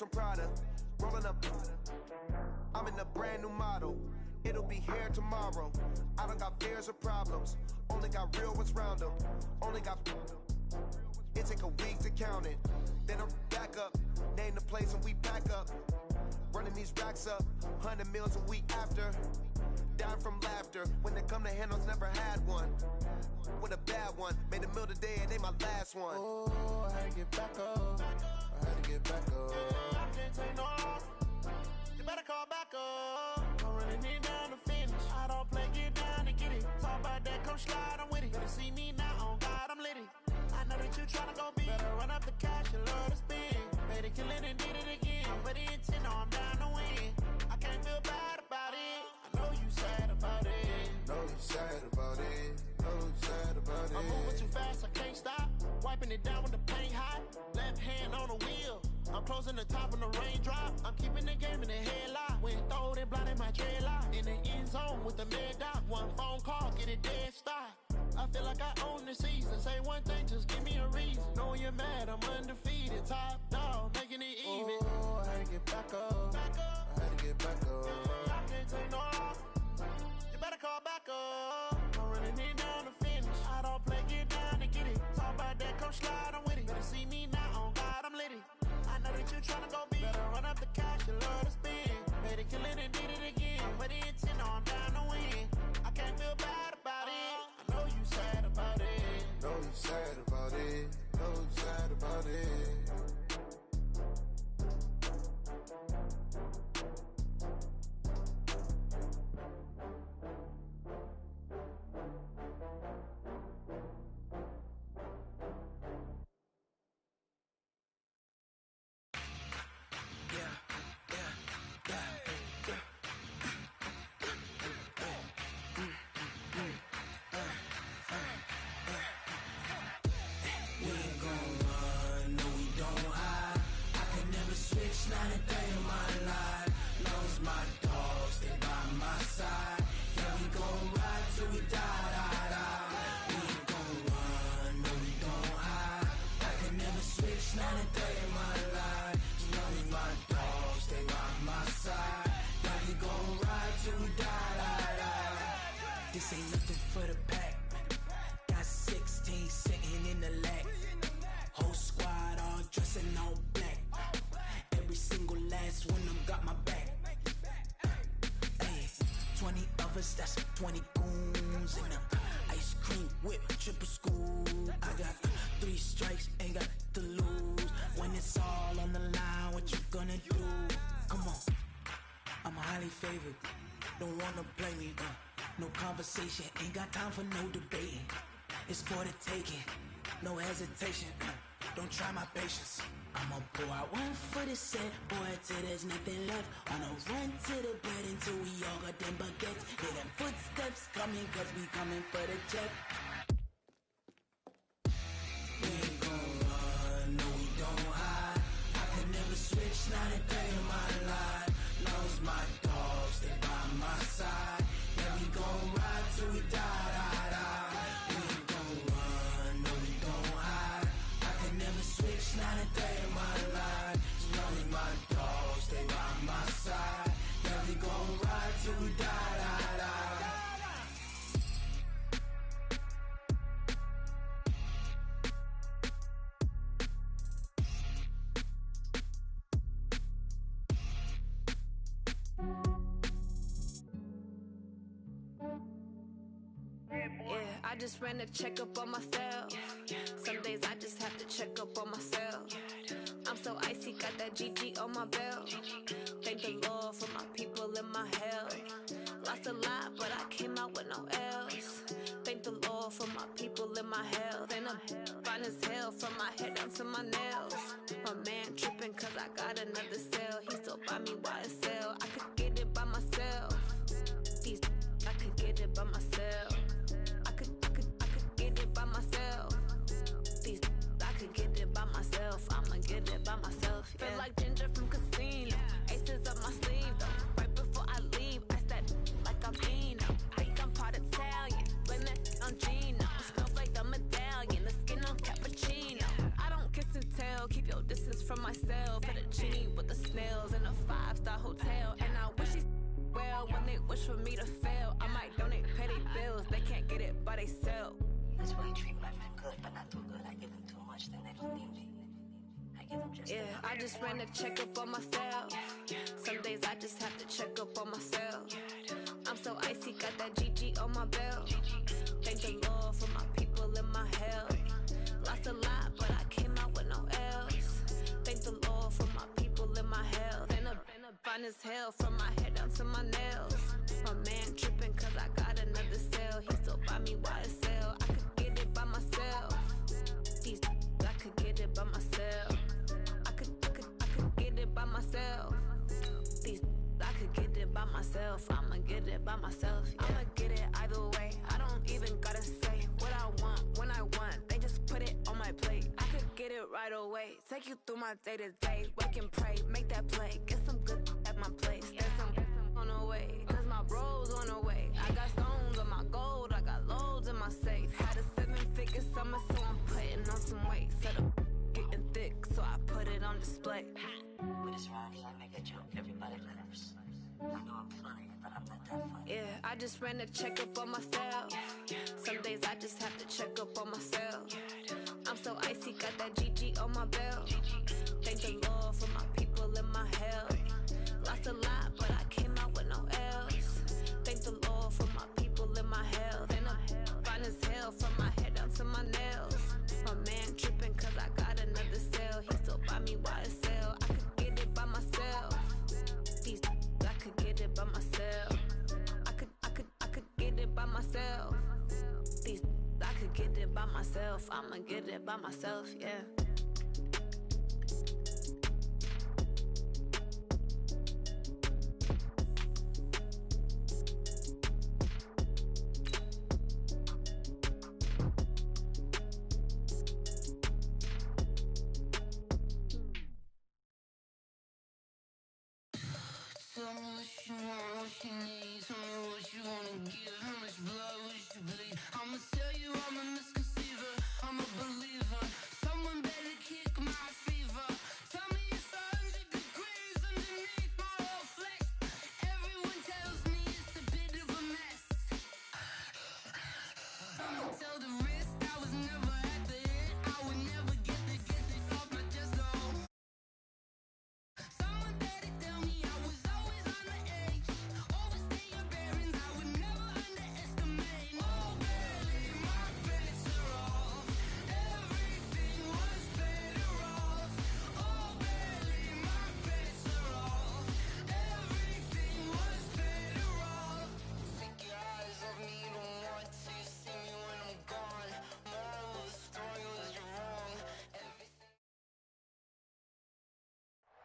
from Prada. Rolling up, I'm in a brand new model. It'll be here tomorrow. I don't got fears or problems. Only got real ones round them. Only got. It take a week to count it. Then I'm back up. Name the place and we pack up. Running these racks up. 100 meals a week after. Down from laughter. When they come to handles, never had one. With a bad one. Made a meal today and they my last one. Oh, I had to get back up. I had to get back up. I can't take no loss. You better call back up. I'm running it down to finish. I don't play, get down and get it. Talk about that, come slide, I'm with it. Better see me now, on God, I'm litty. I know that you tryna go big. Better run up the cash, you love to spin. Made it, kill it, and did it again. But the intent, no, I'm down to win. I can't feel bad about it. I know you sad about it. Know you sad about it. Know you sad about it. I'm moving too fast, I can't stop. Wiping it down with the paint hot. Left hand on the wheel. I'm closing the top when the raindrop. I'm keeping the game in the headlock. When throwed and blinded my dreadlock. In the end zone with the mad dot. One phone call, get it dead stop. I feel like I own the season. Say one thing, just give me a reason. Knowing you're mad, I'm undefeated. Top dog, making it even. Oh, I had to get back up. I had to get back up. I can't take no loss. You better call back up. I'm running it down to finish. I don't play, get down and get it. Talk about that, come slide, I'm with it. Better see me now, on God, I'm litty. I know that you tryna go big. Better run up the cash, you love to spin. Made it, kill it, and did it again. But the intent, no, I'm down to win. I can't feel bad about it. I know you sad about it. Know you sad about it. Know you sad about it. This ain't nothing for the pack. Got 16 sitting in the lag. Whole squad all dressing all black. Every single last one of them got my back. Hey, 20 of us, that's 20 goons in them. Ice cream whip, triple school. I got 3 strikes, ain't got to lose. When it's all on the line, what you gonna do? Come on, I'm highly favored. Don't wanna play me, no conversation, ain't got time for no debating. It's for the taking, no hesitation. Don't try my patience. I'ma pour out one for the set, boy, till there's nothing left. On a run to the bed until we all got them baguettes. Hear them footsteps coming, cause we coming for the jet. We ain't gon' run, no we don't hide. I could never switch, not a day in my life. Long as my dogs, they by my side. Yeah, we gon' ride till we die, die, die. We ain't gon' run, no we don't hide. I could never switch, not a day in my life. As long as my dogs, they by my side. Yeah, we gon' ride till we die, die, die. Yeah, I just ran a checkup on myself. Some days I just have to check up on myself. I'm so icy, got that GG on my belt. Thank the Lord for my people and my health. Lost a lot, but I came out with no else. Thank the Lord for my people and my health. And I'm fine as hell from my head down to my nails. My man tripping cause I got another cell. He still buy me YSL. I could get it by myself. These I could get it by myself. I could get it by myself. These I could get it by myself. I'ma get it by myself. Yeah. Feel like Ginger from Casino. Aces up my sleeve though. Right before I leave, I said like I'm Dino. Think I'm part Italian. Blame that on Gino. Smells like the medallion. The skin on cappuccino. I don't kiss and tell. Keep your distance from myself. Fettuccine with the much for me to fail. I might donate, pay their bills. They can't get it by themselves. That's why I treat women good, but not too good. I give them too much, then they don't need me. I give them just enough. I just ran a checkup on myself. Some days I just have to check up on myself. I'm so icy, got that GG on my belt. Thank the Lord for my people in my health. Lost a lot, but I came out with no else. Thank the Lord for my people in my health. Been a fine as hell from my head down to my nails. My man tripping cause I got another cell. He still buy me YSL. I could get it by myself. These I could get it by myself. I could get it by myself. These I could get it by myself. I'ma get it by myself. Yeah. I'ma get it either way. I don't even gotta say what I want when I want. They just put it on my plate. I could get it right away. Take you through my day to day. Wake and pray, make that play. Get some good at my place. There's some on the way. Cause my bros on the way. I got stones on my gold. I got loads in my safe. Had a 7-figure summer, so I'm putting on some weight. Set up getting thick, so I put it on display. With this rhyme, I make a joke. Everybody laughs. I know I'm funny, but I'm not that funny. Yeah, I just ran a checkup on myself. Some days I just have to check up on myself. I'm so icy, got that GG on my belt. Thank the Lord for my people in my health. Lost a lot, but I came out with no else. Thank the Lord for my people in my health. And I'm fine as hell from my head down to my nails. My man tripping cause I got another cell. He still buy me YSL. I could get it by myself. These I could get it by myself. I could get it by myself. These I could get it by myself. I'ma get it by myself, yeah. Tell me what you want, what you need. Tell me what you wanna give. How much blood would you bleed? I'ma tell you I'm a misconceiver. I'm a believer. Someone better kick my fever. Tell me it's 100 degrees underneath my whole flesh. Everyone tells me it's a bit of a mess. I'ma tell the risk I was never at the end. I would never get it off my chest though. Someone better tell me I was always on the edge. Overstay your bearings, I would never underestimate. Oh baby, my bets are off. Everything was better off. Oh baby, my bets are off. Everything was better off. Take your eyes off me, you don't want to see me when I'm gone. Moral of the story was you're wrong.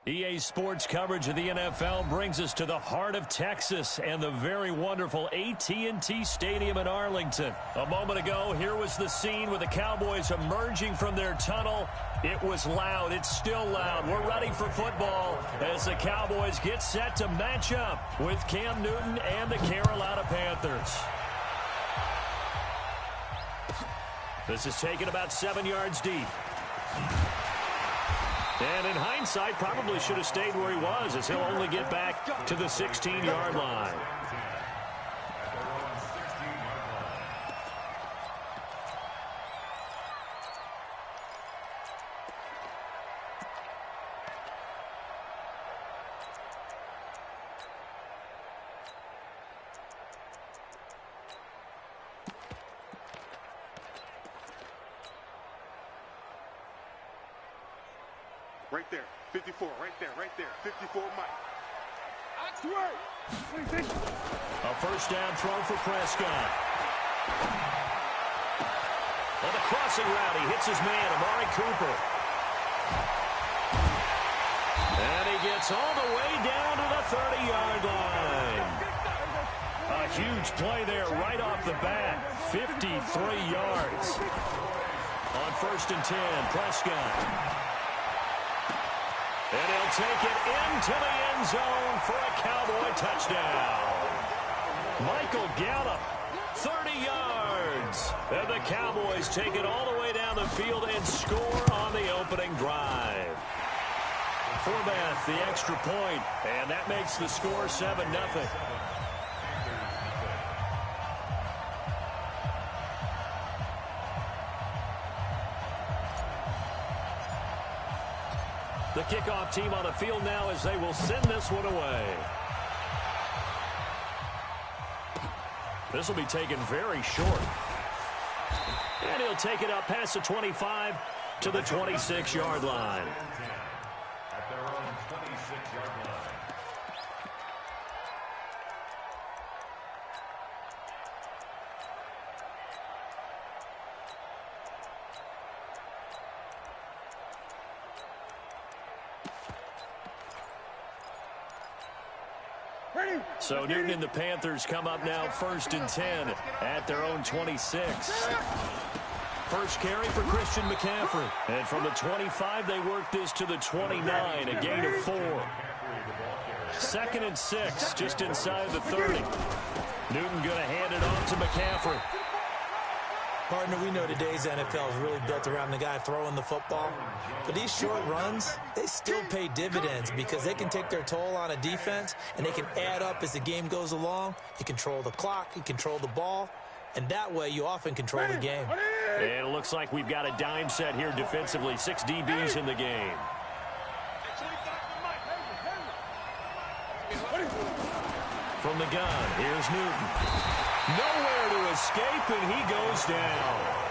EA Sports coverage of the NFL brings us to the heart of Texas and the very wonderful AT&T Stadium in Arlington. A moment ago, here was the scene with the Cowboys emerging from their tunnel. It was loud. It's still loud. We're ready for football as the Cowboys get set to match up with Cam Newton and the Carolina Panthers. This is taken about 7 yards deep. And in hindsight, probably should have stayed where he was, as he'll only get back to the 16-yard line. Right there, 54, right there, 54, Mike. I swear. A first down throw for Prescott. On the crossing route, he hits his man, Amari Cooper. And he gets all the way down to the 30-yard line. A huge play there right off the bat, 53 yards. On 1st and 10, Prescott. And he'll take it into the end zone for a Cowboy touchdown. Michael Gallup, 30 yards. And the Cowboys take it all the way down the field and score on the opening drive. Forbath, the extra point, and that makes the score 7-0. The kickoff team on the field now as they will send this one away. This will be taken very short. And he'll take it up past the 25 to the 26-yard line. At their own 26-yard line. So Newton and the Panthers come up now 1st and 10 at their own 26. First carry for Christian McCaffrey. And from the 25, they work this to the 29, a gain of 4. 2nd and 6, just inside the 30. Newton going to hand it off to McCaffrey. Partner, we know today's NFL is really built around the guy throwing the football. But these short runs, they still pay dividends because they can take their toll on a defense and they can add up as the game goes along. You control the clock, you control the ball, and that way you often control the game. And it looks like we've got a dime set here defensively. 6 DBs in the game. From the gun, here's Newton. Nowhere to escape, and he goes down.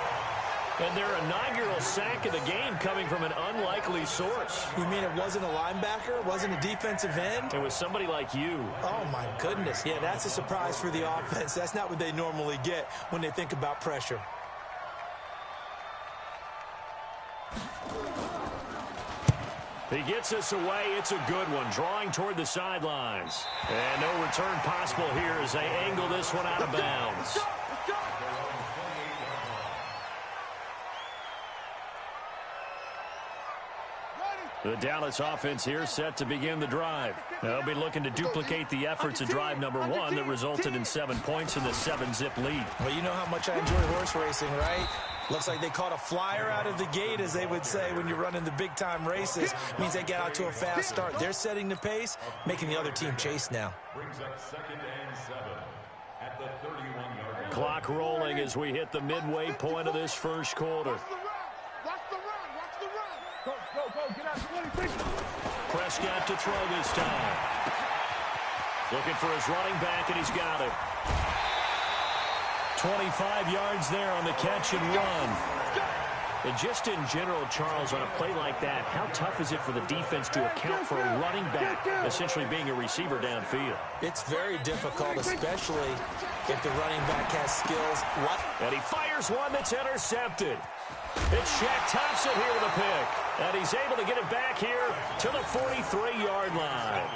And their inaugural sack of the game coming from an unlikely source. You mean it wasn't a linebacker? It wasn't a defensive end? It was somebody like you. Oh, my goodness. Yeah, that's a surprise for the offense. That's not what they normally get when they think about pressure. He gets us away. It's a good one. Drawing toward the sidelines. And no return possible here as they angle this one out of bounds. The Dallas offense here set to begin the drive. They'll be looking to duplicate the efforts of drive number 1 that resulted in 7 points in the 7-zip lead. Well, you know how much I enjoy horse racing, right? Looks like they caught a flyer out of the gate, as they would say when you're running the big-time races. Means they get out to a fast start. They're setting the pace, making the other team chase now. Brings up 2nd and 7 at the 31-yard line. Clock rolling as we hit the midway point of this first quarter. Prescott to throw this time. Looking for his running back, and he's got it. 25 yards there on the catch and run. And just in general, Charles, on a play like that, how tough is it for the defense to account for a running back essentially being a receiver downfield? It's very difficult, especially if the running back has skills. And he fires one that's intercepted. It's Shaq Thompson here with a pick. And he's able to get it back here to the 43-yard line.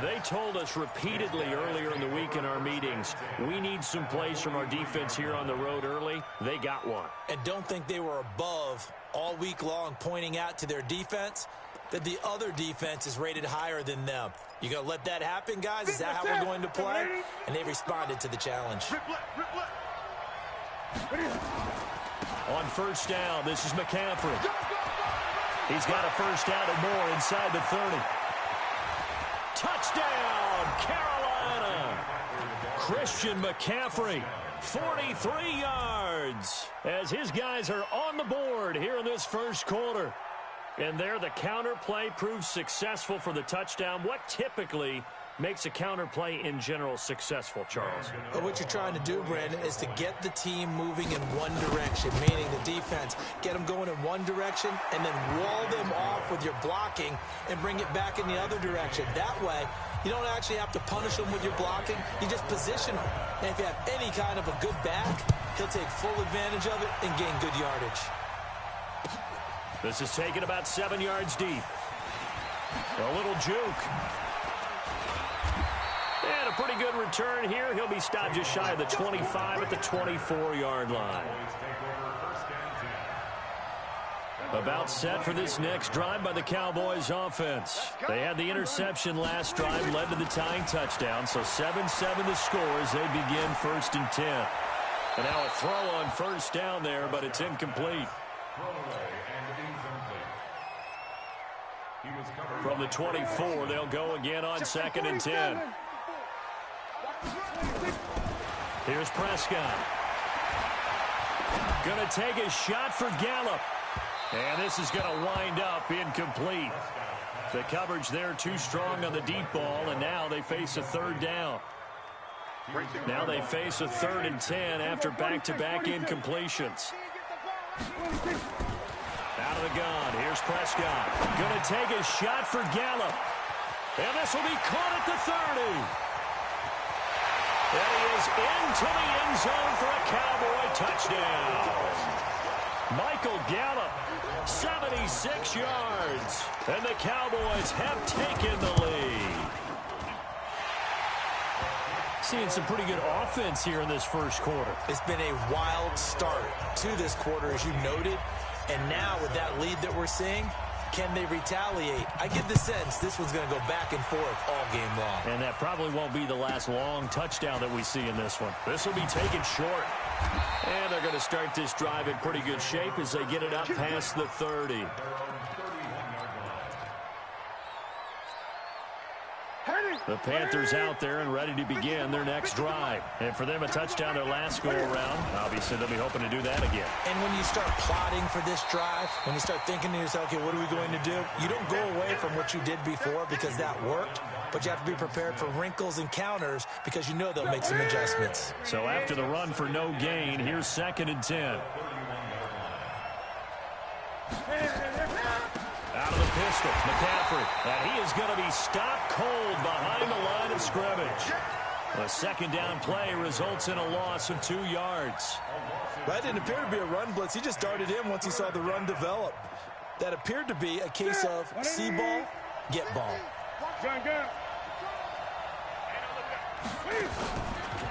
They told us repeatedly earlier in the week in our meetings, we need some plays from our defense here on the road early. They got one. And don't think they were above all week long pointing out to their defense that the other defense is rated higher than them. You going to let that happen, guys? Is that how we're going to play? And they responded to the challenge. On first down, this is McCaffrey. He's got a first down and more inside the 30. Touchdown, Carolina! Christian McCaffrey, 43 yards, as his guys are on the board here in this first quarter. And there, the counter play proves successful for the touchdown. What typically makes a counter play in general successful, Charles? But what you're trying to do, Brandon, is to get the team moving in one direction, meaning the defense. Get them going in one direction and then wall them off with your blocking and bring it back in the other direction. That way, you don't actually have to punish them with your blocking. You just position them. And if you have any kind of a good back, he'll take full advantage of it and gain good yardage. This is taken about 7 yards deep. A little juke. And a pretty good return here. He'll be stopped just shy of the 25 at the 24-yard line. About set for this next drive by the Cowboys offense. They had the interception last drive, led to the tying touchdown. So 7-7 the score as they begin 1st and 10. And now a throw on first down there, but it's incomplete. From the 24, they'll go again on 2nd and 10. Here's Prescott. Going to take a shot for Gallup. And this is going to wind up incomplete. The coverage there too strong on the deep ball, and now they face a third down. Now they face a 3rd and 10 after back-to-back incompletions. Out of the gun, here's Prescott. Going to take a shot for Gallup. And this will be caught at the 30. And he is into the end zone for a Cowboy touchdown. Michael Gallup, 76 yards. And the Cowboys have taken the lead. Seeing some pretty good offense here in this first quarter. It's been a wild start to this quarter, as you noted. And now with that lead that we're seeing, can they retaliate? I get the sense this one's going to go back and forth all game long. And that probably won't be the last long touchdown that we see in this one. This will be taken short. And they're going to start this drive in pretty good shape as they get it up past the 30. The Panthers out there and ready to begin their next drive. And for them, a touchdown their last go-around. Obviously, they'll be hoping to do that again. And when you start plotting for this drive, when you start thinking to yourself, okay, what are we going to do? You don't go away from what you did before because that worked, but you have to be prepared for wrinkles and counters because you know they'll make some adjustments. So after the run for no gain, here's 2nd and 10. Out of the pistol, McCaffrey, and he is going to be stopped cold behind the line of scrimmage. A second down play results in a loss of 2 yards. That didn't appear to be a run blitz. He just darted in once he saw the run develop. That appeared to be a case of see ball, get ball.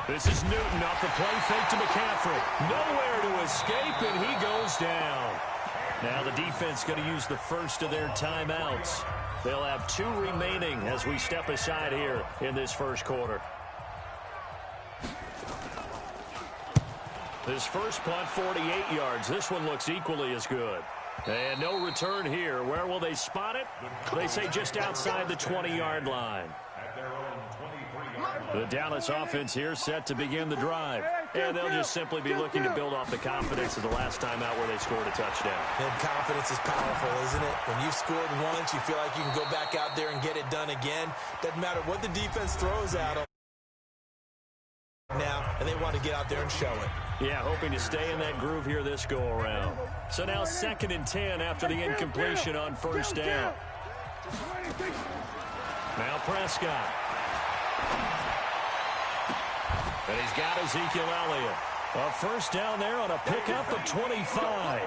This is Newton off the play fake to McCaffrey. Nowhere to escape, and he goes down. Now the defense going to use the first of their timeouts. They'll have 2 remaining as we step aside here in this first quarter. This first punt, 48 yards. This one looks equally as good. And no return here. Where will they spot it? They say just outside the 20-yard line. The Dallas offense here set to begin the drive. And they'll just simply be looking to build off the confidence of the last time out where they scored a touchdown. And confidence is powerful, isn't it? When you've scored once, you feel like you can go back out there and get it done again. Doesn't matter what the defense throws at them now, and they want to get out there and show it. Yeah, hoping to stay in that groove here this go-around. So now 2nd and 10 after the incompletion on first down. Now Prescott. And he's got Ezekiel Elliott. A first down there on a pickup of 25.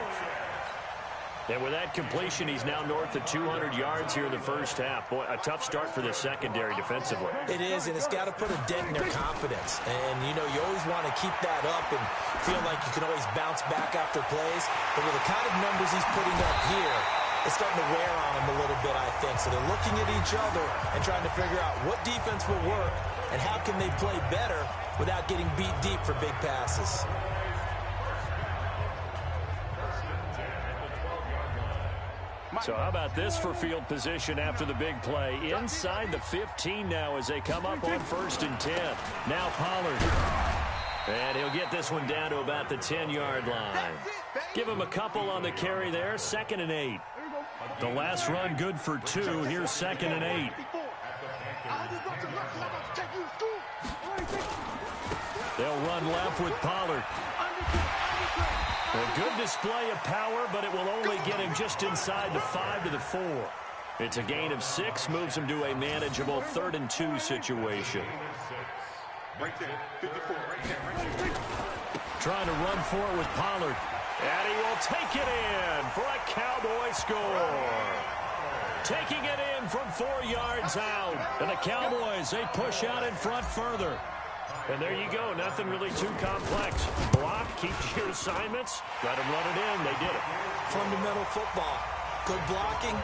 And with that completion, he's now north of 200 yards here in the first half. Boy, a tough start for the secondary defensively. It is, and it's got to put a dent in their confidence. And, you know, you always want to keep that up and feel like you can always bounce back after plays. But with the kind of numbers he's putting up here, it's starting to wear on them a little bit, I think. So they're looking at each other and trying to figure out what defense will work and how can they play better without getting beat deep for big passes. So how about this for field position after the big play? Inside the 15 now as they come up on 1st and 10. Now Pollard. And he'll get this one down to about the 10-yard line. Give him a couple on the carry there. 2nd and 8. The last run good for 2. Here's 2nd and 8. They'll run left with Pollard. A good display of power, but it will only get him just inside the 5 to the 4. It's a gain of 6, moves him to a manageable 3rd and 2 situation. Right there, 54, right there. Trying to run for it with Pollard. And he will take it in for a Cowboy score. Taking it in from 4 yards out. And the Cowboys, they push out in front further. And there you go. Nothing really too complex. Block, keep your assignments. Let them run it in. They did it. Fundamental football. Good blocking,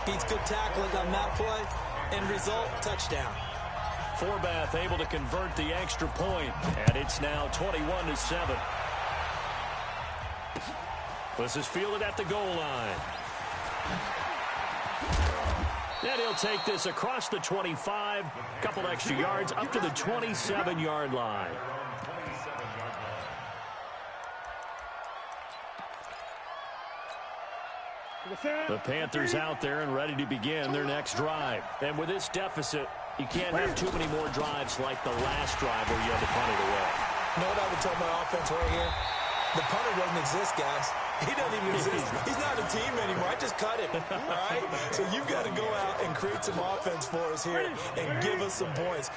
beats good tackling on that play. End result, touchdown. Forbath able to convert the extra point. And it's now 21-7. This is fielded at the goal line. And he'll take this across the 25, couple extra yards, up to the 27-yard line. The Panthers out there and ready to begin their next drive. And with this deficit, you can't have too many more drives like the last drive where you had to punt it away. You know what I would tell my offense right here? The punter doesn't exist, guys. He doesn't even exist. He's not a team anymore. I just cut him, all right? So you've got to go out and create some offense for us here and give us some points.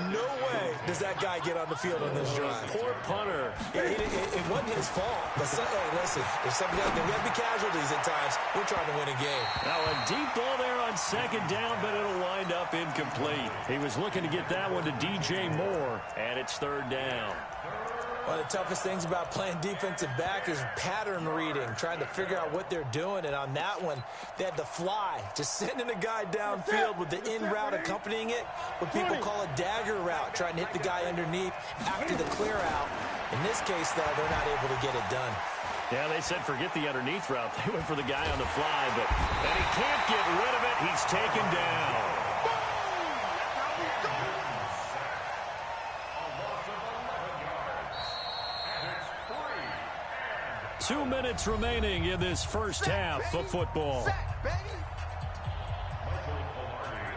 No way does that guy get on the field on this drive. Poor punter. Yeah, it wasn't his fault. But hey, listen, there's some guys that have to be casualties at times. We're trying to win a game. Now a deep ball there on second down, but it'll wind up incomplete. He was looking to get that one to DJ Moore, and it's third down. One of the toughest things about playing defensive back is pattern reading, trying to figure out what they're doing. And on that one, they had the fly, just sending a guy downfield with the in route accompanying it, what people call a dagger route, trying to hit the guy underneath after the clear out. In this case, though, they're not able to get it done. Yeah, they said forget the underneath route. They went for the guy on the fly, and he can't get rid of it. He's taken down. 2 minutes remaining in this first half of football.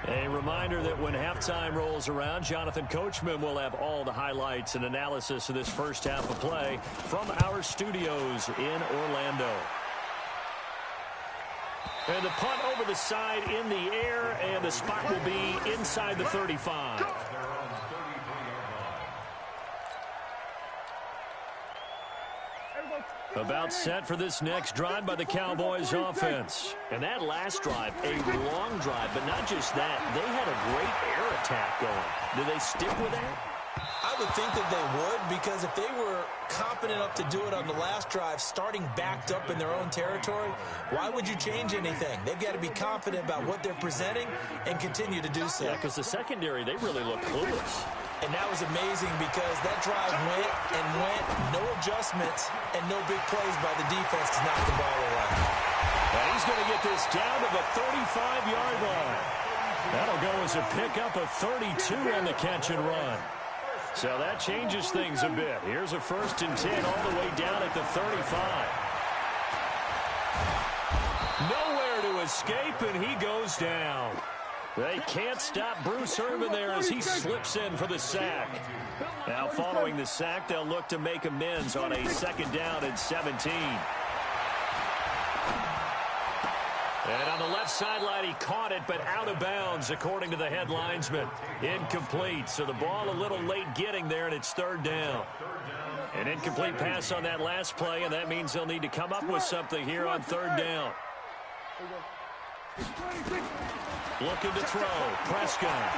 A reminder that when halftime rolls around, Jonathan Coachman will have all the highlights and analysis of this first half of play from our studios in Orlando. And the punt over the side in the air, and the spot will be inside the 35. About set for this next drive by the Cowboys offense. And that last drive, a long drive, but not just that. They had a great air attack going. Do they stick with that? I would think that they would, because if they were confident enough to do it on the last drive, starting backed up in their own territory, why would you change anything? They've got to be confident about what they're presenting and continue to do so. Yeah, because the secondary, they really look clueless. And that was amazing because that drive went and went, no adjustments, and no big plays by the defense to knock the ball away. And he's going to get this down to the 35-yard line. That'll go as a pickup of 32 on the catch and run. So that changes things a bit. Here's a 1st and 10 all the way down at the 35. Nowhere to escape, and he goes down. They can't stop Bruce Irvin there as he slips in for the sack. Now following the sack, they'll look to make amends on a 2nd down and 17. And on the left sideline, he caught it, but out of bounds, according to the head linesman. Incomplete, so the ball a little late getting there, and it's 3rd down. An incomplete pass on that last play, and that means they'll need to come up with something here on 3rd down. Looking to throw. Prescott.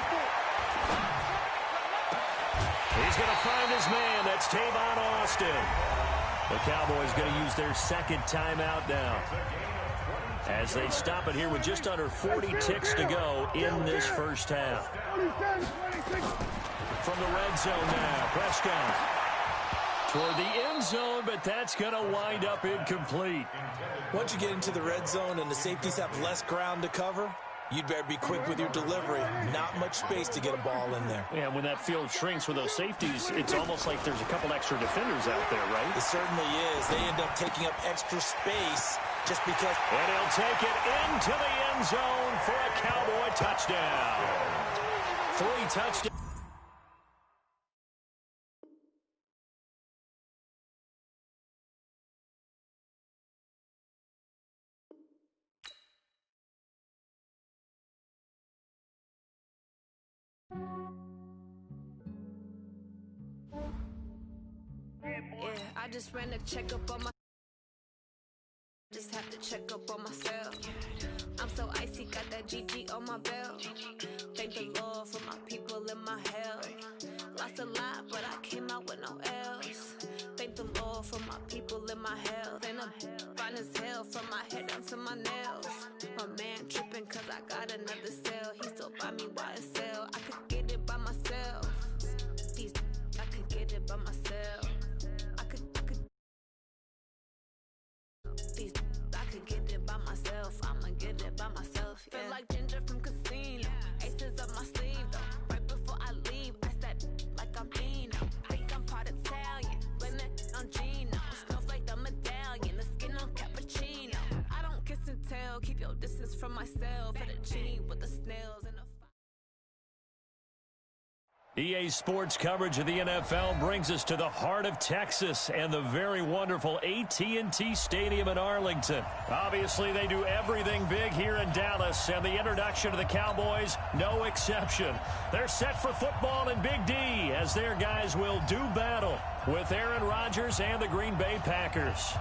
He's going to find his man. That's Tavon Austin. The Cowboys going to use their 2nd timeout now, as they stop it here with just under 40 ticks to go in this first half. From the red zone now, Prescott toward the end zone, but that's going to wind up incomplete. Once you get into the red zone and the safeties have less ground to cover, you'd better be quick with your delivery. Not much space to get a ball in there. Yeah, when that field shrinks with those safeties, it's almost like there's a couple extra defenders out there, right? It certainly is. They end up taking up extra space just because. And he'll take it into the end zone for a Cowboy touchdown. 3 touchdowns. Yeah, I just ran a checkup on my. Just have to check up on myself. I'm so icy, got that GG on my belt. Thank the Lord for my people and my health. Lost a lot, but I came out with no else. Thank the Lord for my people and my health. And I'm fine as hell from my head down to my nails. My man tripping cause I got another cell. He still buy me YSL. I could get it by myself. I could get it by myself. I could get it by myself. I'ma get it by myself. Yeah. Feel like Ginger from Casino. Aces up my sleeve though. Right before I leave, I said like I'm Dino. Think I'm part Italian. Blame that on Gino. Snowflake the medallion. The skin on cappuccino. I don't kiss and tell. myself. For the genie with the snails and the EA Sports coverage of the NFL brings us to the heart of Texas and the very wonderful AT&T Stadium in Arlington. Obviously, they do everything big here in Dallas, and the introduction to the Cowboys, no exception. They're set for football in Big D as their guys will do battle with Aaron Rodgers and the Green Bay Packers.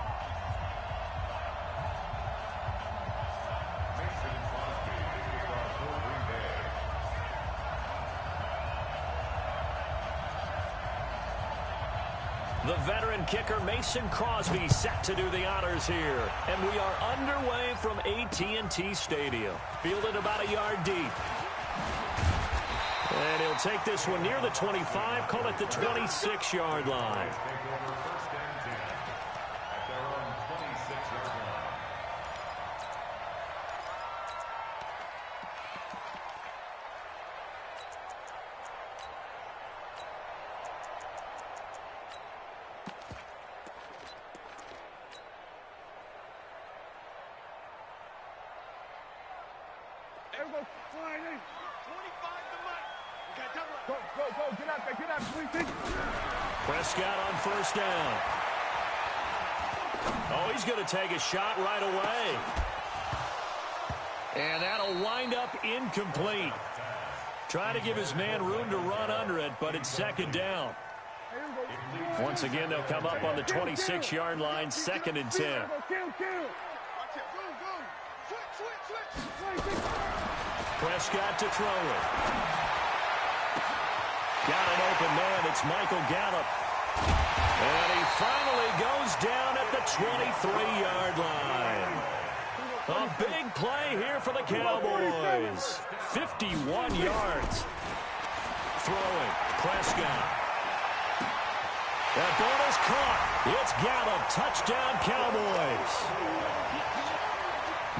The veteran kicker Mason Crosby set to do the honors here. And we are underway from AT&T Stadium. Fielded about a yard deep. And he'll take this one near the 25, call it the 26-yard line. Prescott on first down. Oh, he's going to take a shot right away. And that'll wind up incomplete. Try to give his man room to run under it, but it's second down. Once again, they'll come up on the 26-yard line, 2nd and 10. Prescott to throw it. Got an open man. It's Michael Gallup. And he finally goes down at the 23-yard line. A big play here for the Cowboys. 51 yards. Throwing. Prescott. That ball is caught. It's Gallup. Touchdown, Cowboys.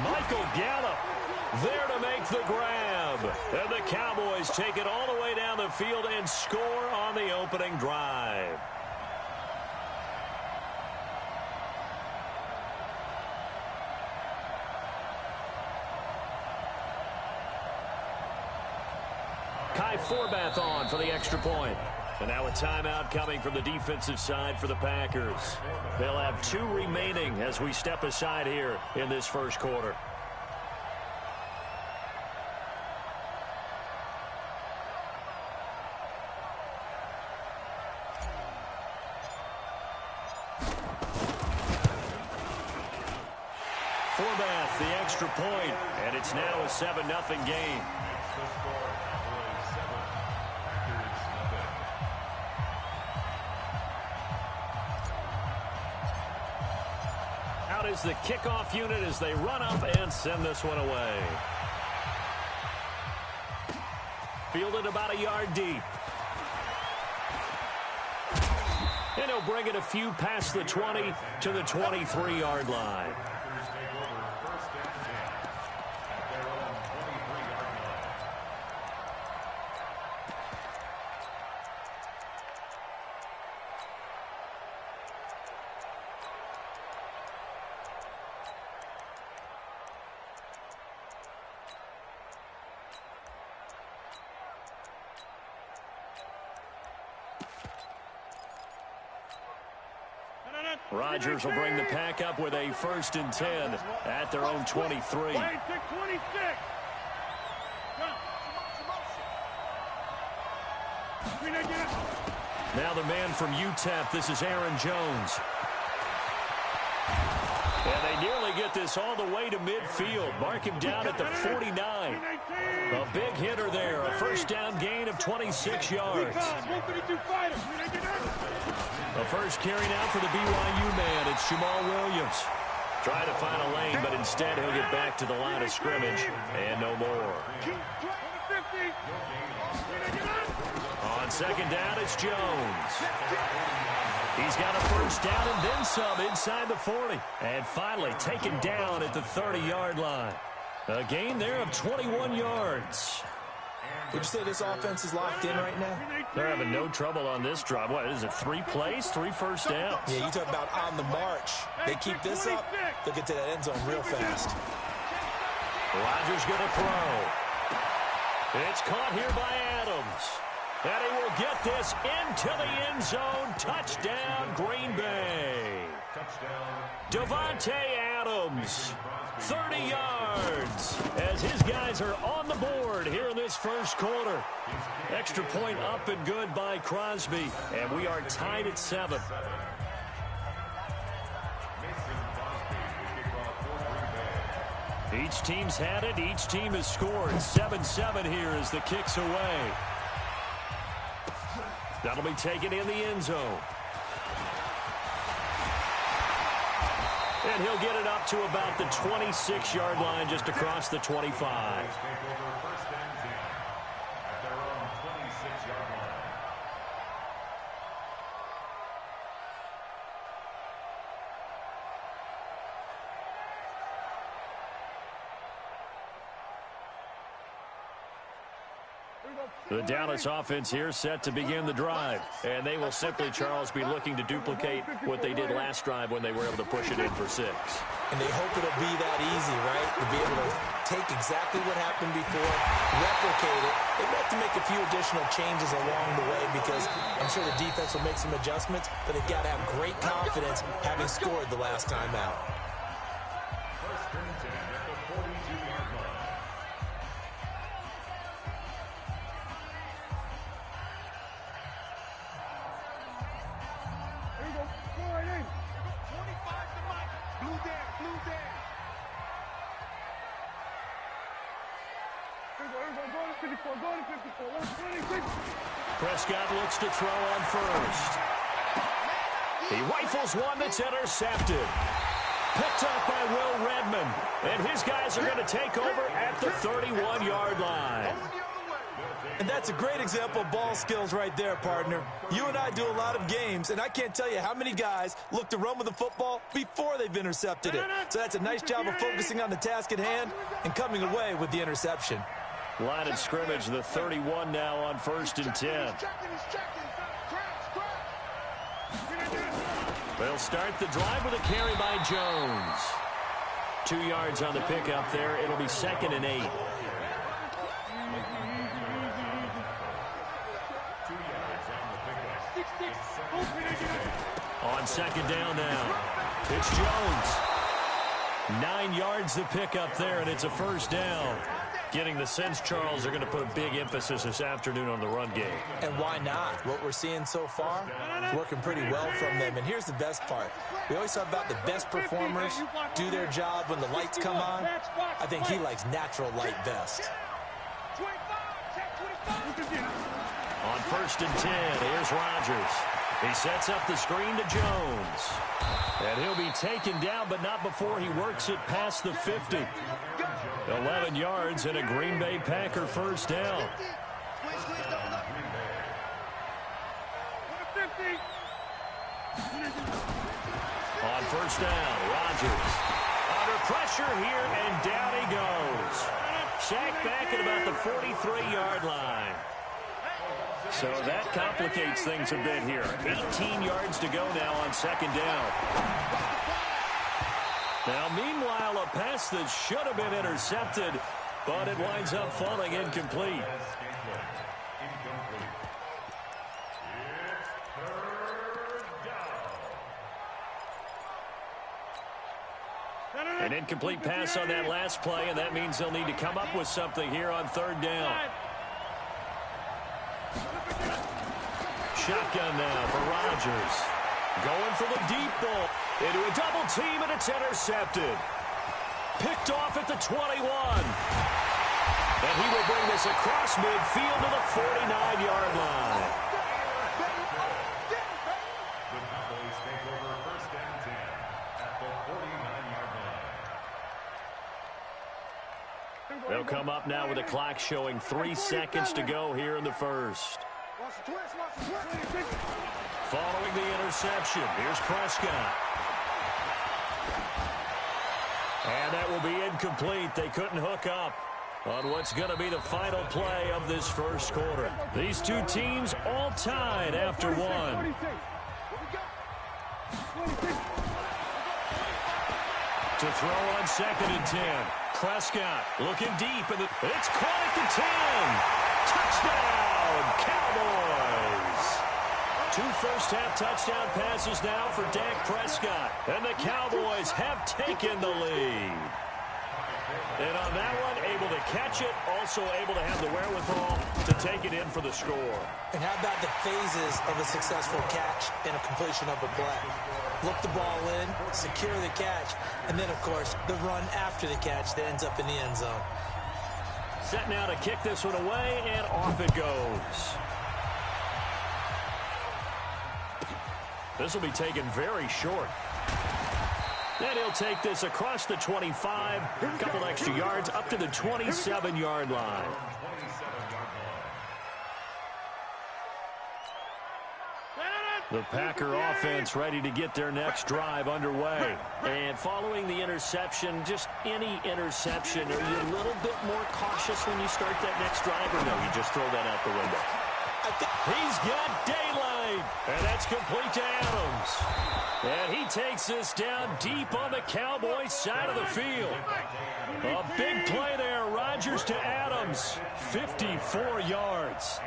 Michael Gallup there to make the grab. And the Cowboys take it all the way down the field and score on the opening drive. Kai Forbath on for the extra point. And now a timeout coming from the defensive side for the Packers. They'll have 2 remaining as we step aside here in this first quarter. Forbath, the extra point, and it's now a 7-0 game. Out is the kickoff unit as they run up and send this one away. Fielded about a yard deep. And he'll bring it a few past the 20 to the 23-yard line. Rodgers will bring the pack up with a 1st and 10 at their own 23. Now the man from UTEP, this is Aaron Jones. And they nearly get this all the way to midfield. Mark him down at the 49. A big hitter there. A first down gain of 26 yards. The first carry now for the BYU man. It's Jamal Williams. Trying to find a lane, but instead he'll get back to the line of scrimmage. And no more. On second down, it's Jones. He's got a first down and then some inside the 40. And finally taken down at the 30-yard line. A gain there of 21 yards. Would you say this offense is locked in right now? They're having no trouble on this drive. What is it, 3 plays, 3 first downs? Yeah, you talk about on the march. They keep this up, they'll get to that end zone real fast. Rodgers going to throw. It's caught here by Adams. And he will get this into the end zone. Touchdown, Green Bay. Davante Adams, 30 yards, as his guys are on the board here in this first quarter. Extra point up and good by Crosby, and we are tied at 7. Each team's had it. Each team has scored. 7-7 here as the kick's away. That'll be taken in the end zone. And he'll get it up to about the 26-yard line, just across the 25. The Dallas offense here set to begin the drive. And they will simply, Charles, be looking to duplicate what they did last drive when they were able to push it in for 6. And they hope it'll be that easy, right? To be able to take exactly what happened before, replicate it. They have to make a few additional changes along the way because I'm sure the defense will make some adjustments, but they've got to have great confidence having scored the last time out. First and 10 at the 42-yard line. Prescott looks to throw on first. He rifles one that's intercepted. Picked up by Will Redmond. And his guys are going to take over at the 31-yard line. And that's a great example of ball skills right there, partner. You and I do a lot of games, and I can't tell you how many guys look to run with the football before they've intercepted it. So that's a nice job of focusing on the task at hand and coming away with the interception. Line of scrimmage, the 31 now on 1st and 10. They'll start the drive with a carry by Jones. 2 yards on the pickup there. It'll be 2nd and 8. On 2nd down now, it's Jones. 9 yards the pickup there, and it's a 1st down. Getting the sense, Charles, they're going to put a big emphasis this afternoon on the run game. And why not? What we're seeing so far is working pretty well from them. And here's the best part. We always talk about the best performers do their job when the lights come on. I think he likes natural light best. On 1st and 10, here's Rodgers. He sets up the screen to Jones. And he'll be taken down, but not before he works it past the 50. 11 yards and a Green Bay Packer 1st down. On 1st down, Rodgers. Under pressure here, and down he goes. Sacked back at about the 43-yard line. So that complicates things a bit here. 18 yards to go now on 2nd down. Now, meanwhile, a pass that should have been intercepted, but it winds up falling incomplete. An incomplete pass on that last play, and that means they'll need to come up with something here on 3rd down. Shotgun now for Rodgers. Going for the deep ball. Into a double team, and it's intercepted. Picked off at the 21. And he will bring this across midfield to the 49-yard line. The Cowboys take over 1st and 10 at the 49-yard line. They'll come up now with a clock showing 3 seconds to go here in the 1st. Following the interception, here's Prescott. And that will be incomplete. They couldn't hook up on what's going to be the final play of this 1st quarter. These two teams all tied after 1. To throw on 2nd and 10. Prescott looking deep, and it's caught at the 10. Touchdown, Cowboys. 2 first-half touchdown passes now for Dak Prescott, and the Cowboys have taken the lead. And on that one, able to catch it, also able to have the wherewithal to take it in for the score. And how about the phases of a successful catch and a completion of a play? Look the ball in, secure the catch, and then, of course, the run after the catch that ends up in the end zone. Set now to kick this one away, and off it goes. This will be taken very short. Then he'll take this across the 25, a couple extra yards up to the 27-yard line. The Packer offense ready to get their next drive underway. And following the interception, just any interception, are you a little bit more cautious when you start that next drive, or no, you just throw that out the window? He's got daylight, and that's complete to Adams. And he takes this down deep on the Cowboys side of the field. A big play there, Rodgers to Adams, 54 yards.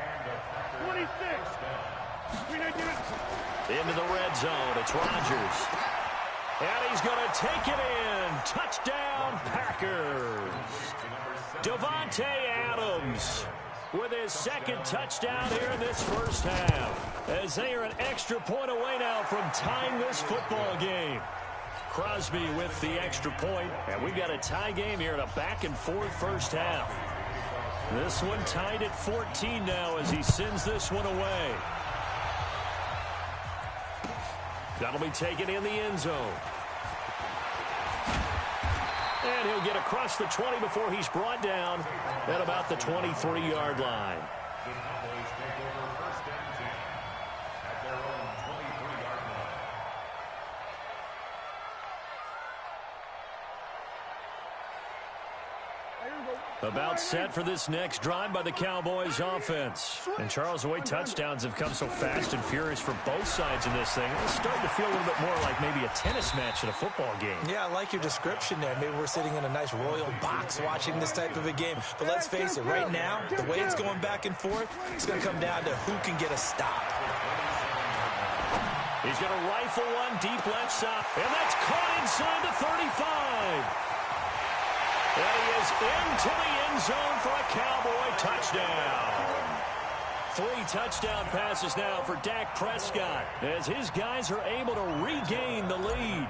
26. Into the red zone, it's Rodgers. And he's going to take it in. Touchdown, Packers. Davante Adams with his second touchdown here in this first half, as they are an extra point away now from tying this football game. Crosby with the extra point, and we've got a tie game here in a back-and-forth first half. This one tied at 14 now as he sends this one away. That'll be taken in the end zone. And he'll get across the 20 before he's brought down at about the 23-yard line. The Cowboys take over first and 10 at their own 23-yard line. About set for this next drive by the Cowboys offense. And Charles, the way touchdowns have come so fast and furious for both sides in this thing, it's starting to feel a little bit more like maybe a tennis match in a football game. Yeah, I like your description there. Maybe we're sitting in a nice royal box watching this type of a game. But let's face it, right now, the way it's going back and forth, it's going to come down to who can get a stop. He's going to rifle one deep left side, and that's caught inside the 35. And he is into the end zone for a Cowboy touchdown. 3 touchdown passes now for Dak Prescott as his guys are able to regain the lead.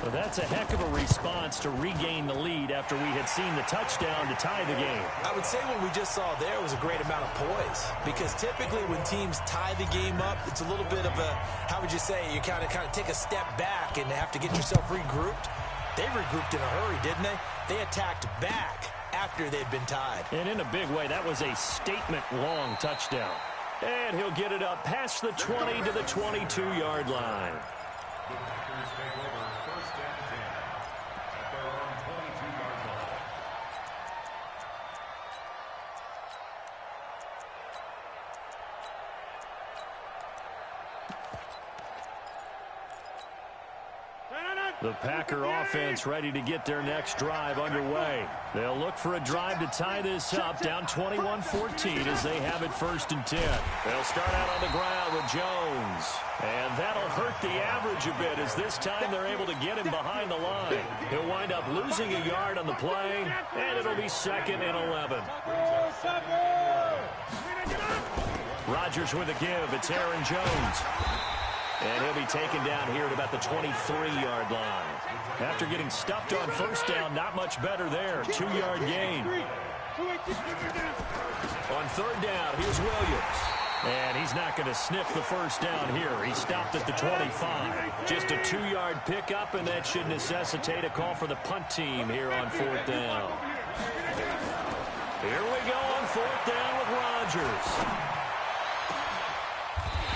Well, that's a heck of a response to regain the lead after we had seen the touchdown to tie the game. I would say what we just saw there was a great amount of poise, because typically when teams tie the game up, it's a little bit of a, how would you say, you kind of take a step back and have to get yourself regrouped. They regrouped in a hurry, didn't they? They attacked back after they'd been tied. And in a big way, that was a statement-long touchdown. And he'll get it up past the 20 to the 22-yard line. The Packers take over first and 10 at their own 22-yard line. The Packer offense ready to get their next drive underway. They'll look for a drive to tie this up, down 21-14 as they have it first and 10. They'll start out on the ground with Jones. And that'll hurt the average a bit as this time they're able to get him behind the line. He'll wind up losing a yard on the play, and it'll be 2nd and 11. Rodgers with a give. It's Aaron Jones. And he'll be taken down here at about the 23-yard line. After getting stuffed on first down, not much better there. 2-yard gain. On third down, here's Williams. And he's not going to sniff the first down here. He stopped at the 25. Just a 2-yard pickup, and that should necessitate a call for the punt team here on 4th down. Here we go on 4th down with Rodgers.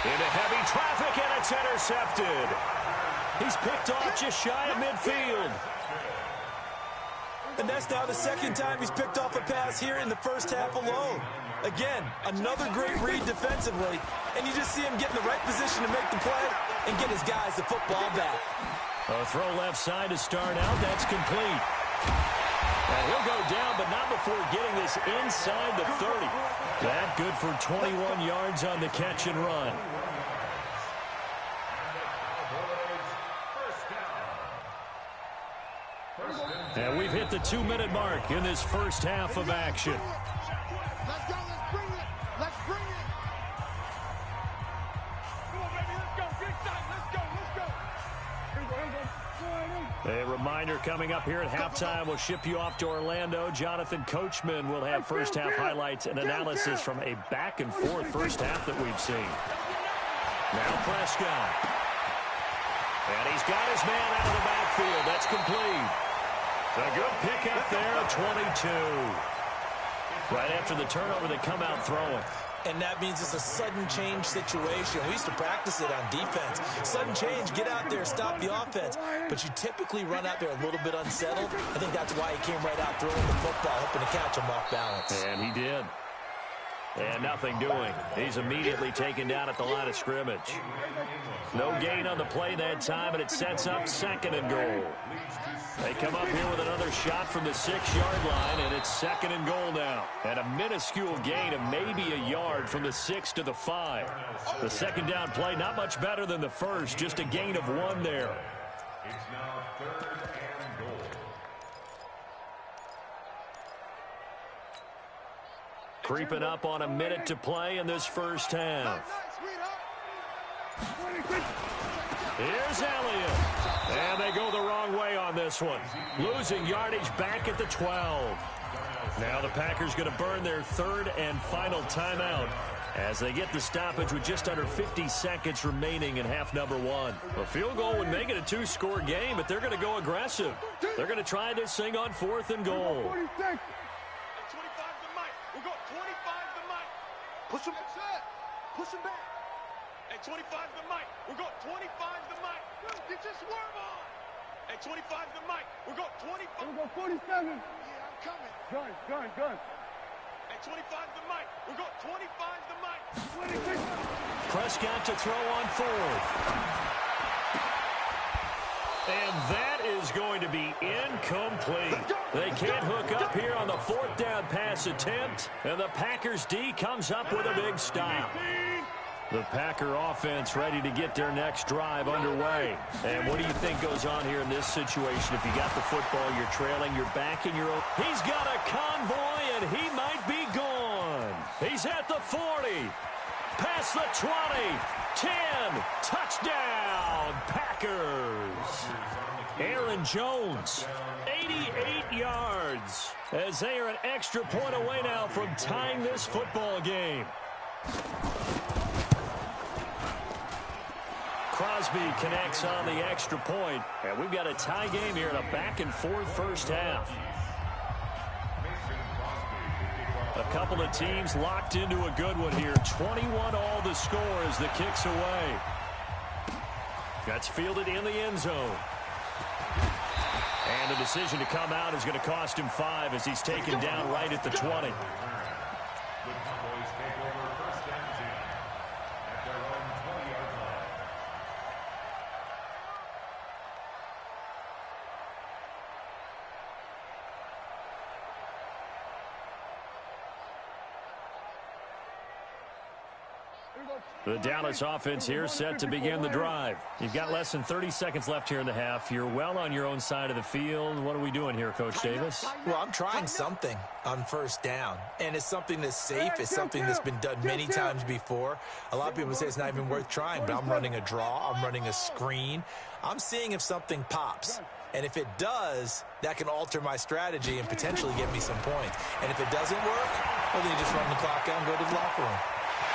Into heavy traffic, and it's intercepted. He's picked off just shy of midfield. And that's now the second time he's picked off a pass here in the first half alone. Again, another great read defensively, and you just see him get in the right position to make the play and get his guys the football back. A throw left side to start out. That's complete. And he'll go down, but not before getting this inside the 30. That good for 21 yards on the catch and run. And we've hit the 2-minute mark in this first half of action. Let's go, let's bring it. Let's bring it. Come on, baby, let's go. Big time, let's go. A reminder coming up here at halftime, we'll ship you off to Orlando. Jonathan Coachman will have first half highlights and analysis from a back and forth first half that we've seen. Now Prescott. And he's got his man out of the backfield. That's complete. A good pickup there, 22. Right after the turnover, they come out throwing. And that means it's a sudden change situation. We used to practice it on defense. Sudden change, get out there, stop the offense. But you typically run out there a little bit unsettled. I think that's why he came right out throwing the football, hoping to catch him off balance. And he did. And nothing doing. He's immediately taken down at the line of scrimmage. No gain on the play that time, and it sets up 2nd and goal. They come up here with another shot from the 6-yard line, and it's 2nd and goal now. And a minuscule gain of maybe a yard from the 6 to the 5. The second down play, not much better than the first, just a gain of 1 there. It's now 3rd and goal. Creeping up on a minute to play in this first half. Here's Elliott. And they go the wrong way on this one. Losing yardage back at the 12. Now the Packers going to burn their 3rd and final timeout as they get the stoppage with just under 50 seconds remaining in half number 1. A field goal would make it a 2-score game, but they're going to go aggressive. They're going to try this thing on 4th and goal. 25 to Mike. We'll go 25 to Mike. Push him. Push him back. At 25 to Mike. We'll go 25 to Mike. Get your swerve on. At 25 to Mike. We'll go 25. We'll go 47. Yeah, I'm coming. Gun. At 25 to Mike. We'll go 25 to Mike. 26. Prescott to throw on 4th. And that is going to be incomplete. They can't hook up here on the 4th down pass attempt, and the Packers D comes up with a big stop. The Packer offense ready to get their next drive underway. And what do you think goes on here in this situation? If you got the football, you're trailing, you're back in your own. He's got a convoy, and he might be gone. He's at the 40. Past the 20. 10. Touchdown, Packers. Aaron Jones, 88 yards, as they are an extra point away now from tying this football game. Crosby connects on the extra point, and we've got a tie game here in a back-and-forth first half. A couple of teams locked into a good one here. 21 all the score as the kick's away. That's fielded in the end zone. And the decision to come out is going to cost him 5 as he's taken down right at the 20. The Dallas offense here set to begin the drive. You've got less than 30 seconds left here in the half. You're well on your own side of the field. What are we doing here, Coach Davis? Well, I'm trying something on first down, and it's something that's safe. It's something that's been done many times before. A lot of people say it's not even worth trying, but I'm running a draw. I'm running a screen. I'm seeing if something pops. And if it does, that can alter my strategy and potentially get me some points. And if it doesn't work, well, then you just run the clock out and go to the locker room.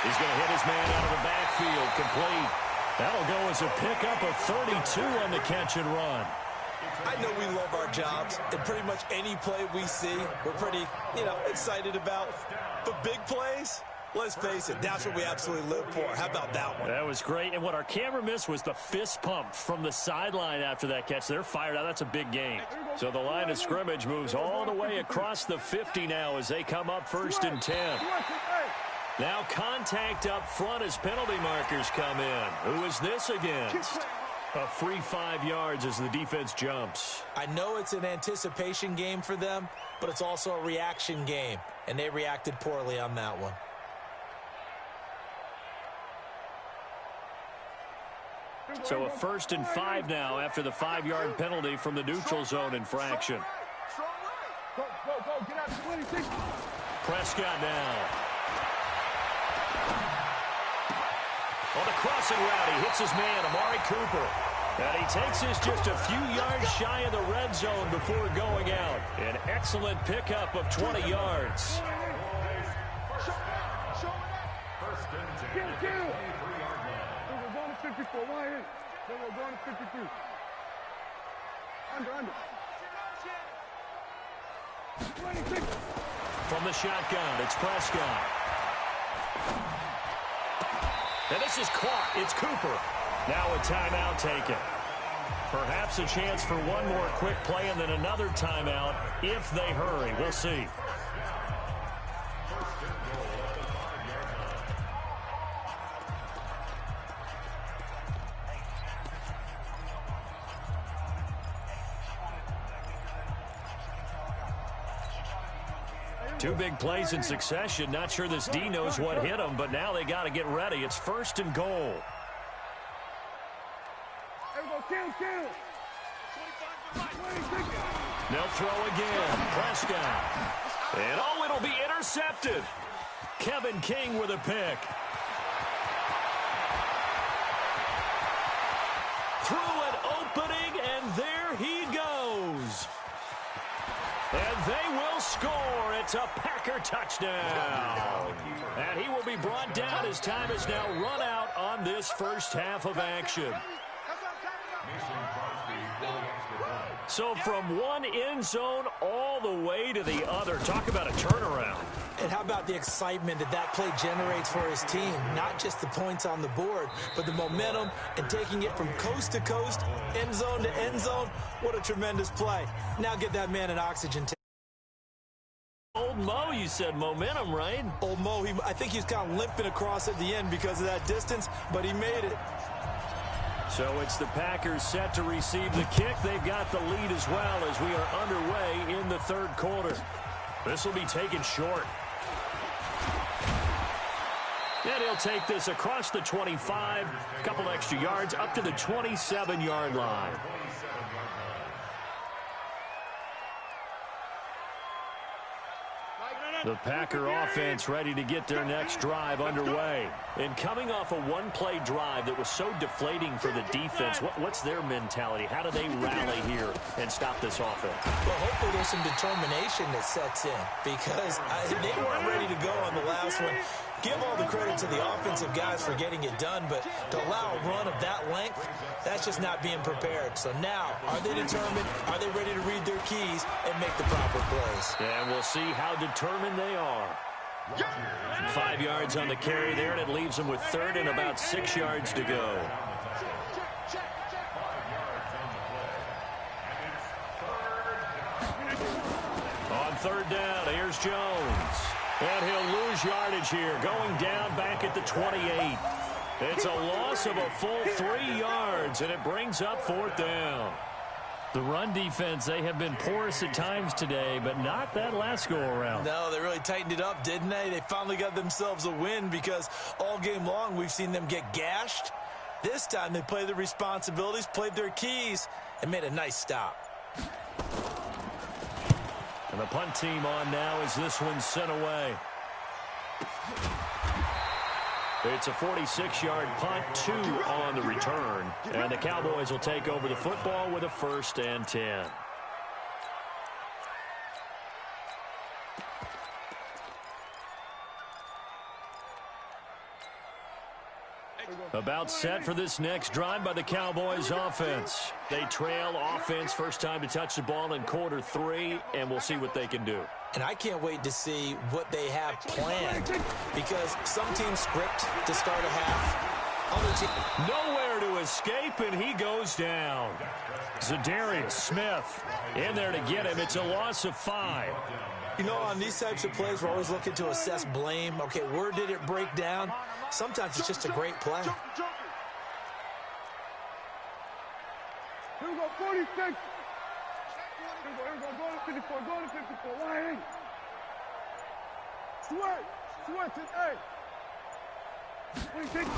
He's going to hit his man out of the backfield, complete. That'll go as a pickup of 32 on the catch and run. I know we love our jobs, and pretty much any play we see, we're pretty, excited about. But big plays, let's face it, that's what we absolutely live for. How about that one? That was great, and what our camera missed was the fist pump from the sideline after that catch. They're fired out. That's a big game. So the line of scrimmage moves all the way across the 50 now as they come up 1st and 10. Now contact up front as penalty markers come in. Who is this against? A free 5 yards as the defense jumps. I know it's an anticipation game for them, but it's also a reaction game, and they reacted poorly on that one. So a 1st and 5 now after the 5-yard penalty from the neutral zone infraction. Go, get out of 26. Prescott now. On the crossing route, he hits his man, Amari Cooper. And he takes this just a few yards shy of the red zone before going out. An excellent pickup of 20 yards. Kill. We're going to 54. One in. Then we're going to 52. Under. 26. From the shotgun, it's Prescott. And this is caught. It's Cooper. Now a timeout taken. Perhaps a chance for one more quick play and then another timeout if they hurry. We'll see. Two big plays in succession. Not sure this D knows what hit him, but now they got to get ready. It's 1st and goal. Kill. They'll throw again. Prescott. And it'll be intercepted. Kevin King with a pick. Through an opening, and there he goes. And they will score. It's a Packer touchdown. And he will be brought down as time is now run out on this first half of action. So from one end zone all the way to the other. Talk about a turnaround. And how about the excitement that play generates for his team? Not just the points on the board, but the momentum and taking it from coast to coast, end zone to end zone. What a tremendous play. Now get that man an oxygen tank. Old Mo, you said momentum, right? Old Mo, I think he's kind of limping across at the end because of that distance, but he made it. So it's the Packers set to receive the kick. They've got the lead as well as we are underway in the third quarter. This will be taken short. And he'll take this across the 25, a couple extra yards, up to the 27-yard line. The Packer offense ready to get their next drive underway. And coming off a one-play drive that was so deflating for the defense, what's their mentality? How do they rally here and stop this offense? Well, hopefully there's some determination that sets in because they weren't ready to go on the last one. Give all the credit to the offensive guys for getting it done, but to allow a run of that length, that's just not being prepared. So now, are they determined? Are they ready to read their keys and make the proper plays? And we'll see how determined they are. 5 yards on the carry there, and it leaves them with 3rd and about 6 yards to go. On 3rd down, here's Jones. And he'll lose yardage here, going down back at the 28. It's a loss of a full 3 yards, and it brings up 4th down. The run defense, they have been porous at times today, but not that last go-around. No, they really tightened it up, didn't they? They finally got themselves a win because all game long we've seen them get gashed. This time they played their responsibilities, played their keys, and made a nice stop. And the punt team on now as this one's sent away. It's a 46-yard punt, 2 on the return. And the Cowboys will take over the football with a 1st and 10. About set for this next drive by the Cowboys offense. They trail offense, first time to touch the ball in quarter 3, and we'll see what they can do. And I can't wait to see what they have planned because some teams script to start a half. Other teams nowhere to escape, and he goes down. Zadarius Smith in there to get him. It's a loss of 5. You know, on these types of plays, we're always looking to assess blame. Okay, where did it break down? Sometimes it's just a great play. Here we go, 46. Here we go, go to 54, go to 54. Why? Switch it, hey. 26.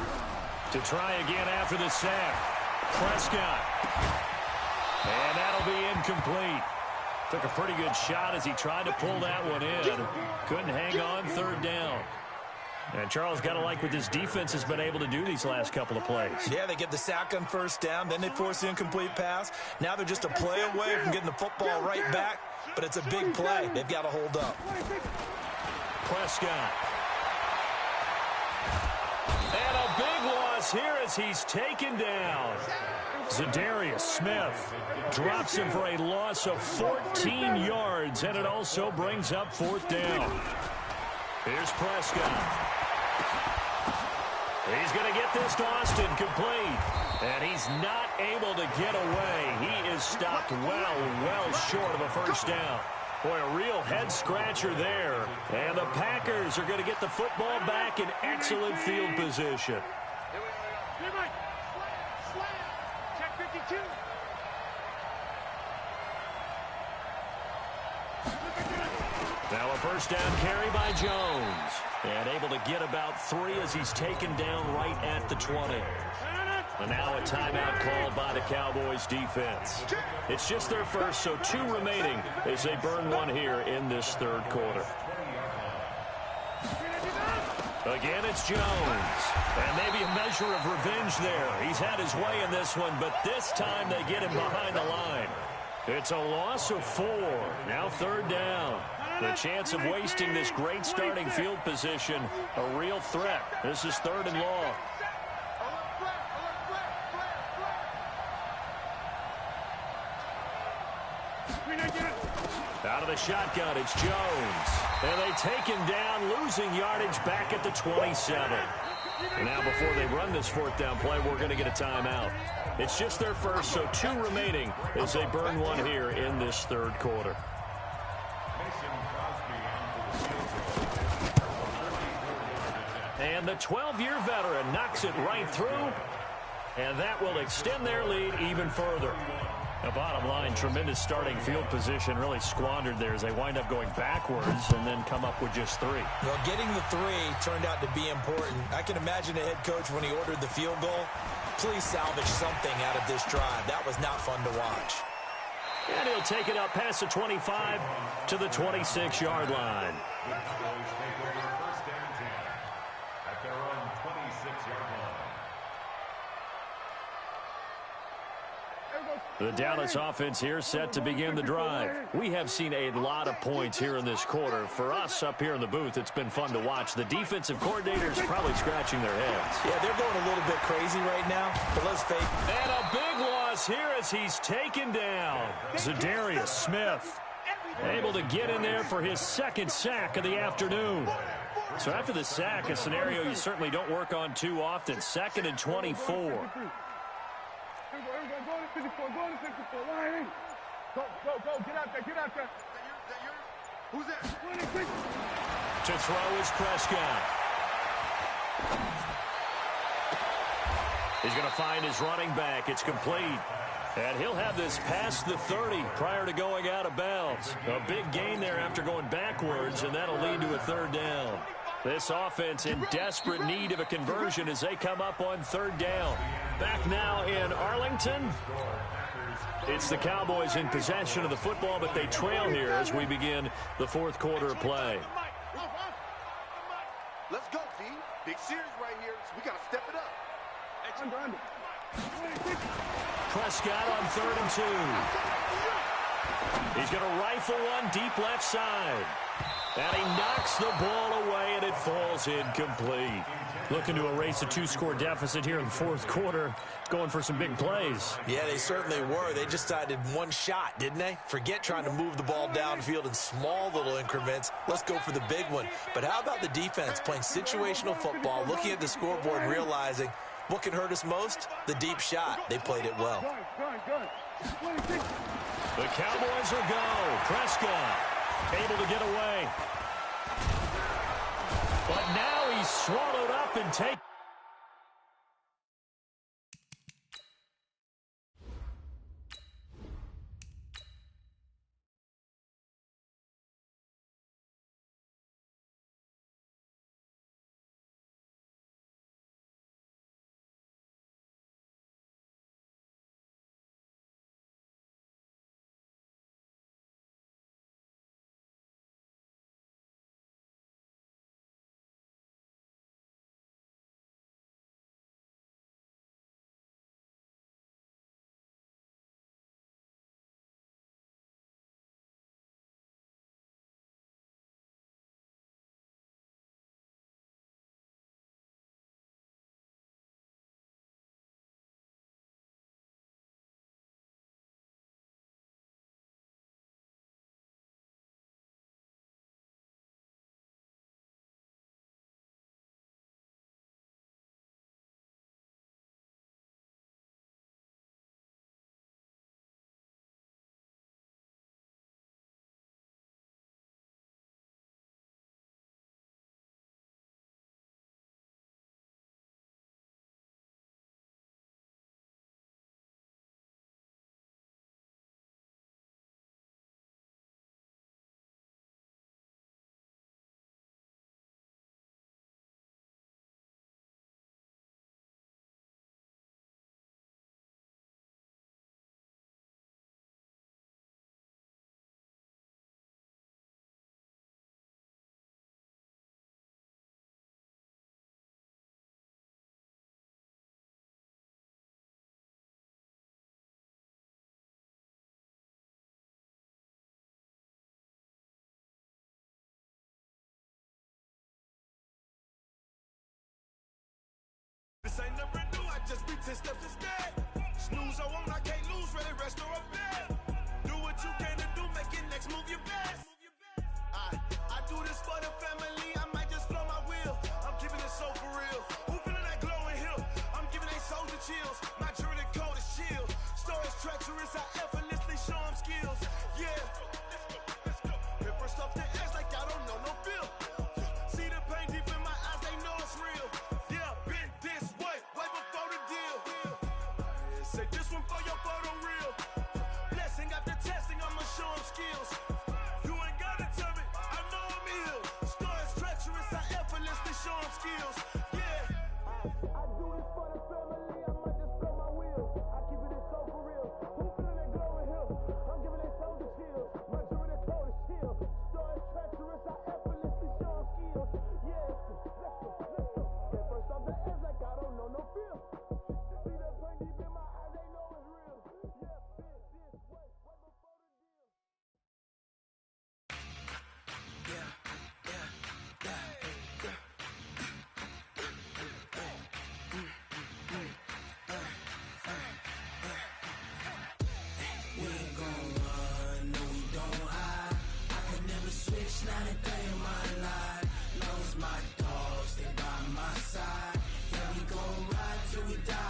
To try again after the sack. Prescott. And that'll be incomplete. Took a pretty good shot as he tried to pull that one in. Couldn't hang on third down. And Charles, got to like what this defense has been able to do these last couple of plays. Yeah, they get the sack on first down, then they force the incomplete pass. Now they're just a play away from getting the football right back, but it's a big play. They've got to hold up. Prescott. And a big loss here as he's taken down. Zadarius Smith drops him for a loss of 14 yards, and it also brings up fourth down. Here's Prescott. He's going to get this to Austin complete. And he's not able to get away. He is stopped well short of a first down. Boy, a real head-scratcher there. And the Packers are going to get the football back in excellent field position. Check 52. Now a first down carry by Jones. And able to get about 3 as he's taken down right at the 20. And now a timeout called by the Cowboys defense. It's just their first, so 2 remaining as they burn one here in this third quarter. Again, it's Jones. And maybe a measure of revenge there. He's had his way in this one, but this time they get him behind the line. It's a loss of 4. Now third down. The chance of wasting this great starting field position, a real threat. This is third and long. Out of the shotgun, it's Jones. And they take him down, losing yardage back at the 27. And now before they run this fourth down play, we're going to get a timeout. It's just their first, so 2 remaining as they burn one here in this third quarter. And the 12-year veteran knocks it right through, and that will extend their lead even further. The bottom line, tremendous starting field position, really squandered there as they wind up going backwards and then come up with just 3. Well, getting the 3 turned out to be important. I can imagine a head coach when he ordered the field goal. Please salvage something out of this drive. That was not fun to watch. And he'll take it up past the 25 to the 26-yard line. The Dallas offense here set to begin the drive. We have seen a lot of points here in this quarter. For us up here in the booth, it's been fun to watch. The defensive coordinators probably scratching their heads. Yeah, they're going a little bit crazy right now, but let's face it. And a big loss here as he's taken down. Zadarius Smith able to get in there for his second sack of the afternoon. So after the sack, a scenario you certainly don't work on too often. 2nd and 24. Go to 54, go to 54. Why? Go, get out there. Who's that? To throw is Prescott. He's going to find his running back. It's complete. And he'll have this past the 30 prior to going out of bounds. A big gain there after going backwards, and that'll lead to a third down. This offense in desperate need of a conversion as they come up on third down. Back now in Arlington. It's the Cowboys in possession of the football, but they trail here as we begin the fourth quarter of play. Let's go, D. Big series right here. So we got to step it up. Under. Prescott on 3rd and 2. He's going to rifle one deep left side. And he knocks the ball away, and it falls incomplete. Looking to erase a 2-score deficit here in the fourth quarter, going for some big plays. Yeah, they certainly were. They just decided one shot, didn't they? Forget trying to move the ball downfield in small little increments. Let's go for the big one. But how about the defense playing situational football, looking at the scoreboard and realizing what can hurt us most? The deep shot. They played it well. The Cowboys are go. Prescott able to get away. But now he's swallowed up and taken. 10 steps instead. Snooze or won't, I can't lose, really rest or a bed. Do what you can to do, make your next move your best. I do this for the family, I might just blow my wheel. I'm keeping it so for real. Who feeling that glowing hill? I'm giving they soldier chills. My jewelry cold is chill. Stories treacherous, I effortlessly show them skills. Yeah. Hit first off the edge like I don't know no feel. See the pain deep in my eyes, they know it's real. Yeah, been this way before the deal. Say this one for your photo real. Blessing after testing, I'ma show them skills. You ain't gotta tell me, I know I'm ill. Stories treacherous, I effortlessly show them skills. Yeah. I do this for the family, I might just blow my wheel. I keep it so for real. Who feeling that glowing hill? I'm giving they soldier chills. My jewelry cold is chill. Stories treacherous, I effortlessly show them skills. Yeah. Let's go. Get first off the edge like I don't know no feel. See that pain deep in my eyes, they know it's real. Yeah, been this way before the deal. We ain't gon' run, no we don't hide. I could never switch, not a day in my life. Long as my dogs stay by my side. Yeah, we gon' ride till we die.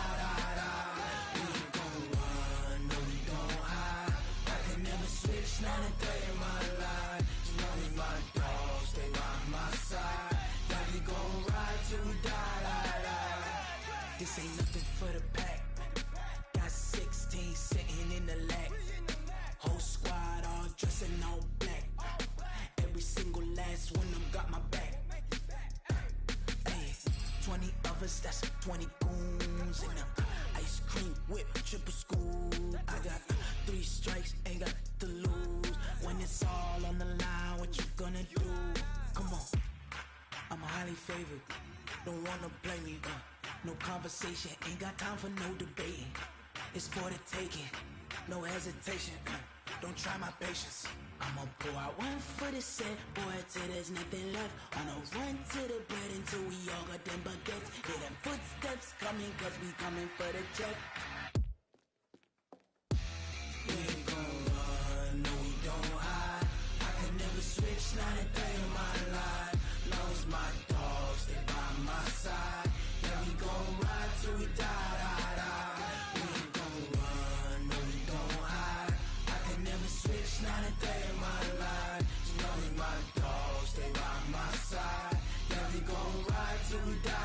We ain't gon' run, no we don't hide. I could never switch, not a day in my life. As long as my dogs stay by my side. Yeah, we gon' ride till we die. This ain't nothing for the pack. Got 16 sitting in the lap. Whole squad all dressed in all black. Every single last one of them got my back. Hey, 20 of us, that's 20 goons. And ice cream whip, triple school. I got 3 strikes, ain't got to lose. When it's all on the line, what you gonna do? Come on, I'm highly favored. Don't wanna play me, no conversation, ain't got time for no debating. It's for the taking, no hesitation. Don't try my patience. I'ma pour out one for the set, boy, till there's nothing left. On a run to the bread until we all got them baguettes. Hear them footsteps coming, cause we coming for the check. We ain't gon' run, no we don't hide. I could never switch, not a day in my life. Long as my dogs stay by my side. Yeah, we gon' ride till we die. We ain't gon' run, no we don't hide. I could never switch, not a day in my life. As long as my dogs stay by my side. Yeah, we gon' ride till we die.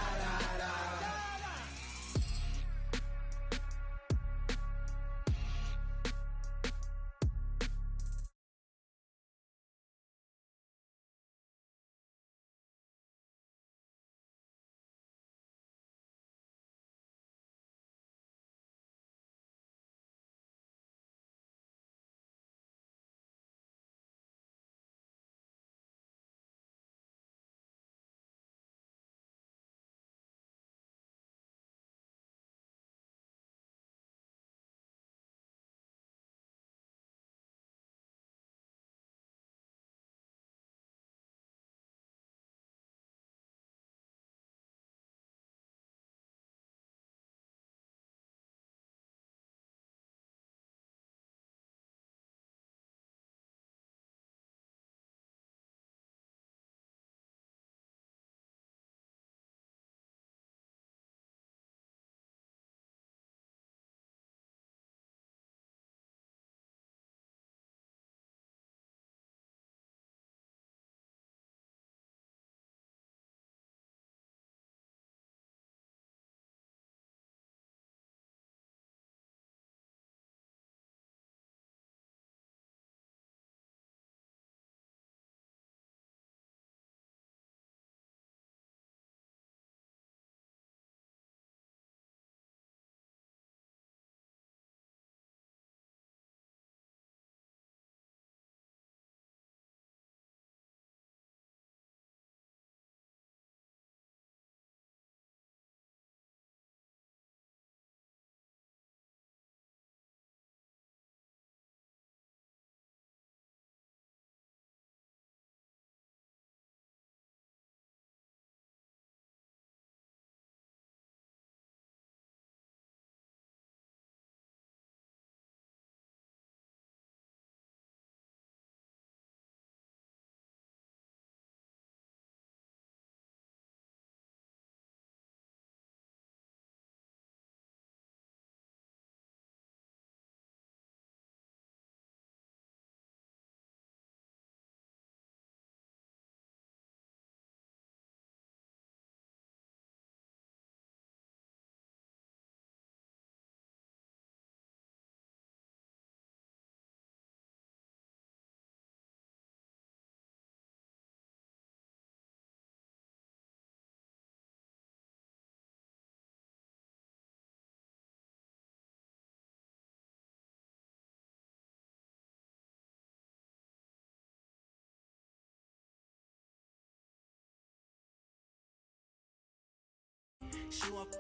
She want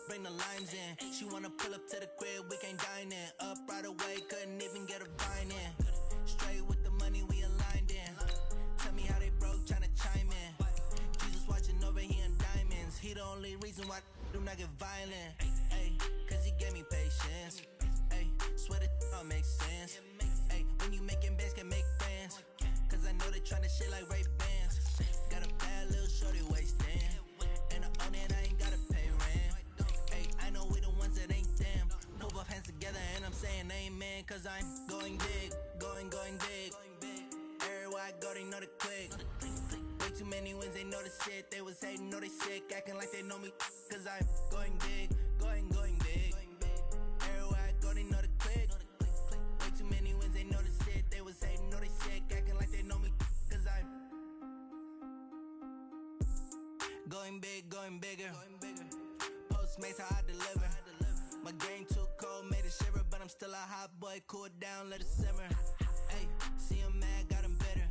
bring the lines in. She wanna pull up to the crib, we can't dine in. Up right away, couldn't even get a vine in. Straight with the money we aligned in. Tell me how they broke, tryna chime in. Jesus watching over here in diamonds. He the only reason why do not get violent. Ay, cause he gave me patience. Ay, swear that all makes sense. Ay, when you making bands can make friends. Cause I know they tryna shit like Ray-Bans. Got a bad little shorty wasting. And I own it, I ain't gotta pay rent. Ay, I know we the ones that ain't them. Put both hands together and I'm saying amen. Cause I'm going big, going big. Everywhere I go, they know the click. Way too many wins, they know the shit. They was hating, know they sick, acting like they know me. Cause I'm going big, going big. Everywhere I go, they know the click. Way too many wins, they know the shit. They was hating, know they sick, acting like they know me. Cause I'm going big, going bigger. Postmates, how I deliver. My game too cold, made it shiver. But I'm still a hot boy, cool it down, let it simmer. Hey, see him mad, got him bitter.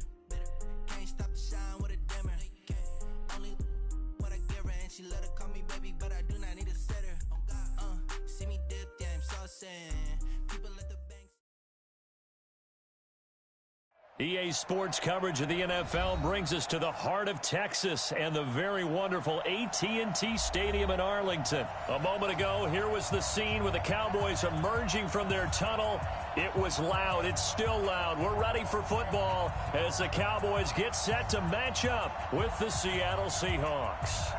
Can't stop the shine with a dimmer. Only what I give her, and she let her call me baby, but I do not need a sitter. See me dip, yeah, I'm so sad. People at the banks. EA Sports coverage of the NFL brings us to the heart of Texas and the very wonderful AT&T Stadium in Arlington. A moment ago, here was the scene with the Cowboys emerging from their tunnel. It was loud. It's still loud. We're ready for football as the Cowboys get set to match up with the Seattle Seahawks.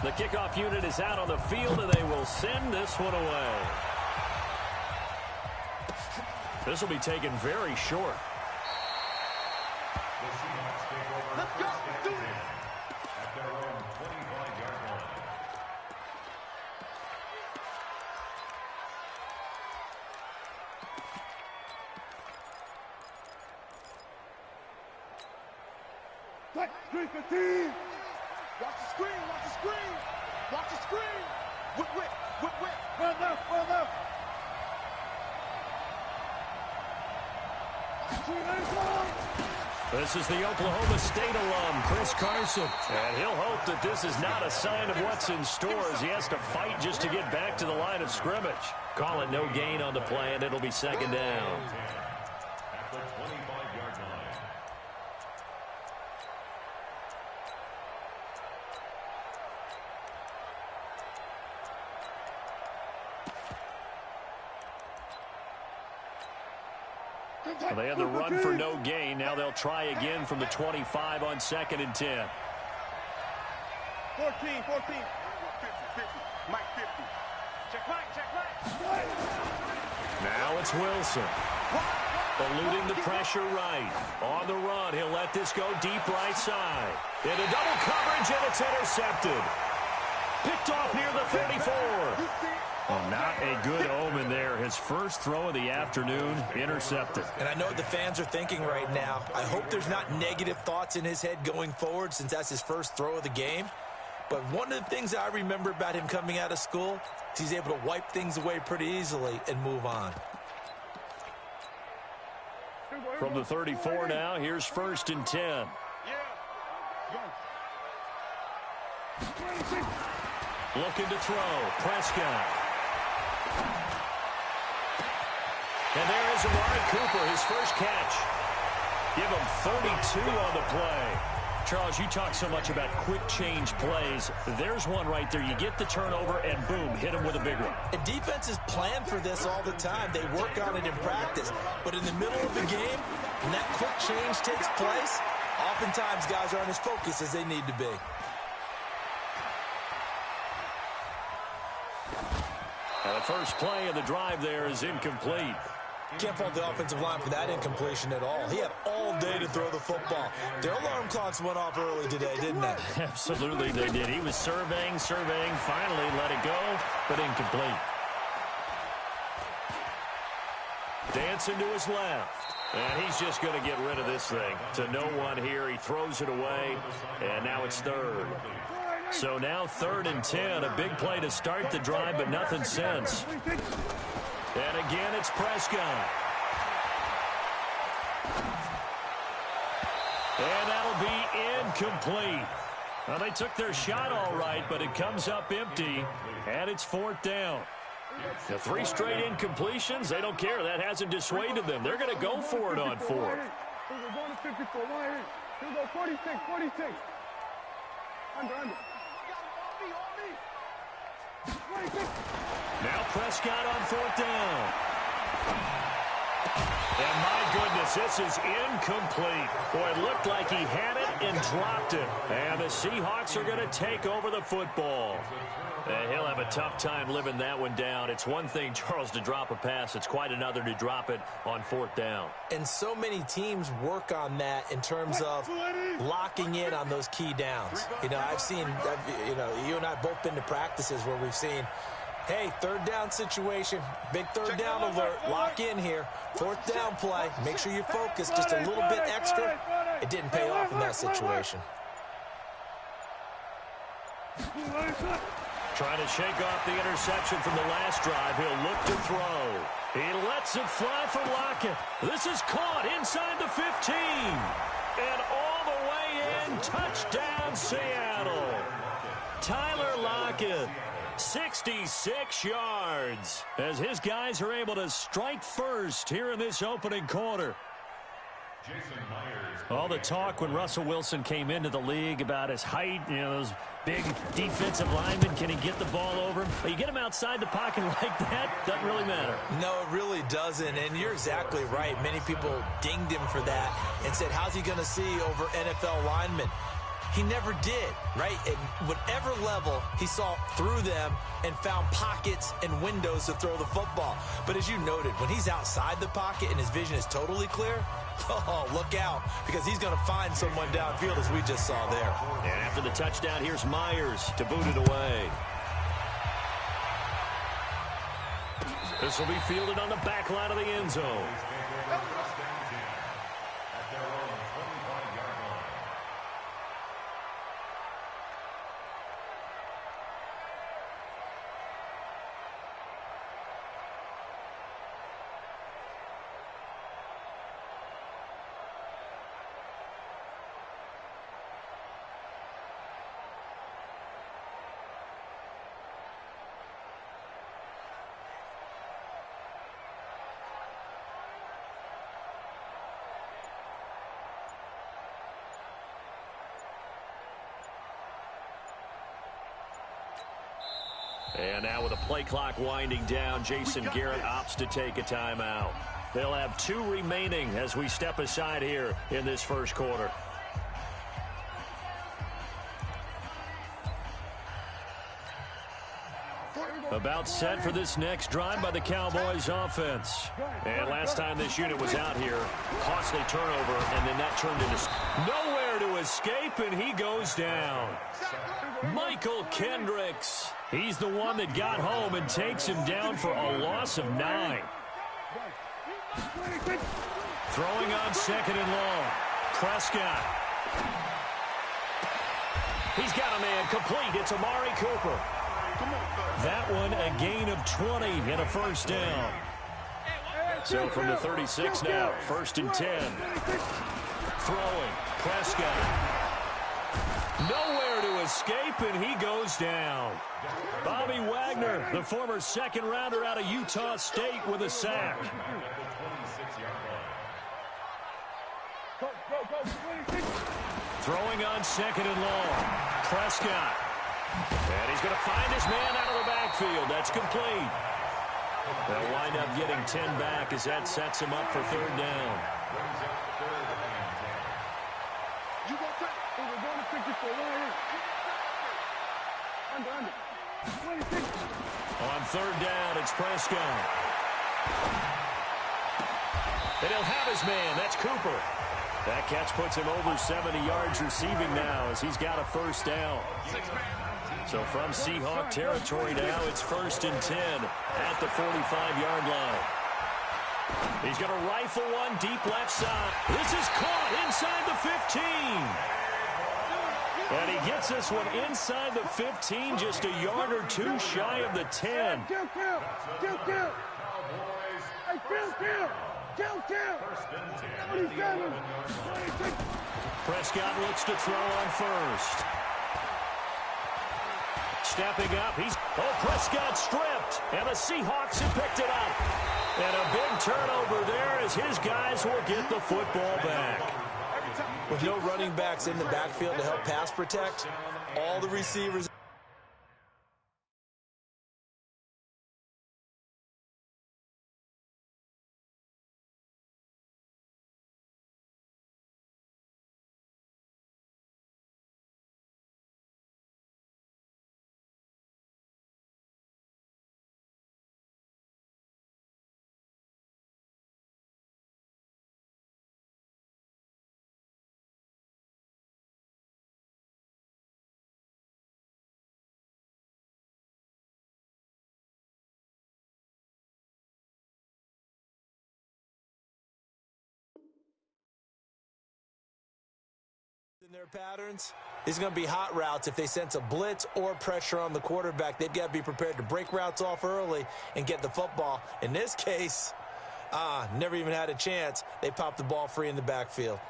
The kickoff unit is out on the field, and they will send this one away. This will be taken very short. The Seahawks take over Let's go. first and 10 at their own 25-yard line. Right, 315. Watch the screen, watch the screen. Watch the screen. Whip. Run left. This is the Oklahoma State alum, Chris Carson. And he'll hope that this is not a sign of what's in store as he has to fight just to get back to the line of scrimmage. Call it no gain on the play, and it'll be second down. At the 25-yard line. Well, they had the run for no gain. Now they'll try again from the 25 on 2nd and 10. 14. 50. Mike 50. Check Mike. Now it's Wilson. Eluding the pressure right. On the run, he'll let this go deep right side. Into double coverage, and it's intercepted. Picked off near the 34. Well, not a good omen there. His first throw of the afternoon, intercepted. And I know what the fans are thinking right now. I hope there's not negative thoughts in his head going forward since that's his first throw of the game. But one of the things I remember about him coming out of school is he's able to wipe things away pretty easily and move on. From the 34 now, here's 1st and 10. Looking to throw. Prescott. And there is Amari Cooper, his first catch. Give him 32 on the play. Charles, you talk so much about quick change plays. There's one right there. You get the turnover, and boom, hit him with a big one. And defenses plan for this all the time. They work on it in practice. But in the middle of the game, when that quick change takes place, oftentimes guys aren't as focused as they need to be. And the first play of the drive there is incomplete. Can't fault the offensive line for that incompletion at all. He had all day to throw the football. Their alarm clocks went off early today, didn't they? Absolutely they did. He was surveying, finally let it go, but incomplete. Dancing to his left. And he's just going to get rid of this thing. To no one here. He throws it away, and now it's 3rd. So now 3rd and 10. A big play to start the drive, but nothing since. And again, it's Prescott. And that'll be incomplete. Well, they took their shot all right, but it comes up empty, and it's 4th down. The 3 straight incompletions, they don't care. That hasn't dissuaded them. They're going to go for it on 4th. We're going to 54. Here we go, 46, 46. Under. Now Prescott on 4th down. And my goodness, this is incomplete. Boy, it looked like he had it and dropped it. And the Seahawks are going to take over the football. He'll have a tough time living that one down. It's one thing, Charles, to drop a pass. It's quite another to drop it on 4th down. And so many teams work on that in terms of locking in on those key downs. You know, you and I both been to practices where we've seen, hey, 3rd down situation, big 3rd down alert, lock in here. 4th down play, make sure you focus just a little bit extra. It didn't pay off in that situation. Trying to shake off the interception from the last drive. He'll look to throw. He lets it fly for Lockett. This is caught inside the 15. And all the way in, touchdown Seattle. Tyler Lockett, 66 yards, as his guys are able to strike first here in this opening quarter. All the talk when Russell Wilson came into the league about his height, you know, those big defensive linemen, can he get the ball over him? But you get him outside the pocket like that, doesn't really matter. No, it really doesn't, and you're exactly right. Many people dinged him for that and said, how's he going to see over NFL linemen? He never did, right? At whatever level, he saw through them and found pockets and windows to throw the football. But as you noted, when he's outside the pocket and his vision is totally clear, oh, look out, because he's going to find someone downfield, as we just saw there. And after the touchdown, here's Myers to boot it away. This will be fielded on the back line of the end zone. And now with a play clock winding down, Jason Garrett opts to take a timeout. They'll have 2 remaining as we step aside here in this first quarter. About set for this next drive by the Cowboys offense. And last time this unit was out here, costly turnover, and then that turned into nowhere to escape, and he goes down. Michael Kendricks. He's the one that got home and takes him down for a loss of 9. Throwing on 2nd and long. Prescott. He's got a man complete. It's Amari Cooper. That one a gain of 20 and a first down. So from the 36 now, 1st and 10. Throwing. Prescott. Nowhere to escape, and he goes down. Bobby Wagner, the former 2nd rounder out of Utah State, with a sack. Throwing on 2nd and long. Prescott. And he's going to find his man out of the backfield. That's complete. They'll wind up getting 10 back as that sets him up for 3rd down. On 3rd down, it's Prescott. And he'll have his man. That's Cooper. That catch puts him over 70 yards receiving now as he's got a first down. So from Seahawk territory now, it's 1st and 10 at the 45-yard line. He's going to rifle one deep left side. This is caught inside the 15. And he gets this one inside the 15, just a yard or two shy of the 10. Kill. Hey, kill. 27. 26. Prescott looks to throw on first. Stepping up, Prescott stripped, and the Seahawks have picked it up. And a big turnover there as his guys will get the football back. With no running backs in the backfield to help pass protect, all the receivers. In their patterns, these are going to be hot routes. If they sense a blitz or pressure on the quarterback, they've got to be prepared to break routes off early and get the football. In this case, never even had a chance. They popped the ball free in the backfield.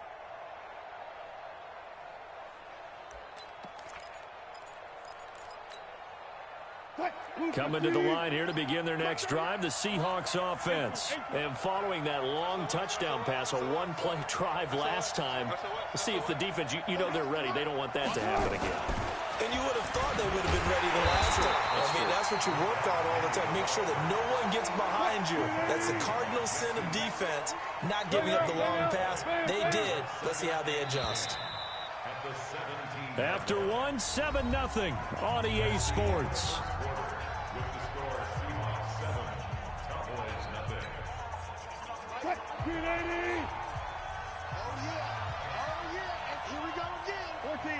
Coming to the line here to begin their next drive, the Seahawks offense. And following that long touchdown pass, a one-play drive last time, see if the defense, you know they're ready. They don't want that to happen again. And you would have thought they would have been ready the last time. That's what you work on all the time. Make sure that no one gets behind you. That's the cardinal sin of defense, not giving up the long pass. They did. Let's see how they adjust. After 7-0 on EA Sports. Green 80. Oh, yeah. And here we go again. 14.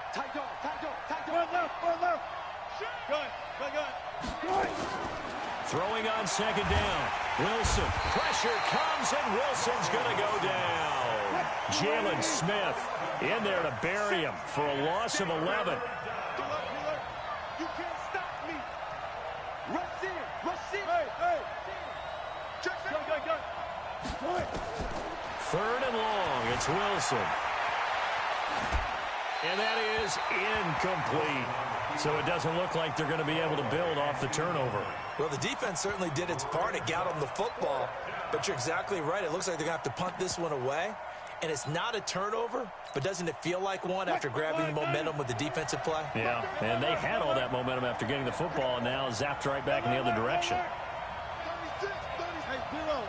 Tight dog. One left. Good. Throwing on second down. Wilson. Pressure comes, and Wilson's going to go down. Jalen Smith in there to bury him for a loss of 11. You can't stop me. Rush in. Hey. Go. Third and long. It's Wilson. And that is incomplete. So it doesn't look like they're going to be able to build off the turnover. Well, the defense certainly did its part to get them the football. But you're exactly right. It looks like they're going to have to punt this one away. And it's not a turnover, but doesn't it feel like one after grabbing the momentum with the defensive play? Yeah, and they had all that momentum after getting the football, and now zapped right back in the other direction. 36, 0.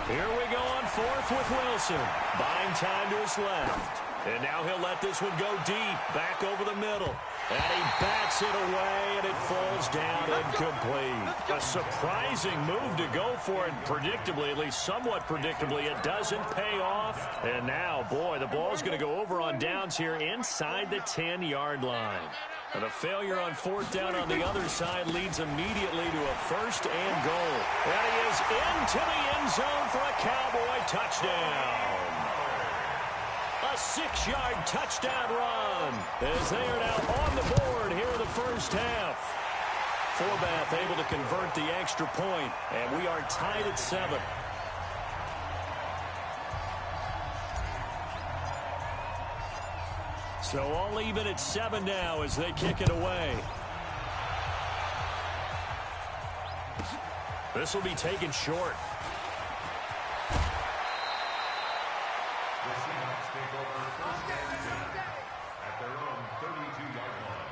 Here we go on fourth with Wilson. Buying time to his left. And now he'll let this one go deep, back over the middle. And he bats it away, and it falls down incomplete. A surprising move to go for it predictably, at least somewhat predictably. It doesn't pay off. And now, boy, the ball's going to go over on downs here inside the 10-yard line. And a failure on fourth down on the other side leads immediately to a first and goal. And he is into the end zone for a Cowboy touchdown. A 6-yard touchdown run as they are now on the board here in the first half. Forbath able to convert the extra point, and we are tied at 7. So all even at 7 now as they kick it away. This will be taken short. At their own 32-yard line.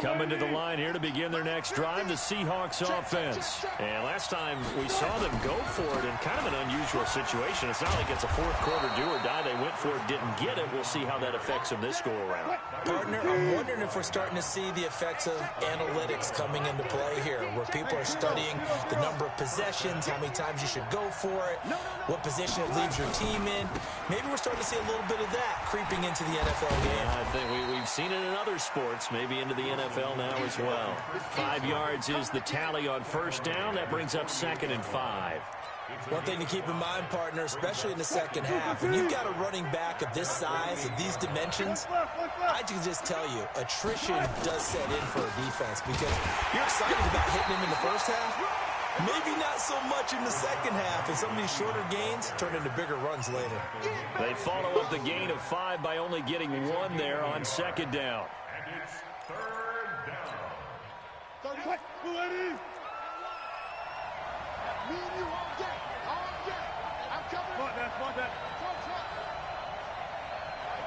Coming to the line here to begin their next drive, the Seahawks offense. And last time we saw them go for it in kind of an unusual situation. It's not like it's a fourth quarter do or die. They went for it, didn't get it. We'll see how that affects them this go-around. Partner, I'm wondering if we're starting to see the effects of analytics coming into play here, where people are studying the number of possessions, how many times you should go for it, what position it leaves your team in. Maybe we're starting to see a little bit of that creeping into the NFL game. I think we've seen it in other sports, maybe into the NFL now as well. 5 yards is the tally on first down. That brings up 2nd and 5. One thing to keep in mind, partner, especially in the second half, when you've got a running back of this size, of these dimensions, I can just tell you, attrition does set in for a defense because you're excited about hitting him in the first half. Maybe not so much in the second half, and some of these shorter gains turn into bigger runs later. They follow up the gain of 5 by only getting 1 there on 2nd down. And it's 3rd down. Me and you all day. All day. I'm coming. Come on, man. Come on, man. Front, front.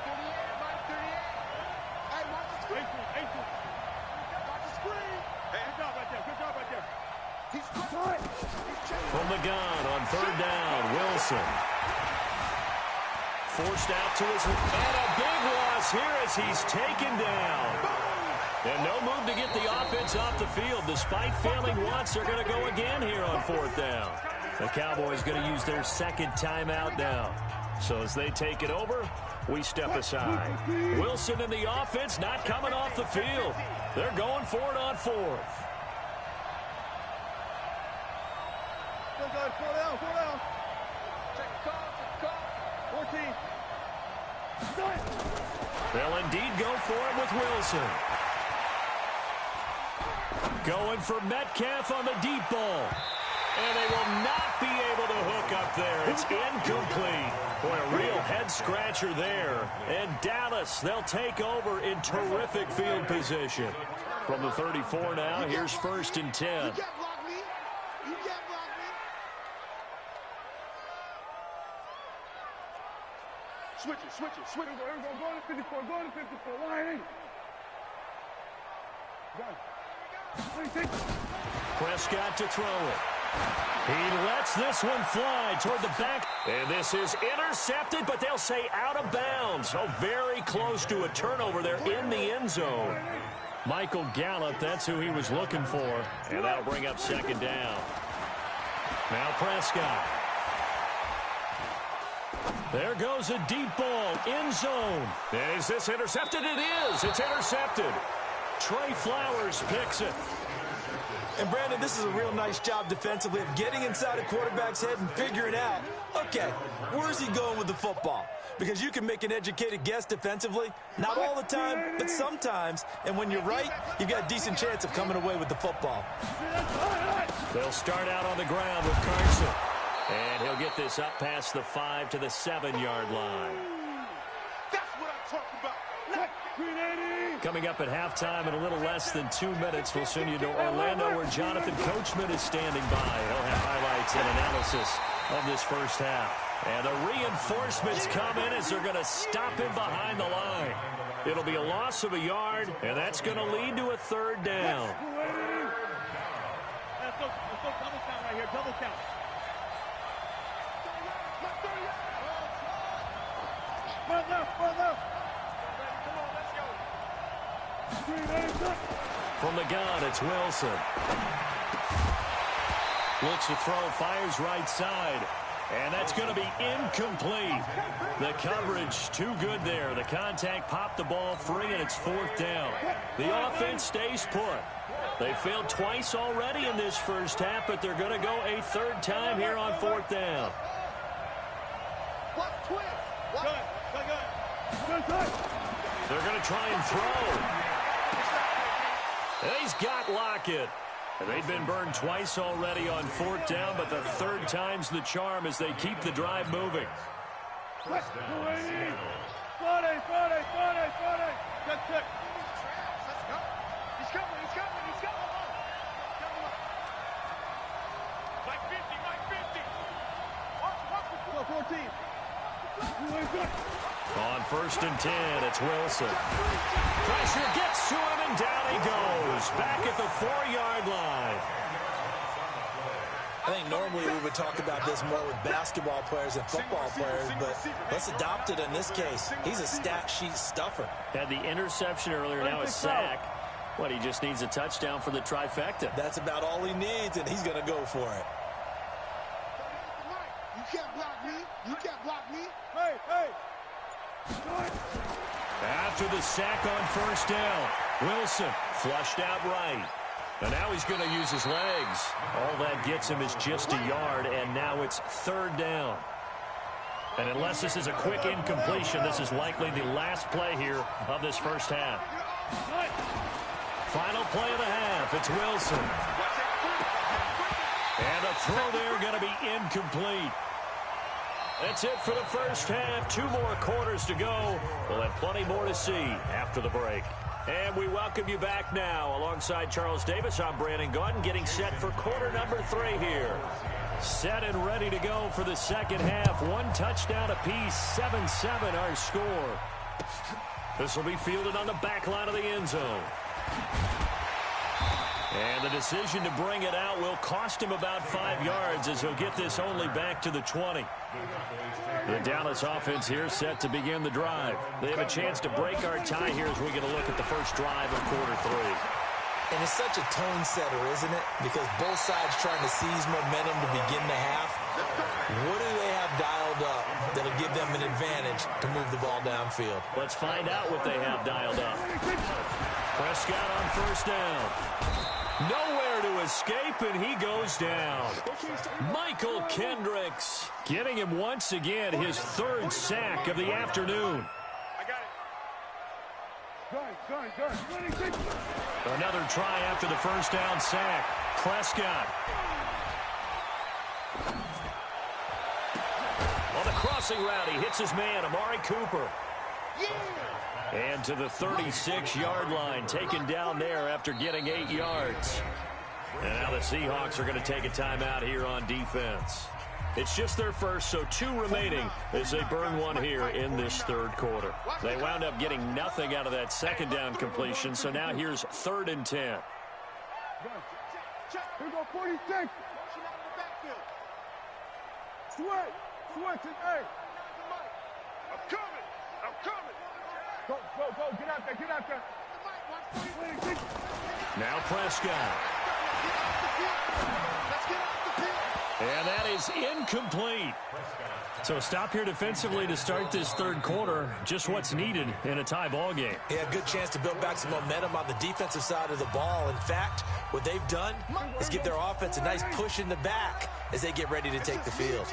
38, Mike 38. Hey, watch the screen. 18. Watch the screen. Hey, good job right there. Good job right there. He's good. From the gun on 3rd down, Wilson. Forced out to his... And a big loss here as he's taken down. And no move to get the offense off the field. Despite failing once, they're going to go again here on 4th down. The Cowboys going to use their 2nd timeout now. So as they take it over, we step aside. Wilson and the offense not coming off the field. They're going for it on 4th. Go, guys. 4 down. 4 down. Check the call. 14. They'll indeed go for it with Wilson. Going for Metcalf on the deep ball. And they will not be able to hook up there. It's incomplete. Boy, a real head-scratcher there. And Dallas, they'll take over in terrific field position. From the 34 now, here's 1st and 10. You can't block me. You can't block me. Switch it. Go to 54. Go to 54. Line. Go. Prescott to throw it. He lets this one fly toward the back. And this is intercepted, but they'll say out of bounds. Oh, very close to a turnover there in the end zone. Michael Gallup, that's who he was looking for. And that'll bring up 2nd down. Now Prescott. There goes a deep ball, end zone. Is this intercepted? It is. It's intercepted. Trey Flowers picks it. And, Brandon, this is a real nice job defensively of getting inside a quarterback's head and figuring out, okay, where's he going with the football? Because you can make an educated guess defensively. Not all the time, but sometimes. And when you're right, you've got a decent chance of coming away with the football. They'll start out on the ground with Carson. And he'll get this up past the 5 to the 7-yard line. That's what I'm talking about. Coming up at halftime in a little less than 2 minutes, we'll send you to Orlando where Jonathan Coachman is standing by. He'll have highlights and analysis of this first half. And the reinforcements come in as they're going to stop him behind the line. It'll be a loss of a yard, and that's going to lead to a 3rd down. Let's go double count right here. Double count. Run left. From the gun, it's Wilson. Looks to throw, fires right side. And that's going to be incomplete. The coverage too good there. The contact popped the ball free, and it's 4th down. The offense stays put. They failed twice already in this first half, but they're going to go a 3rd time here on 4th down. They're going to try and throw. And he's got Lockett. And they've been burned twice already on 4th down, but the 3rd time's the charm as they keep the drive moving. Friday. Good pick. Let's go. He's coming. Mike 50. Watch. Go 14. On 1st and 10, it's Wilson. Pressure gets to him, and down he goes. Back at the 4-yard line. I think normally we would talk about this more with basketball players and football players, but let's adopt it in this case. He's a stat sheet stuffer. Had the interception earlier, now a sack. What, he just needs a touchdown for the trifecta. That's about all he needs, and he's going to go for it. You can't block me. You can't block me. Hey, hey. After the sack on 1st down, Wilson flushed out right. And now he's going to use his legs. All that gets him is just a yard, and now it's 3rd down. And unless this is a quick incompletion, this is likely the last play here of this first half. Final play of the half, it's Wilson. And a throw there going to be incomplete. That's it for the first half. 2 more quarters to go. We'll have plenty more to see after the break. And we welcome you back now. Alongside Charles Davis, I'm Brandon Gaudin, getting set for quarter number 3 here. Set and ready to go for the second half. 1 touchdown apiece, 7-7 our score. This will be fielded on the back line of the end zone. And the decision to bring it out will cost him about 5 yards as he'll get this only back to the 20. The Dallas offense here set to begin the drive. They have a chance to break our tie here as we get a look at the first drive of quarter 3. And it's such a tone setter, isn't it? Because both sides trying to seize momentum to begin the half. What do they have dialed up that'll give them an advantage to move the ball downfield? Let's find out what they have dialed up. Prescott on 1st down. Nowhere to escape, and he goes down. Michael Kendricks getting him once again his 3rd sack of the afternoon. Another try after the 1st down sack. Prescott. On the crossing route, he hits his man, Amari Cooper. And to the 36-yard line, taken down there after getting 8 yards. And now the Seahawks are going to take a timeout here on defense. It's just their first, so 2 remaining as they burn 1 here in this 3rd quarter. They wound up getting nothing out of that 2nd down completion, so now here's 3rd and 10. Here go 46. Switch it, hey. I'm coming. Go, get out there. Now Prescott. And that is incomplete. So a stop here defensively to start this 3rd quarter. Just what's needed in a tie ball game. They have a good chance to build back some momentum on the defensive side of the ball. In fact, what they've done is give their offense a nice push in the back as they get ready to take the field.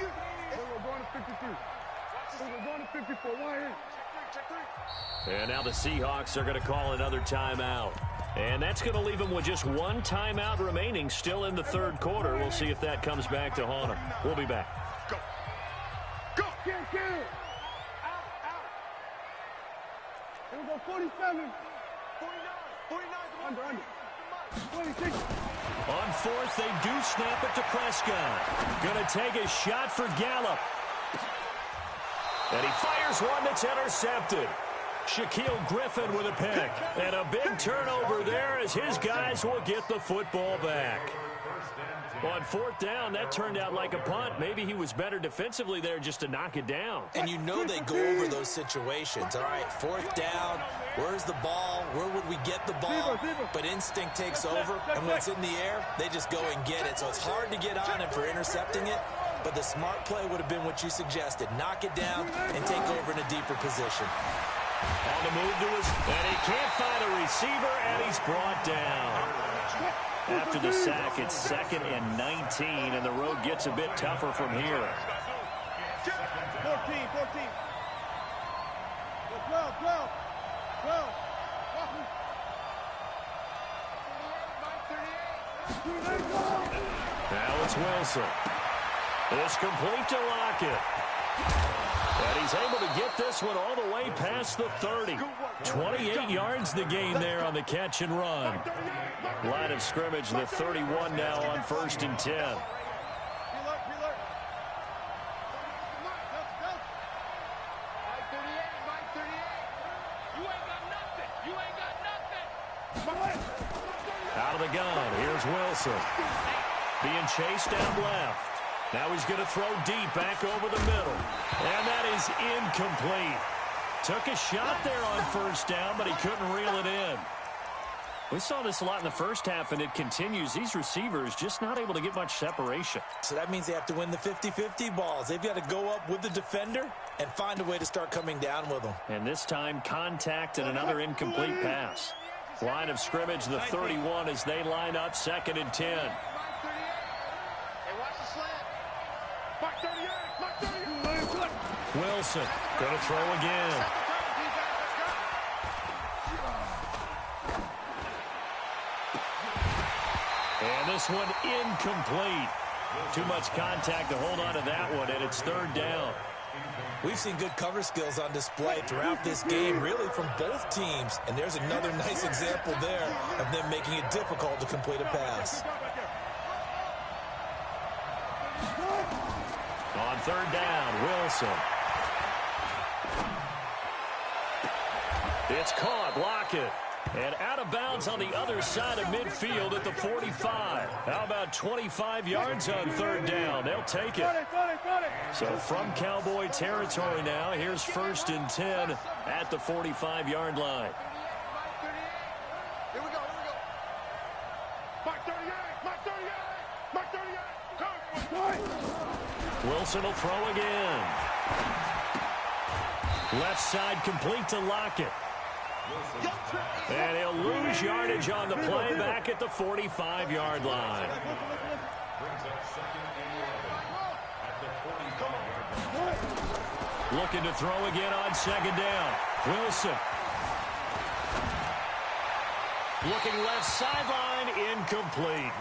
And now the Seahawks are going to call another timeout. And that's going to leave them with just 1 timeout remaining still in the 3rd quarter. We'll see if that comes back to haunt them. We'll be back. Go. Get. Out. Here we go, 47. 49. Under. 26. On 4th, they do snap it to Prescott. Going to take a shot for Gallup. And he fires one that's intercepted. Shaquille Griffin with a pick. And a big turnover there as his guys will get the football back. On 4th down, that turned out like a punt. Maybe he was better defensively there just to knock it down. And you know they go over those situations. All right, 4th down, where's the ball? Where would we get the ball? But instinct takes over, and when it's in the air, they just go and get it. So it's hard to get on him for intercepting it, but the smart play would have been what you suggested. Knock it down and take over in a deeper position. On the move to his, and he can't find a receiver, and he's brought down. After the sack, it's 2nd and 19, and the road gets a bit tougher from here. 14. 12. Now it's Wilson. It's complete to Lockett. And he's able to get this one all the way past the 30. 28 yards the gain there on the catch and run. Line of scrimmage, the 31 now on 1st and 10. Here's Wilson. Being chased down left. Now he's going to throw deep back over the middle. And that is incomplete. Took a shot there on first down, but he couldn't reel it in. We saw this a lot in the first half, and it continues. These receivers just not able to get much separation. So that means they have to win the 50-50 balls. They've got to go up with the defender and find a way to start coming down with them. And this time, contact and another incomplete pass. Line of scrimmage, the 31, as they line up 2nd and 10. Hey, watch the slant. Mark 38. Mark 38. Wilson going to throw again. And this one incomplete. Too much contact to hold on to that one, and it's 3rd down. We've seen good cover skills on display throughout this game, really from both teams. And there's another nice example there of them making it difficult to complete a pass. On 3rd down, Wilson. It's caught. Lockett. And out of bounds on the other side of midfield at the 45. How about 25 yards on 3rd down? They'll take it. So from Cowboy territory now, here's 1st and 10 at the 45-yard line. Here we go. Mark 38. Mark 38. Mark 38. Wilson will throw again. Left side complete to Lockett. And he'll lose yardage on the play back at the 45-yard line. Looking to throw again on 2nd down. Wilson. Looking left sideline, incomplete.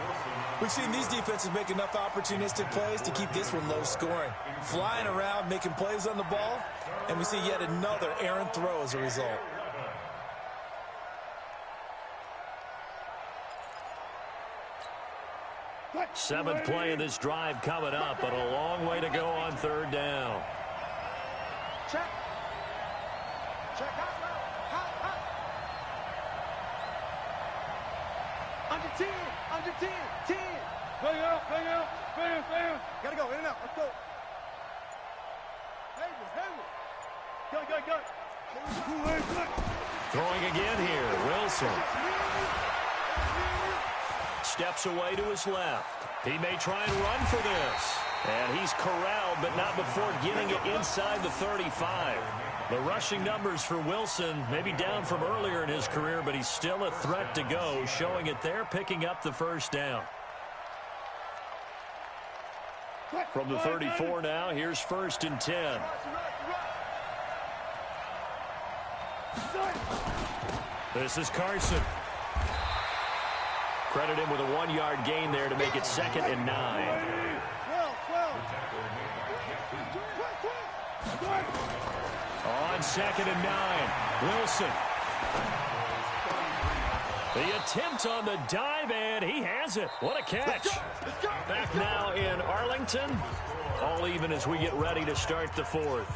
We've seen these defenses make enough opportunistic plays to keep this one low scoring. Flying around, making plays on the ball, and we see yet another errant throw as a result. Seventh play of this drive coming up, but a long way to go on 3rd down. Check. Hot. Under 10. 10. Bring it out. Gotta go, in and out. Let's go. Hayward. Go. Throwing again here, Wilson. Steps away to his left. He may try and run for this. And he's corralled, but not before getting it inside the 35. The rushing numbers for Wilson may be down from earlier in his career, but he's still a threat to go, showing it there, picking up the 1st down. From the 34 now, here's 1st and 10. This is Carson. Credit him with a 1-yard gain there to make it 2nd and 9. On 2nd and 9, Wilson. The attempt on the dive, and he has it. What a catch. Back now in Arlington. All even as we get ready to start the 4th.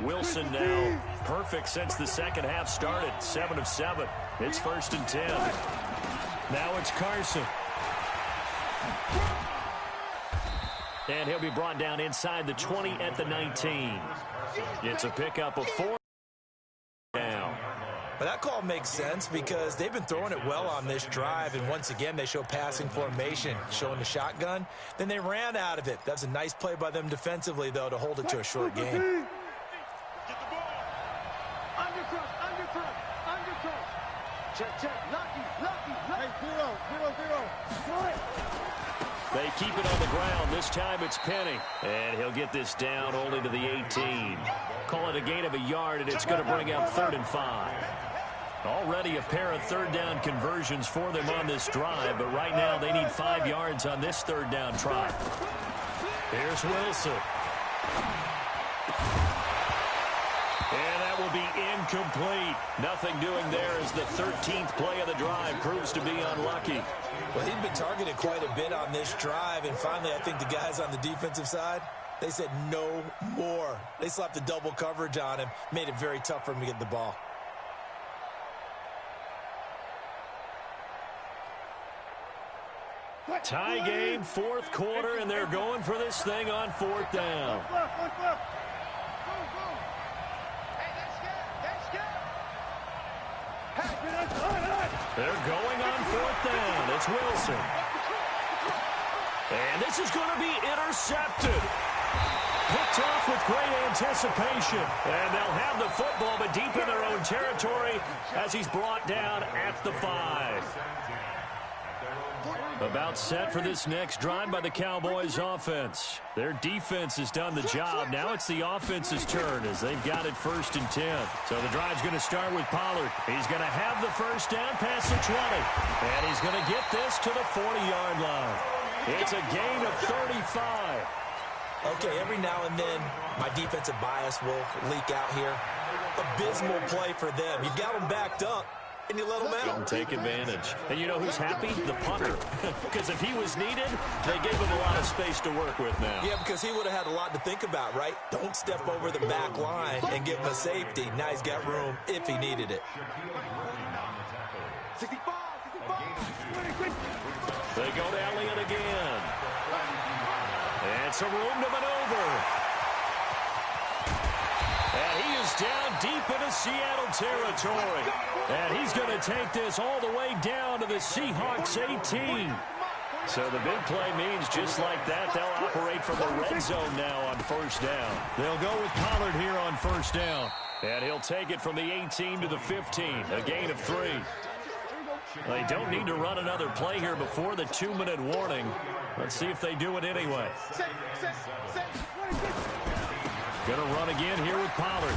Wilson now perfect since the 2nd half started. 7 of 7. It's 1st and 10. Now it's Carson. And he'll be brought down inside the 20 at the 19. It's a pickup of 4 now. But that call makes sense because they've been throwing it well on this drive, and once again they show passing formation, showing the shotgun. Then they ran out of it. That's a nice play by them defensively, though, to hold it to a short game. Check. Lucky. Hey, 0. They keep it on the ground. This time it's Penny. And he'll get this down only to the 18. Call it a gain of a yard, and it's going to bring up 3rd and 5. Already a pair of 3rd down conversions for them on this drive, but right now they need 5 yards on this 3rd down try. Here's Wilson. And that will be incomplete. Nothing doing there as the 13th play of the drive proves to be unlucky. Well, he'd been targeted quite a bit on this drive, and finally I think the guys on the defensive side They said no more. They slapped the double coverage on him, made it very tough for him to get the ball. Tie game, fourth quarter, and they're going for this thing on fourth down. They're going on fourth down. It's Wilson. And this is going to be intercepted. Picked off with great anticipation. And they'll have the football, but deep in their own territory as he's brought down at the 5. About set for this next drive by the Cowboys offense. Their defense has done the job. Now it's the offense's turn as they've got it 1st and 10. So the drive's going to start with Pollard. He's going to have the first down past the 20. And he's going to get this to the 40-yard line. It's a gain of 35. Okay, every now and then my defensive bias will leak out here. Abysmal play for them. You got them backed up. And you let him out. Didn't take advantage. And you know who's happy? The punter. Because if he was needed, they gave him a lot of space to work with now. Yeah, because he would have had a lot to think about, right? Don't step over the back line and give him a safety. Now he's got room if he needed it. 65. They go to Elliott again. And some room to maneuver. And he is down deep into Seattle territory. And he's going to take this all the way down to the Seahawks 18. So the big play means just like that, they'll operate from the red zone now on first down. They'll go with Pollard here on first down. And he'll take it from the 18 to the 15, a gain of 3. They don't need to run another play here before the 2-minute warning. Let's see if they do it anyway. Going to run again here with Pollard.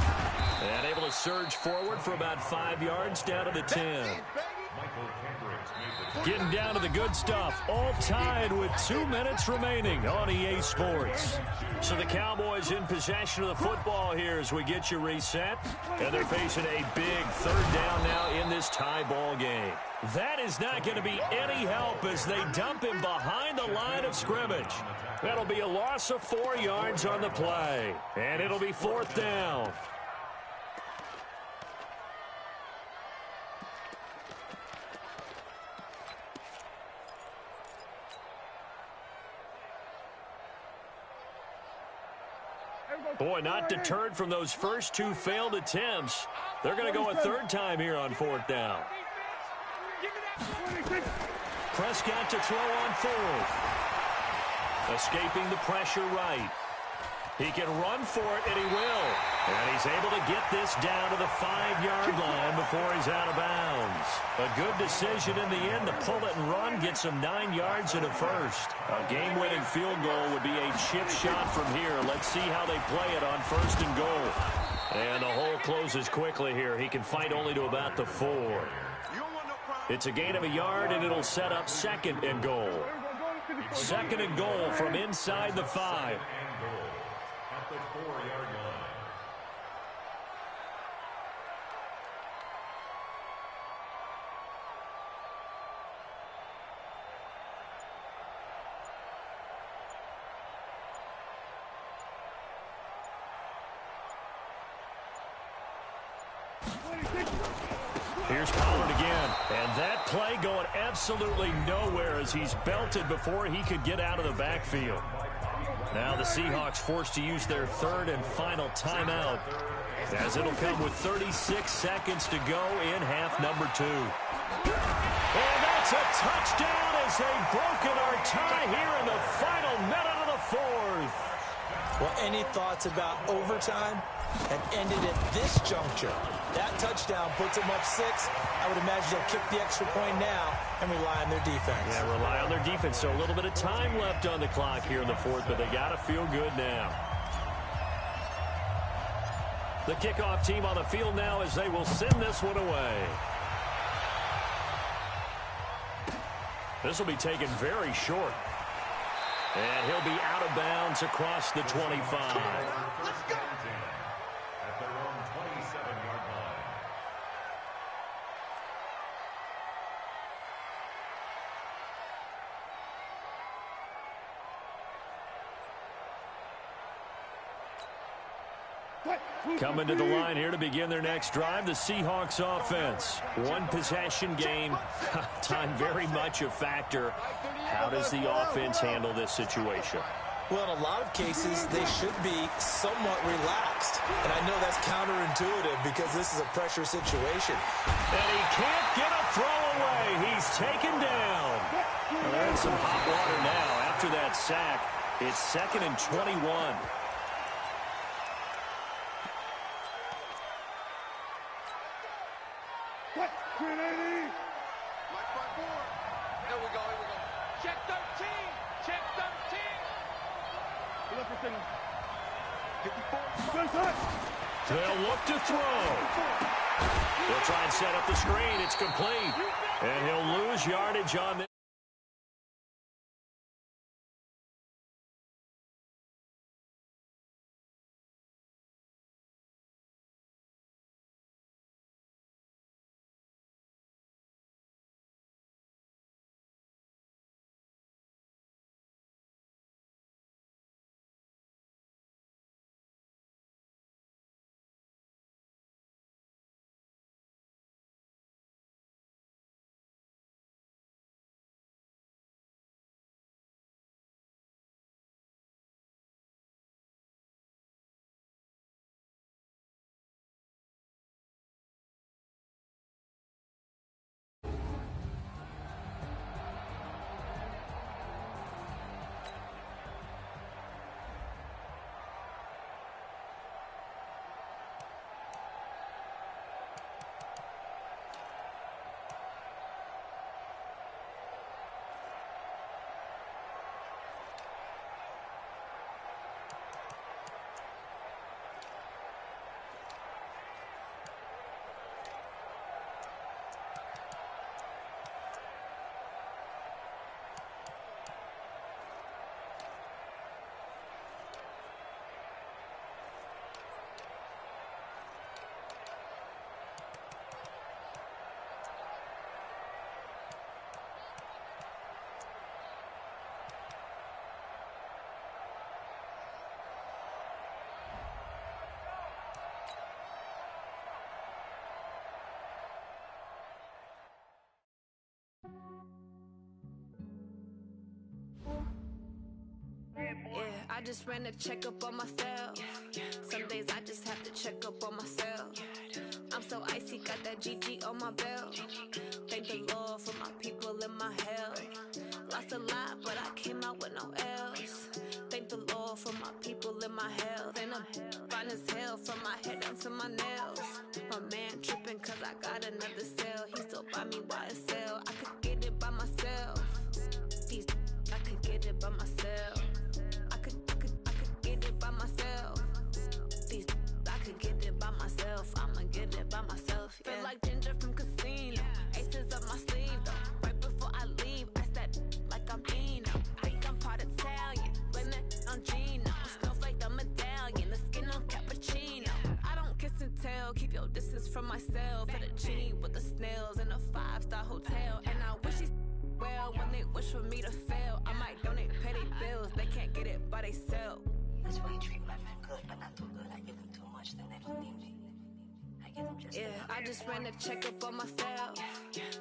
And able to surge forward for about 5 yards down to the 10. Getting down to the good stuff. All tied with 2 minutes remaining on EA Sports. So the Cowboys in possession of the football here as we get you reset. And they're facing a big 3rd down now in this tie ball game. That is not going to be any help as they dump him behind the line of scrimmage. That'll be a loss of 4 yards on the play. And it'll be 4th down. Boy, not deterred from those first 2 failed attempts. They're going to go a 3rd time here on 4th down. Prescott to throw on 4th. Escaping the pressure right. He can run for it, and he will. And he's able to get this down to the 5-yard line before he's out of bounds. A good decision in the end to pull it and run, gets him 9 yards and a first. A game-winning field goal would be a chip shot from here. Let's see how they play it on 1st and goal. And the hole closes quickly here. He can fight only to about the 4. It's a gain of a yard, and it'll set up 2nd and goal. 2nd and goal from inside the 5. At the 4-yard line. Here's Pollard again. And that play going absolutely nowhere as he's belted before he could get out of the backfield. Now the Seahawks forced to use their 3rd and final timeout as it'll come with 36 seconds to go in half number 2. And that's a touchdown as they've broken our tie here in the final minute of the 4th. Well, any thoughts about overtime have ended at this juncture. That touchdown puts them up 6. I would imagine they'll kick the extra point now and rely on their defense. Yeah, rely on their defense. So a little bit of time left on the clock here in the 4th, but they got to feel good now. The kickoff team on the field now as they will send this one away. This will be taken very short. And he'll be out of bounds across the 25. Let's go! At their own 27-yard line. Coming to the line here to begin their next drive, the Seahawks offense. One possession game. Time very much a factor. How does the offense handle this situation? Well, in a lot of cases, they should be somewhat relaxed. And I know that's counterintuitive because this is a pressure situation. And he can't get a throw away. He's taken down. Well, they're in some hot water now after that sack. It's 2nd and 21. Here we go. Check 13. Check 13. They'll look to throw. They'll try and set up the screen. It's complete. And he'll lose yardage on this. I just ran a checkup on myself. Some days I just have to check up on myself. I'm so icy, got that GG on my belt. Thank the Lord for my people and my health. Lost a lot, but I came out with no L's. Thank the Lord for my people and my health. And I'm fine as hell from my head down to my nails. My man tripping cause I got another cell. He still buy me YSL. I could get it by myself. I could get it by myself. I could get it by myself. I could get it by myself. I'ma get it by myself. Yeah. Feel like Ginger from Casino. Aces up my sleeve though. Right before I leave, I said like I'm Dino. Think I'm part Italian. Blame that on Gino. Snowflake the medallion. The skin on cappuccino. I don't kiss and tell. Keep your distance from myself. Fettuccine with the snails in a 5-star hotel. And I wish he's well when they wish for me to fail. I might donate, pay their bills. They can't get it by themselves. That's why you treat my men good, but not too good. I give them too much, then they don't need me. I give them just enough. I just ran a checkup on myself.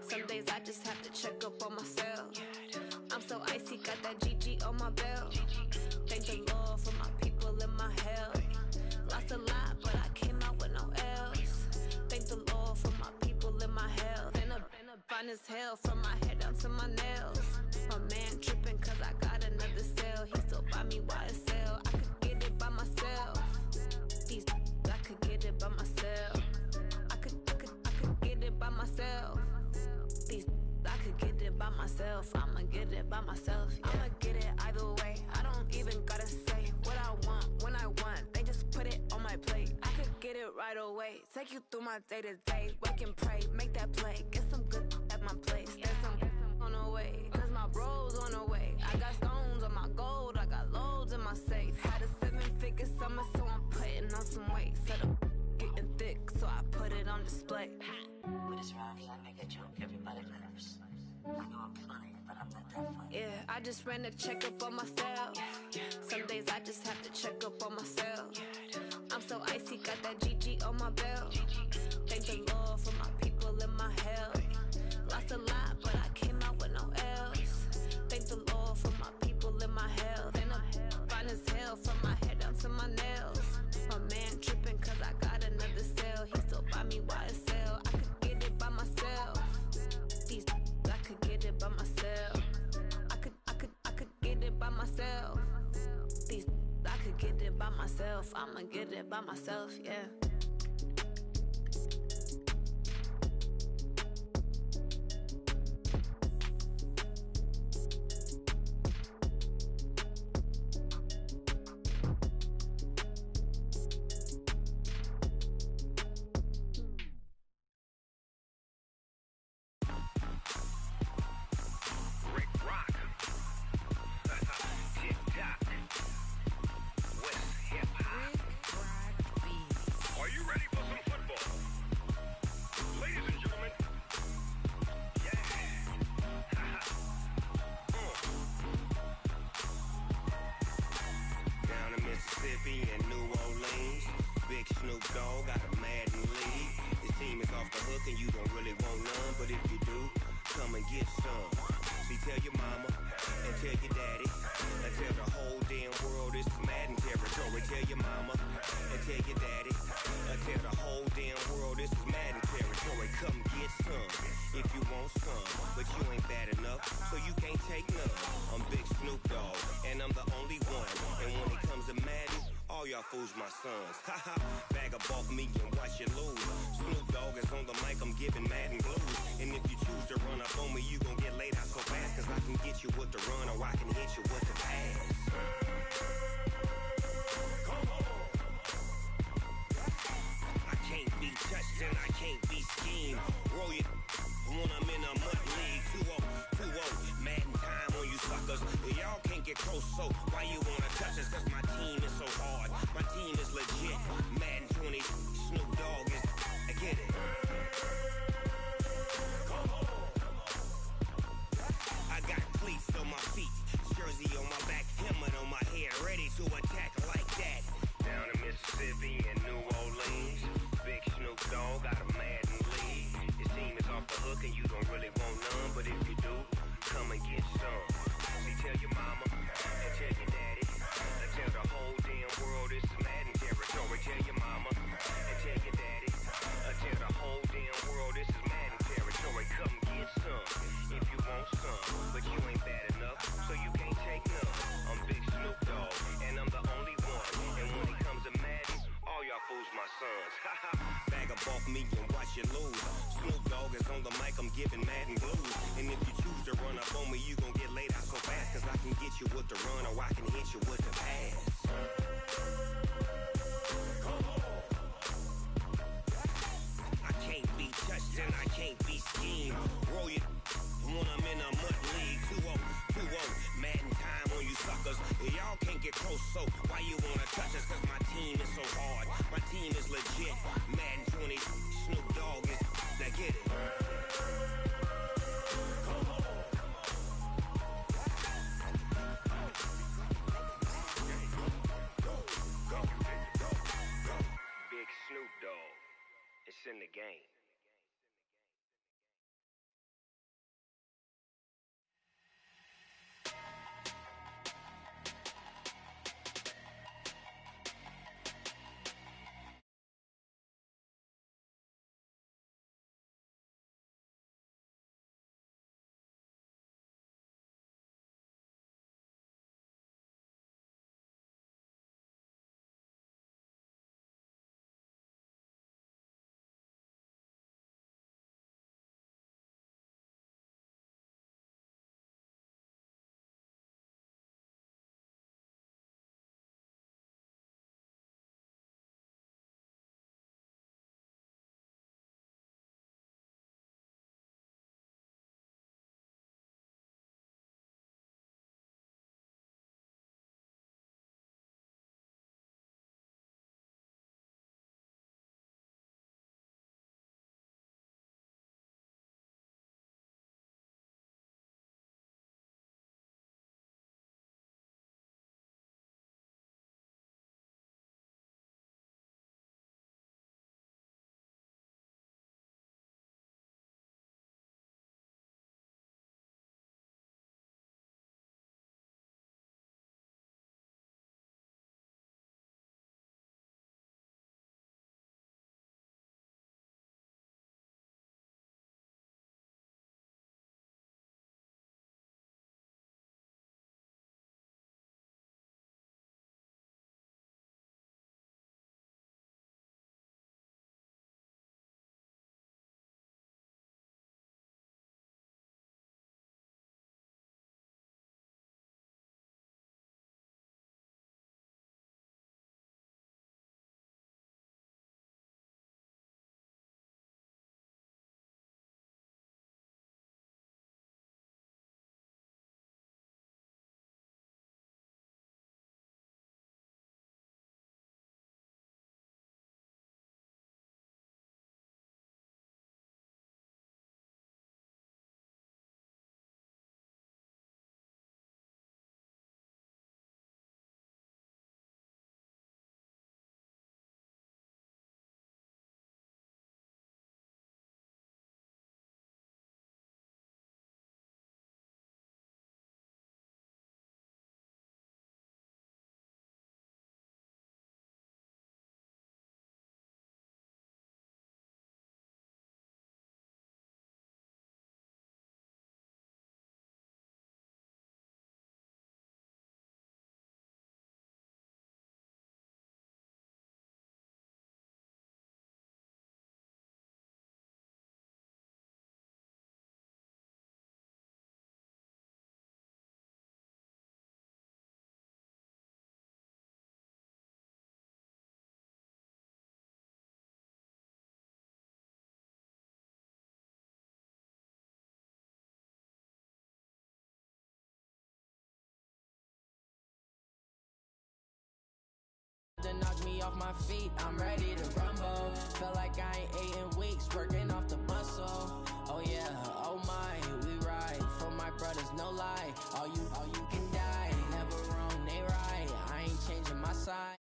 Some days I just have to check up on myself. I'm so icy, got that GG on my belt. Thank the Lord for my people and my health. Lost a lot, but I came out with no L's. Thank the Lord for my people and my health. And I'm fine as hell from my head down to my nails. My man tripping cause I got another cell. He still buy me YSL. I could get it by myself. I could get it by myself. I could get it by myself. I could get it by myself. I'ma get it by myself. Yeah. I'ma get it either way. I don't even gotta say what I want when I want. They just put it on my plate. I could get it right away. Take you through my day to day. Wake and pray, make that play. Get some good at my place. There's some on the way, cause my bros on the way. I got stones on my gold. I got loads in my safe. Had a 7-figure summer, so I'm putting on some weight. Set up getting thick, so I put it on display. With this round, I make a joke, everybody laughs. I know I'm funny, but I'm not that funny. Yeah, I just ran a checkup on myself. Some days I just have to check up on myself. I'm so icy, got that GG on my belt. Thank the Lord for my people and my health. Lost a lot, but I came out with no else. Thank the Lord for my people and my health. And I'm fine as hell from my head down to my nails. My man tripping cause I got another cell. He still buy me YSL. I could get it by myself. These I could get it by myself. I could get it by myself. These I could get it by myself. I'ma get it by myself, yeah. Mississippi and New Orleans. Big Snoop Dogg got a Madden league. His team is off the hook and you don't really want none, but if you do, come and get some. See, tell your mama and tell your daddy and tell the whole damn world this is Madden territory. Tell your mama and tell your daddy and tell the whole damn world this is Madden territory. Come get some if you want some, but you ain't bad enough, so you can't take none. I'm Big Snoop Dogg and I'm the only one. And when it comes to Madden, all y'all fools my sons. Haha, bag up off me and watch you lose. Snoop Dogg is on the mic, I'm giving Madden blues. And if you choose to run up on me, you gon' get laid out so fast. Cause I can get you with the run or I can hit you with the pass. I can't be touched and I can't be schemed. Roll it when I'm in a mud league. 2-0, 2-0, Madden time on you suckers. Y'all can't get close, so why you wanna touch us? Cause my team is so hard, my team is legit. Madden 20, Snoop Dogg is, I get it. I got cleats on my feet, jersey on my back, helmet on my head, ready to attack like that. Down in Mississippi and New Orleans, Big Snoop Dogg got a Madden league. His team is off the hook and you don't really want none, but if you do, come and get some. See, tell your mama and tell your daddy and tell the whole damn world this is Madden territory. Tell your mama and tell your daddy and tell the whole damn world this is Madden territory. Come get some if you want some, but you ain't bad enough, so you can't take none. I'm Big Snoop Dogg and I'm the only one. And when it comes to Madden, all y'all fools my sons. Haha, bag up off me and watch you lose. Snoop Dogg is on the mic, I'm giving Madden blues. And if you choose to run up on me, you gon' get laid out so fast. Cause I can get you with the run or I can hit you with the pass. I can't be touched and I can't be schemed. Roll it when I'm in a mud league. 2-0, 2-0, Madden time on you suckers. Y'all can't get close, so why you wanna touch us? Cause my team is so hard, my team is legit. Madden 20, Snoop Dogg is, now get it. Big Snoop Dogg, it's in the game. to knock me off my feet. I'm ready to rumble. Feel like I ain't ate in weeks, working off the muscle. Oh yeah, oh my, we ride for my brothers, no lie. All you can die, never wrong, they right. I ain't changing my side.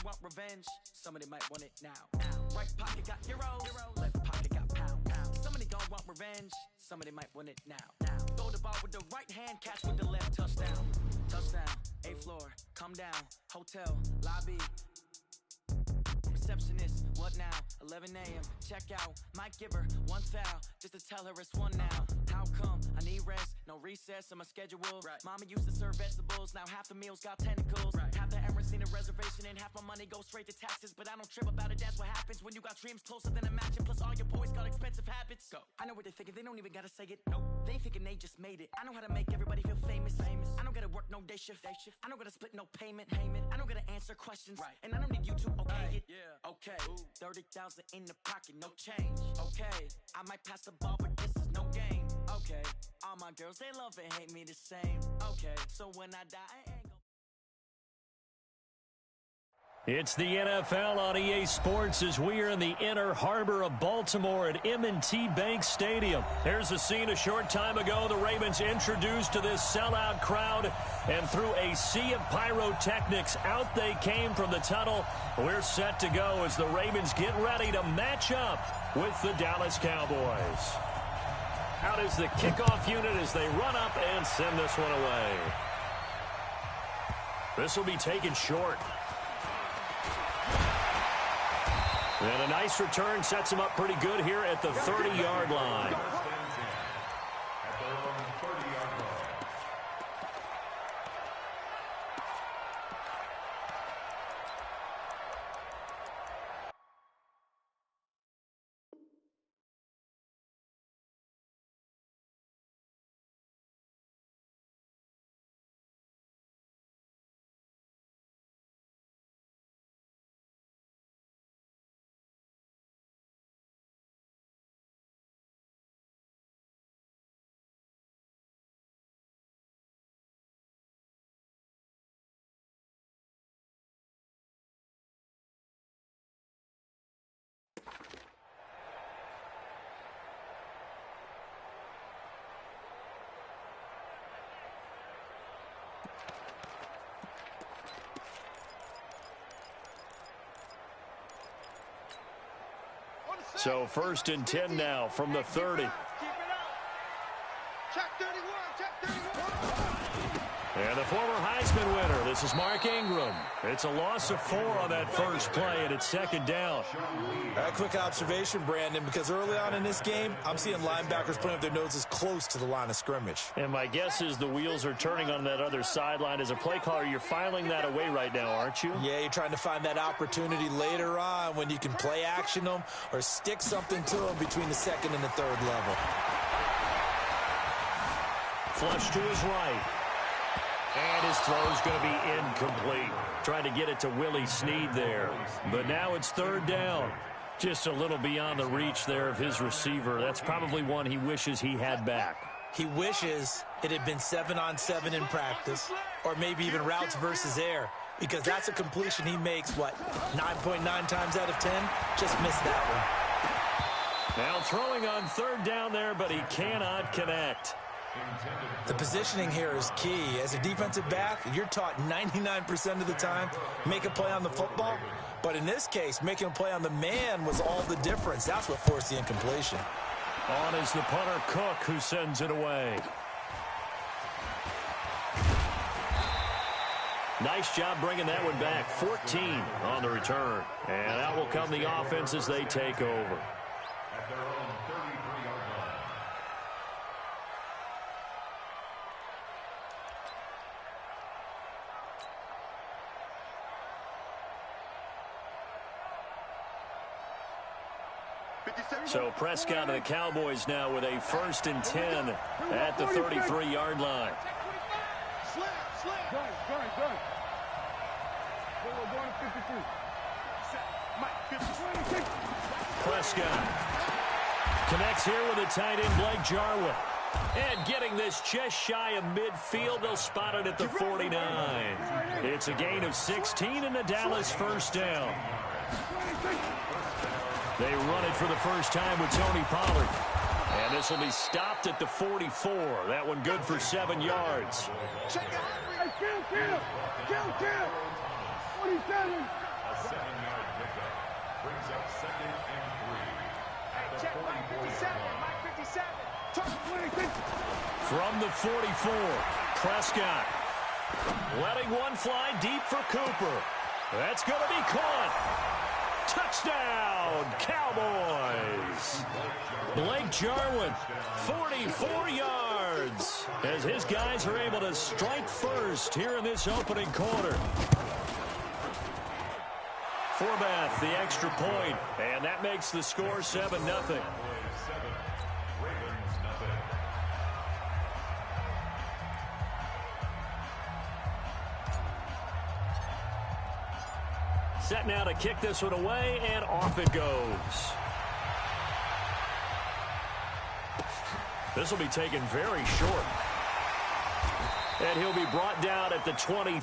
want revenge. Somebody might want it now. Right pocket got euros, left pocket got pound. Somebody gon' want revenge. Somebody might want it now. Throw the ball with the right hand, catch with the left. Touchdown, touchdown. 8th floor, come down. Hotel, lobby. Receptionist, what now? 11 a.m. Check out. Might give her one foul just to tell her it's one now. How come? I need rest, no recess in my schedule. Right. Mama used to serve vegetables, now half the meals got tentacles. Right. Half the Emirates need a reservation and half my money goes straight to taxes. But I don't trip about it, that's what happens when you got dreams closer than a match. And plus all your boys got expensive habits. Go. I know what they're thinking, they don't even gotta say it. Nope. They thinking they just made it. I know how to make everybody feel famous. I don't gotta work no day shift. I don't gotta split no payment. I don't gotta answer questions. Right. And I don't need you to okay it. Yeah. Okay. 30,000 in the pocket, no change. Okay. I might pass the ball, but this is no game. Okay. All my girls, they love and hate me the same. Okay. So when I die, I ain't It's the NFL on EA Sports as we are in the inner harbor of Baltimore at M&T Bank Stadium. Here's a scene a short time ago. The Ravens introduced to this sellout crowd, and through a sea of pyrotechnics, out they came from the tunnel. We're set to go as the Ravens get ready to match up with the Dallas Cowboys. Out is the kickoff unit as they run up and send this one away. This will be taken short. And a nice return sets him up pretty good here at the 30-yard line. So 1st and 10 now from the 30. Keep it up. Check 31. Check 31. And the former Heisman winner, this is Mark Ingram. It's a loss of 4 on that first play, and it's 2nd down. A quick observation, Brandon, because early on in this game, I'm seeing linebackers putting up their noses close to the line of scrimmage. And my guess is the wheels are turning on that other sideline. As a play caller, you're filing that away right now, aren't you? Yeah, you're trying to find that opportunity later on when you can play action them or stick something to them between the 2nd and the 3rd level. Flush to his right. And his throw's going to be incomplete. Trying to get it to Willie Snead there. But now it's 3rd down. Just a little beyond the reach there of his receiver. That's probably one he wishes he had back. He wishes it had been 7-on-7 in practice, or maybe even routes versus air, because that's a completion he makes, 9.9 times out of 10? Just missed that one. Now throwing on 3rd down there, but he cannot connect. The positioning here is key. As a defensive back, you're taught 99% of the time, make a play on the football. But in this case, making a play on the man was all the difference. That's what forced the incompletion. On is the punter, Cook, who sends it away. Nice job bringing that one back. 14 on the return. And out will come the offense as they take over. At their own 33-yard line. So Prescott and the Cowboys now with a 1st and 10 at the 33-yard line. Slip. Good. We're going to 52. Prescott connects here with a tight end, Blake Jarwin. And getting this just shy of midfield, they'll spot it at the 49. It's a gain of 16 and the Dallas 1st down. They run it for the first time with Tony Pollard. And this will be stopped at the 44. That one good for 7 yards. Check it out. Kill. 47. A 7-yard pickup brings up 2nd and 3 at the 44-yard line. From the 44, Prescott letting one fly deep for Cooper. That's going to be caught. Touchdown, Cowboys. Blake Jarwin, 44 yards, as his guys are able to strike first here in this opening quarter. Forbath, the extra point, and that makes the score 7-0. Set now to kick this one away, and off it goes. This will be taken very short. And he'll be brought down at the 20.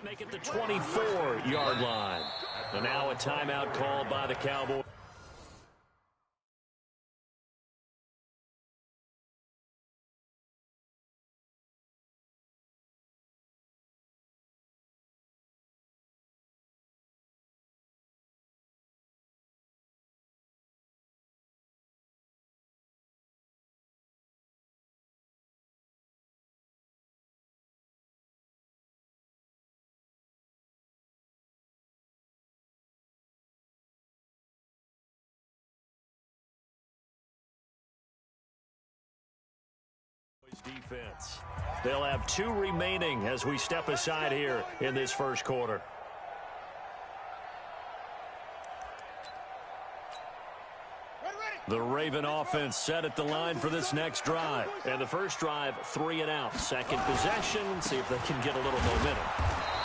Make it the 24-yard line. And now a timeout called by the Cowboys. Defense. They'll have 2 remaining as we step aside here in this first quarter. The Raven offense set at the line for this next drive. And the first drive, 3 and out. Second possession, see if they can get a little momentum.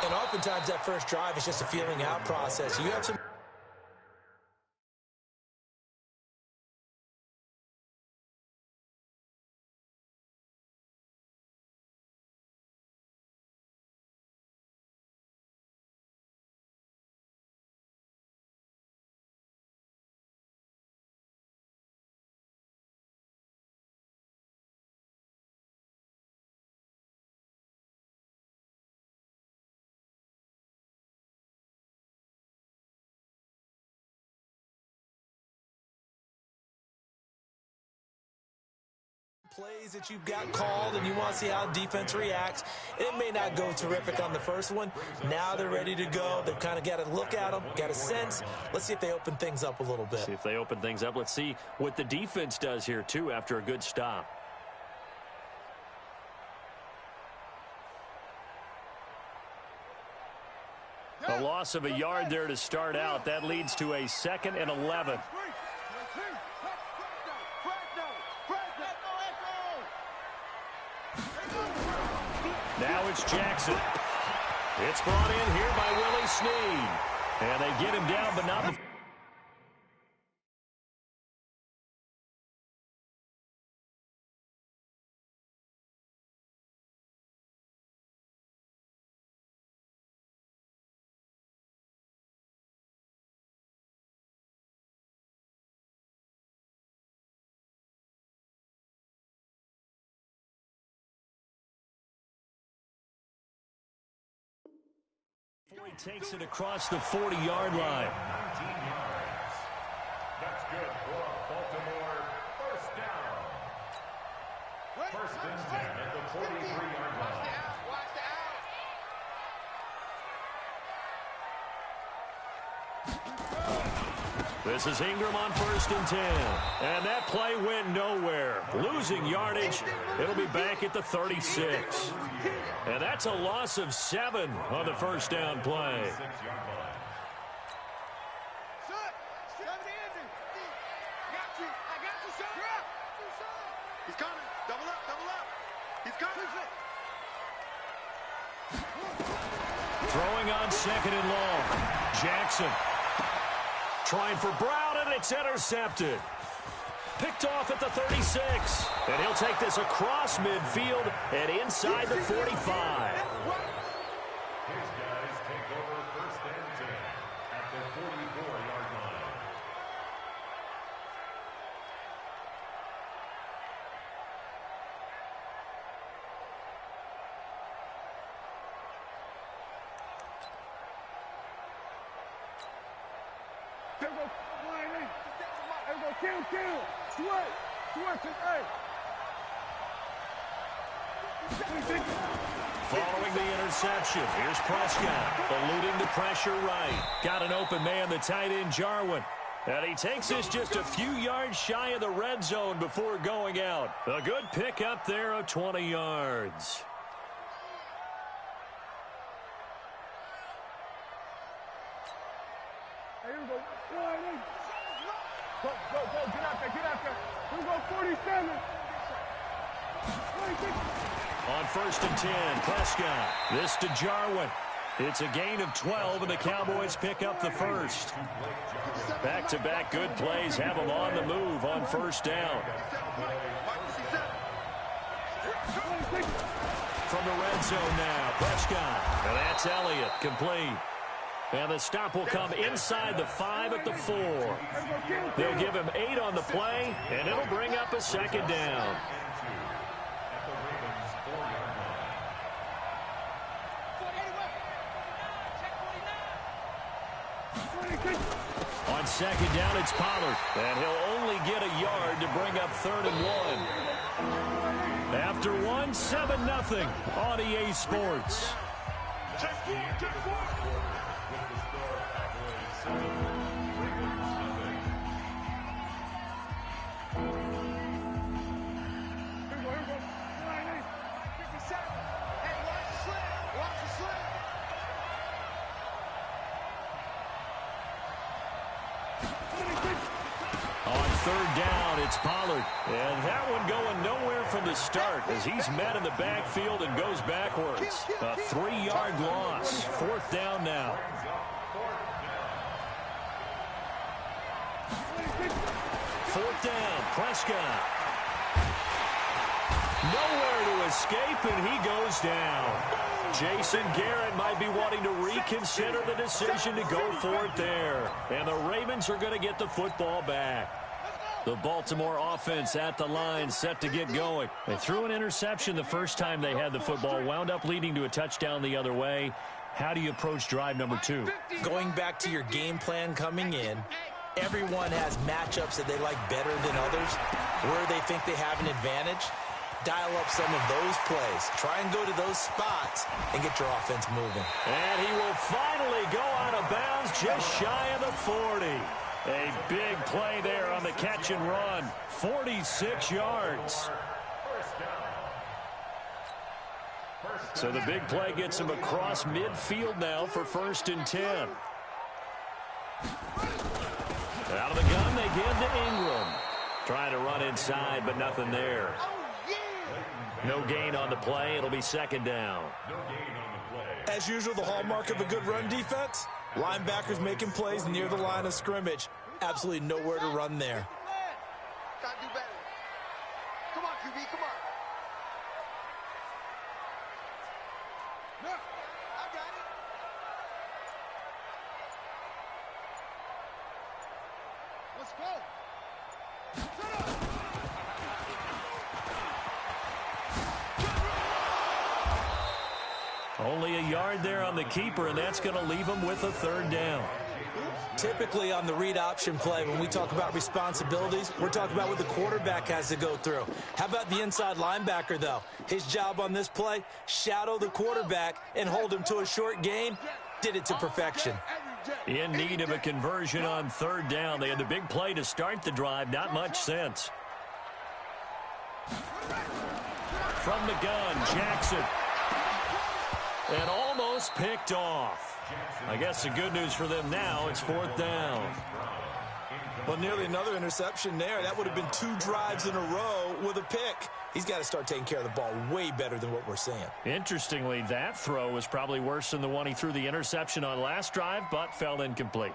And oftentimes that first drive is just a feeling out process. You have some plays that you've got called and you want to see how defense reacts. It may not go terrific on the first one. Now they're ready to go. They've kind of got to look at them, got a sense. Let's see if they open things up a little bit. See if they open things up. Let's see what the defense does here, too, after a good stop. A loss of a yard there to start out. That leads to a 2nd and 11. Now it's Jackson. It's brought in here by Willie Snead. And they get him down, but not before. He takes it across the 40-yard line. 19 yards. That's good for Baltimore. First down. First and 10 at the 43-yard line. This is Ingram on 1st and 10. And that play went nowhere. Losing yardage. It'll be back at the 36. And that's a loss of 7 on the first down play. He's coming. Double up, double up. He's coming. Throwing on second and long. Jackson trying for Brown, and it's intercepted. Picked off at the 36. And he'll take this across midfield and inside the 45. His guys take over first and 10 at the 44-yard line. Following the interception, here's Prescott, eluding the pressure right. Got an open man, the tight end, Jarwin. And he takes this just a few yards shy of the red zone before going out. A good pickup there of 20 yards. Here we go. Go, get out there. Here we go, 47. On first and 10, Prescott. This to Jarwin. It's a gain of 12, and the Cowboys pick up the first. Back-to-back good plays have them on the move on first down. From the red zone now, Prescott. And that's Elliott, complete. And the stop will come inside the 5 at the 4. They'll give him 8 on the play, and it'll bring up a second down. On second down, it's Pollard. And he'll only get a yard to bring up 3rd and 1. After 1, 7-0 on EA Sports. Third down, it's Pollard. And that one going nowhere from the start as he's met in the backfield and goes backwards. A 3-yard loss. 4th down now. 4th down, Prescott. Nowhere to escape, and he goes down. Jason Garrett might be wanting to reconsider the decision to go for it there. And the Ravens are going to get the football back. The Baltimore offense at the line, set to get going. They threw an interception the first time they had the football, wound up leading to a touchdown the other way. How do you approach drive number 2? Going back to your game plan coming in, everyone has matchups that they like better than others, where they think they have an advantage. Dial up some of those plays. Try and go to those spots and get your offense moving. And he will finally go out of bounds just shy of the 40. A big play there on the catch and run. 46 yards. So the big play gets him across midfield now for 1st and 10. Out of the gun, they give to Ingram. Trying to run inside, but nothing there. No gain on the play. It'll be 2nd down. As usual, the hallmark of a good run defense, linebackers making plays near the line of scrimmage. Absolutely nowhere to run there. Gotta do better. Come on, QB, come on. No, I got it. Let's go. Only a yard there on the keeper, and that's going to leave him with a 3rd down. Typically on the read option play, when we talk about responsibilities, we're talking about what the quarterback has to go through. How about the inside linebacker, though? His job on this play, shadow the quarterback and hold him to a short gain. Did it to perfection. In need of a conversion on 3rd down. They had the big play to start the drive. Not much sense. From the gun, Jackson. And almost picked off. I guess the good news for them now, it's 4th down. Well, nearly another interception there. That would have been 2 drives in a row with a pick. He's got to start taking care of the ball way better than what we're seeing. Interestingly, that throw was probably worse than the one he threw the interception on last drive, but fell incomplete.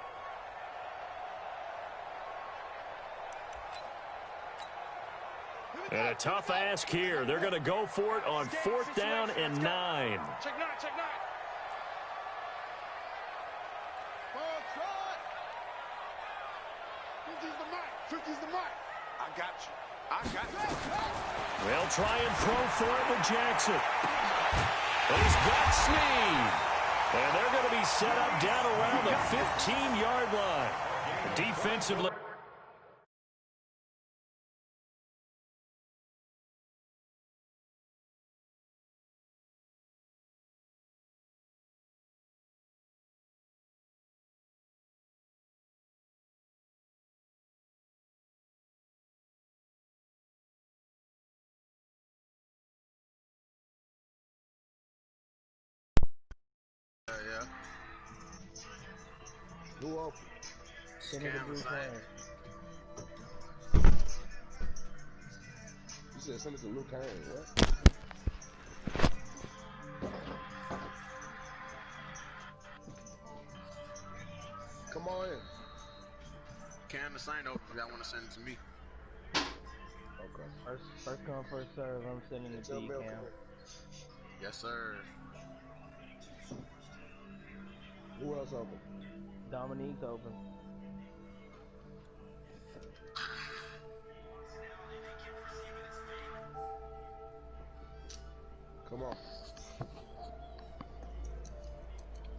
And a tough ask here. They're going to go for it on 4th down and 9. Check 9, check 9. I got you. I got you. They'll try and throw for it with Jackson. And he's got Snead. And they're going to be set up down around the 15-yard line. Defensively. Yeah. Who open? Senator Bruce Wayne. You said Senator Luke Kane, what? Come on in. Candace ain't open if y'all want to send it to me. Okay. First come, first serve. I'm sending it to you, Cam. Yes, sir. Who else open? Dominique's open. Come on.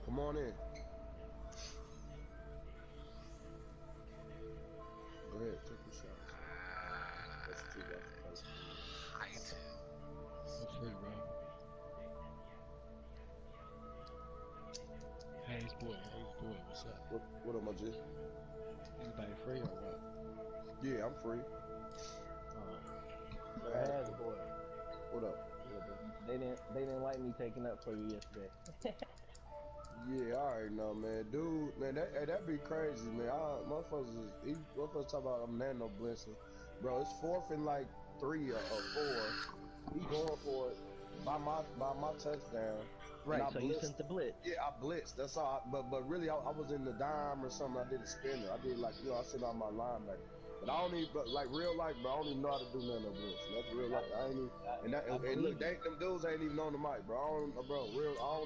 Come on in. Go ahead, take your shot. That's too rough. Height. What's free, bro? Hayes boy, what's up? What am I just? Anybody free or what? Yeah, I'm free. Hayes boy. What up? They didn't like me taking up for you yesterday. Yeah, I already know, man. Dude, man, that be crazy, man. Motherfuckers talk about I'm nano blitzing. Bro, it's 4th and like 3 or 4. He going for it by my touchdown. Right, and so you sent the blitz. Yeah, I blitzed. That's all. But really, I was in the dime or something. I did a spinner. I did like, I sit on my linebacker. But I don't even, but like real life, bro, I don't even know how to do nano blitz. And that's real life. I ain't even, and look, them dudes ain't even on the mic, bro. I don't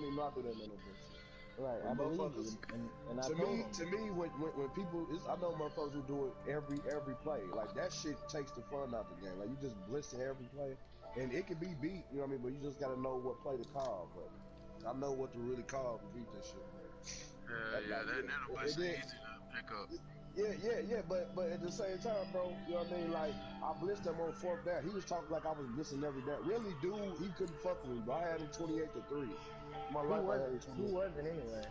even know how to do that nano blitz. Right, I believe you, and I to told me, when people, I know motherfuckers who do it every play. Like that shit takes the fun out the game. Like you just blitzing every play, and it can be beat. You know what I mean? But you just gotta know what play to call. But I know what to really call to beat that shit, man. That nano blitz is easy to pick up. Yeah. But at the same time, bro, you know what I mean? Like I blitzed him on 4th down. He was talking like I was blitzing every down. Really, dude, he couldn't fuck with me. But I had him 28-3. My life, I had him 28. Who was it anyway?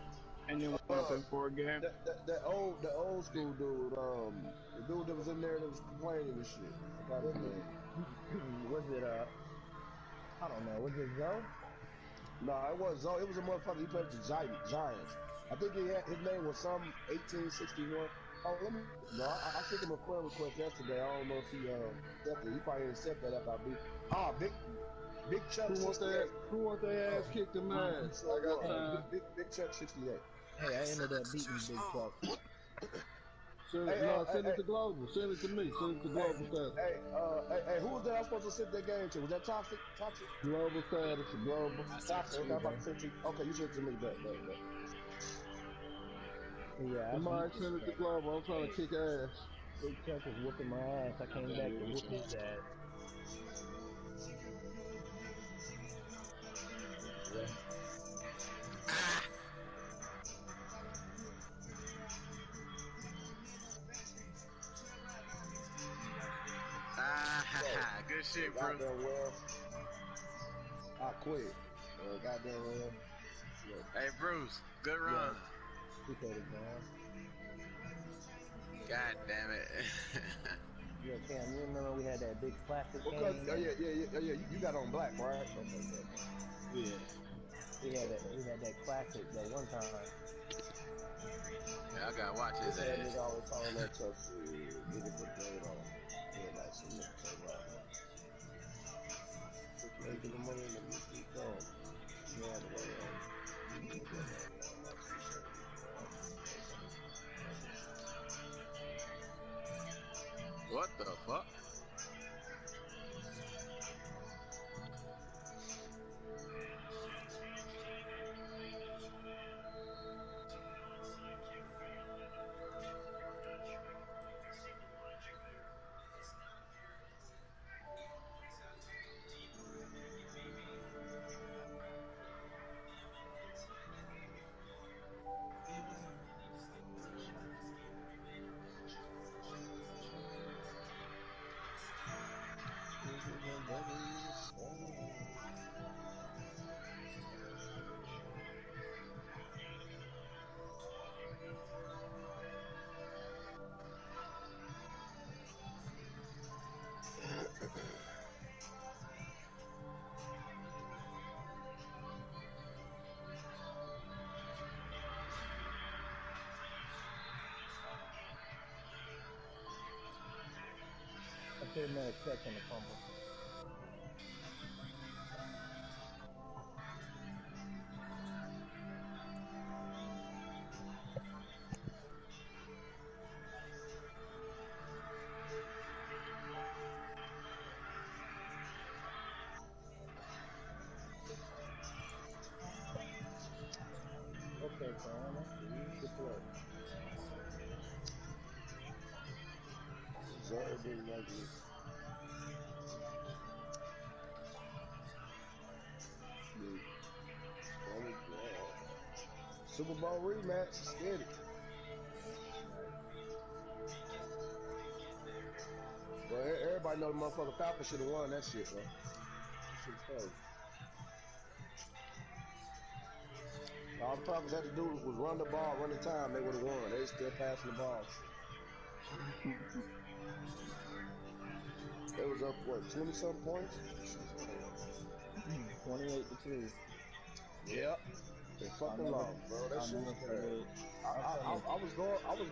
And then went up in for a game. The old school dude, the dude that was in there that was complaining and shit. I forgot his name. Was it I don't know. Was it Zoe? No, it was Zoe. It was a motherfucker. He played with the Giants. I think his name was some 1861. Oh, let me. No, I sent him a friend request yesterday. I don't know if he accepted. He probably didn't accept that after I beat. Big Chuck 68. Who want their ass kicked in my ass? I got time. Big Chuck 68. Hey, I ended up beating Big Chuck. Send it to Global. Send it to me. Send it to Global Status. Hey, who was that I was supposed to send that game to? Was that Toxic? Global Status. Global. Toxic. Okay, I'm about to send it to you. Okay, you sent it to me. Bet. Yeah, Somebody send it to Global. I'm trying to kick ass. Big Chuck was whooping my ass. I came back to whoop his ass. Good shit, bro. I quit. Goddamn well. Hey, Bruce. Good run. Yeah. Appreciate it, man. God damn it. Yeah, Cam, you remember we had that big plastic game? Yeah. You got on black, right? Okay. Yeah. We had that classic that one time. Yeah, I gotta watch his That ass. nigga always calling that tough shit. Nigga put dirt on. Yeah, like some nigga say right. Put your nigga the money in the keep going. Yeah, the way you get that money on that shit. What the fuck? I put him at a catch on the fumble. Okay, Sam, I see you. Good play. Zara didn't like it. Super Bowl rematch. Let's get it. Bro, everybody know the motherfucking Falcons should have won that shit, bro. That shit's crazy. All the Falcons had to do was run the ball, run the time, they would have won. They still passing the ball. They was up, what, 20-something points? 28-3. Yep. They fucking lost, bro. That I'll shit never was forget. bad. I was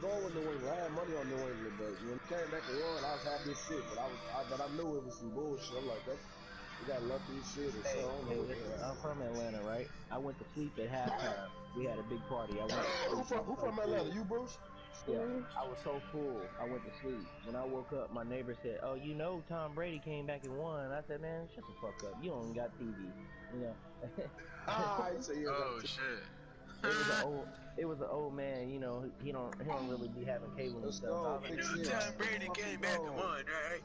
going with New England. I had money on New England, but when it came back and won, I was happy as shit. But I knew it was some bullshit. I'm like, we got lucky as shit or something. I don't know Hey, what the listen, hell. I'm from Atlanta, right? I went to sleep at halftime. We had a big party. I went to sleep. Who from Atlanta? You, Bruce? Yeah, I was so full. I went to sleep. When I woke up, my neighbor said, "Oh, you know, Tom Brady came back and won." I said, "Man, shut the fuck up. You don't got TV." You know. Oh shit. It was an old man. You know, he don't really be having cable and stuff. I was like, You know Tom Brady came back and won, right?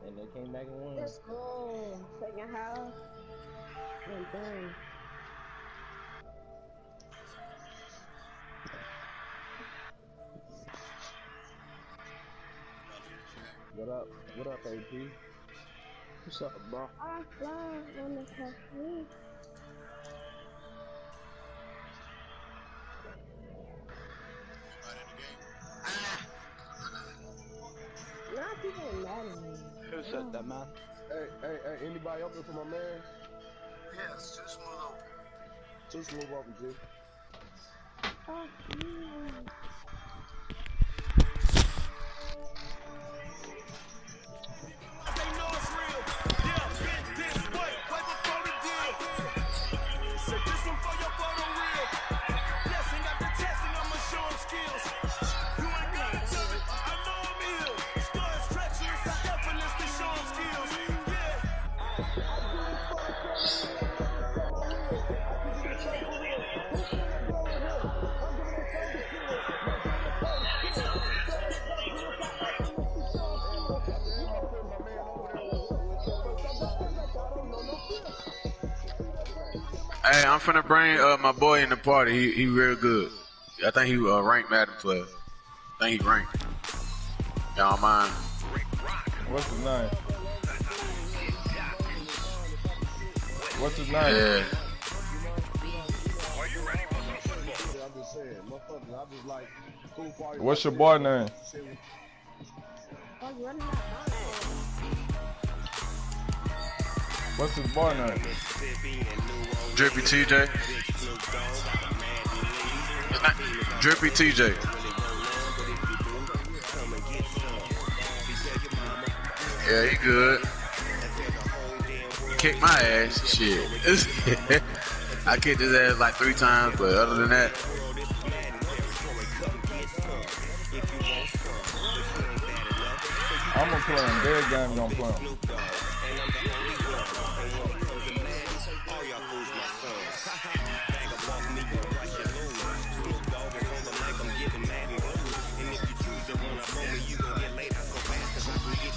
And they came back and won. Let's go. Second half. And third. What up? What up, AP? What's up, bro? I fly on the coffee. Not people in Madden. Who said that, man? Hey, anybody open for my man? Yes, too smooth open. Too smooth open, G. Oh, They know it's real. Yeah, bitch, wait before the deal. Say this one for your photo reel. Blessing after testing, I'ma show him skills. You ain't gotta tell me, I know I'm ill. Scars treacherous, I effortlessly show him skills. Yeah. I do this for the family, I do this for my real. I keep it straight for real. Who finna blow with him? I'm giving it first skill. No giving it first skill. So expressive, I effortlessly show skill. You know, put my man over there with your first subject, like I don't know no fear. Hey, I'm finna bring my boy in the party. He real good. I think he ranked Madden player. I think he ranked. Y'all mind? What's his name? What's his name? Yeah. I'm just saying, motherfuckers, I just like cool party. What's your boy name? Oh, you running that What's his boy name? Drippy TJ. Drippy TJ. Yeah, he good. Kick my ass. Shit. I kicked his ass like 3 times, but other than that. I'm gonna play him. Dead game gonna play him.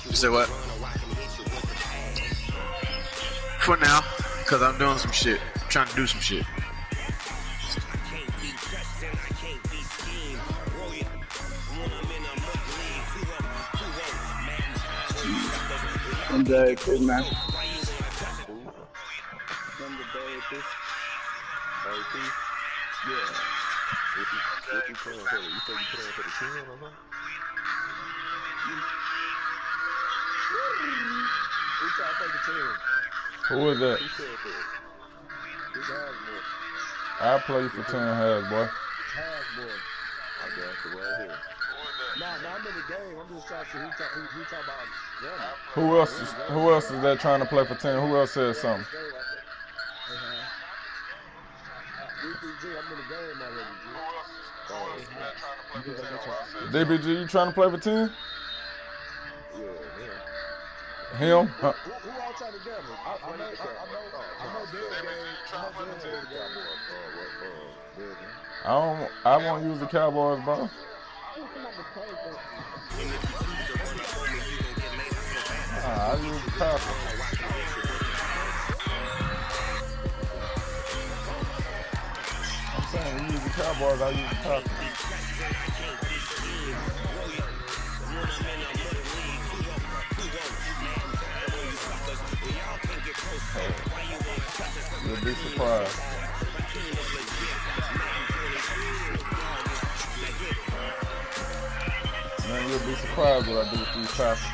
You said what? For now, because I'm doing some shit. I'm trying to do some shit. Enjoy it, too, man. What you playing for? You said you playing for the 10 or something? Who tried to take the 10? Who is that? Who said that? It's Hasbro. I play for 10 halves, boy. Hasbro. I got you right here. Nah, I'm in the game. I'm just trying to see who talk about jamming. Who else is that trying to play for 10? Who else said something? DPG, I'm in the game already, G. Who else is that trying to play for 10? DBG, you trying to play for 10? Yeah, him. Him? Who all trying to gamble? I know Dead Game. I won't use the Cowboys, bro. I use the Packers. I'm saying you use the Cowboys, I use the Packers. You'll be surprised. Man, you'll be surprised what I do with these Packers.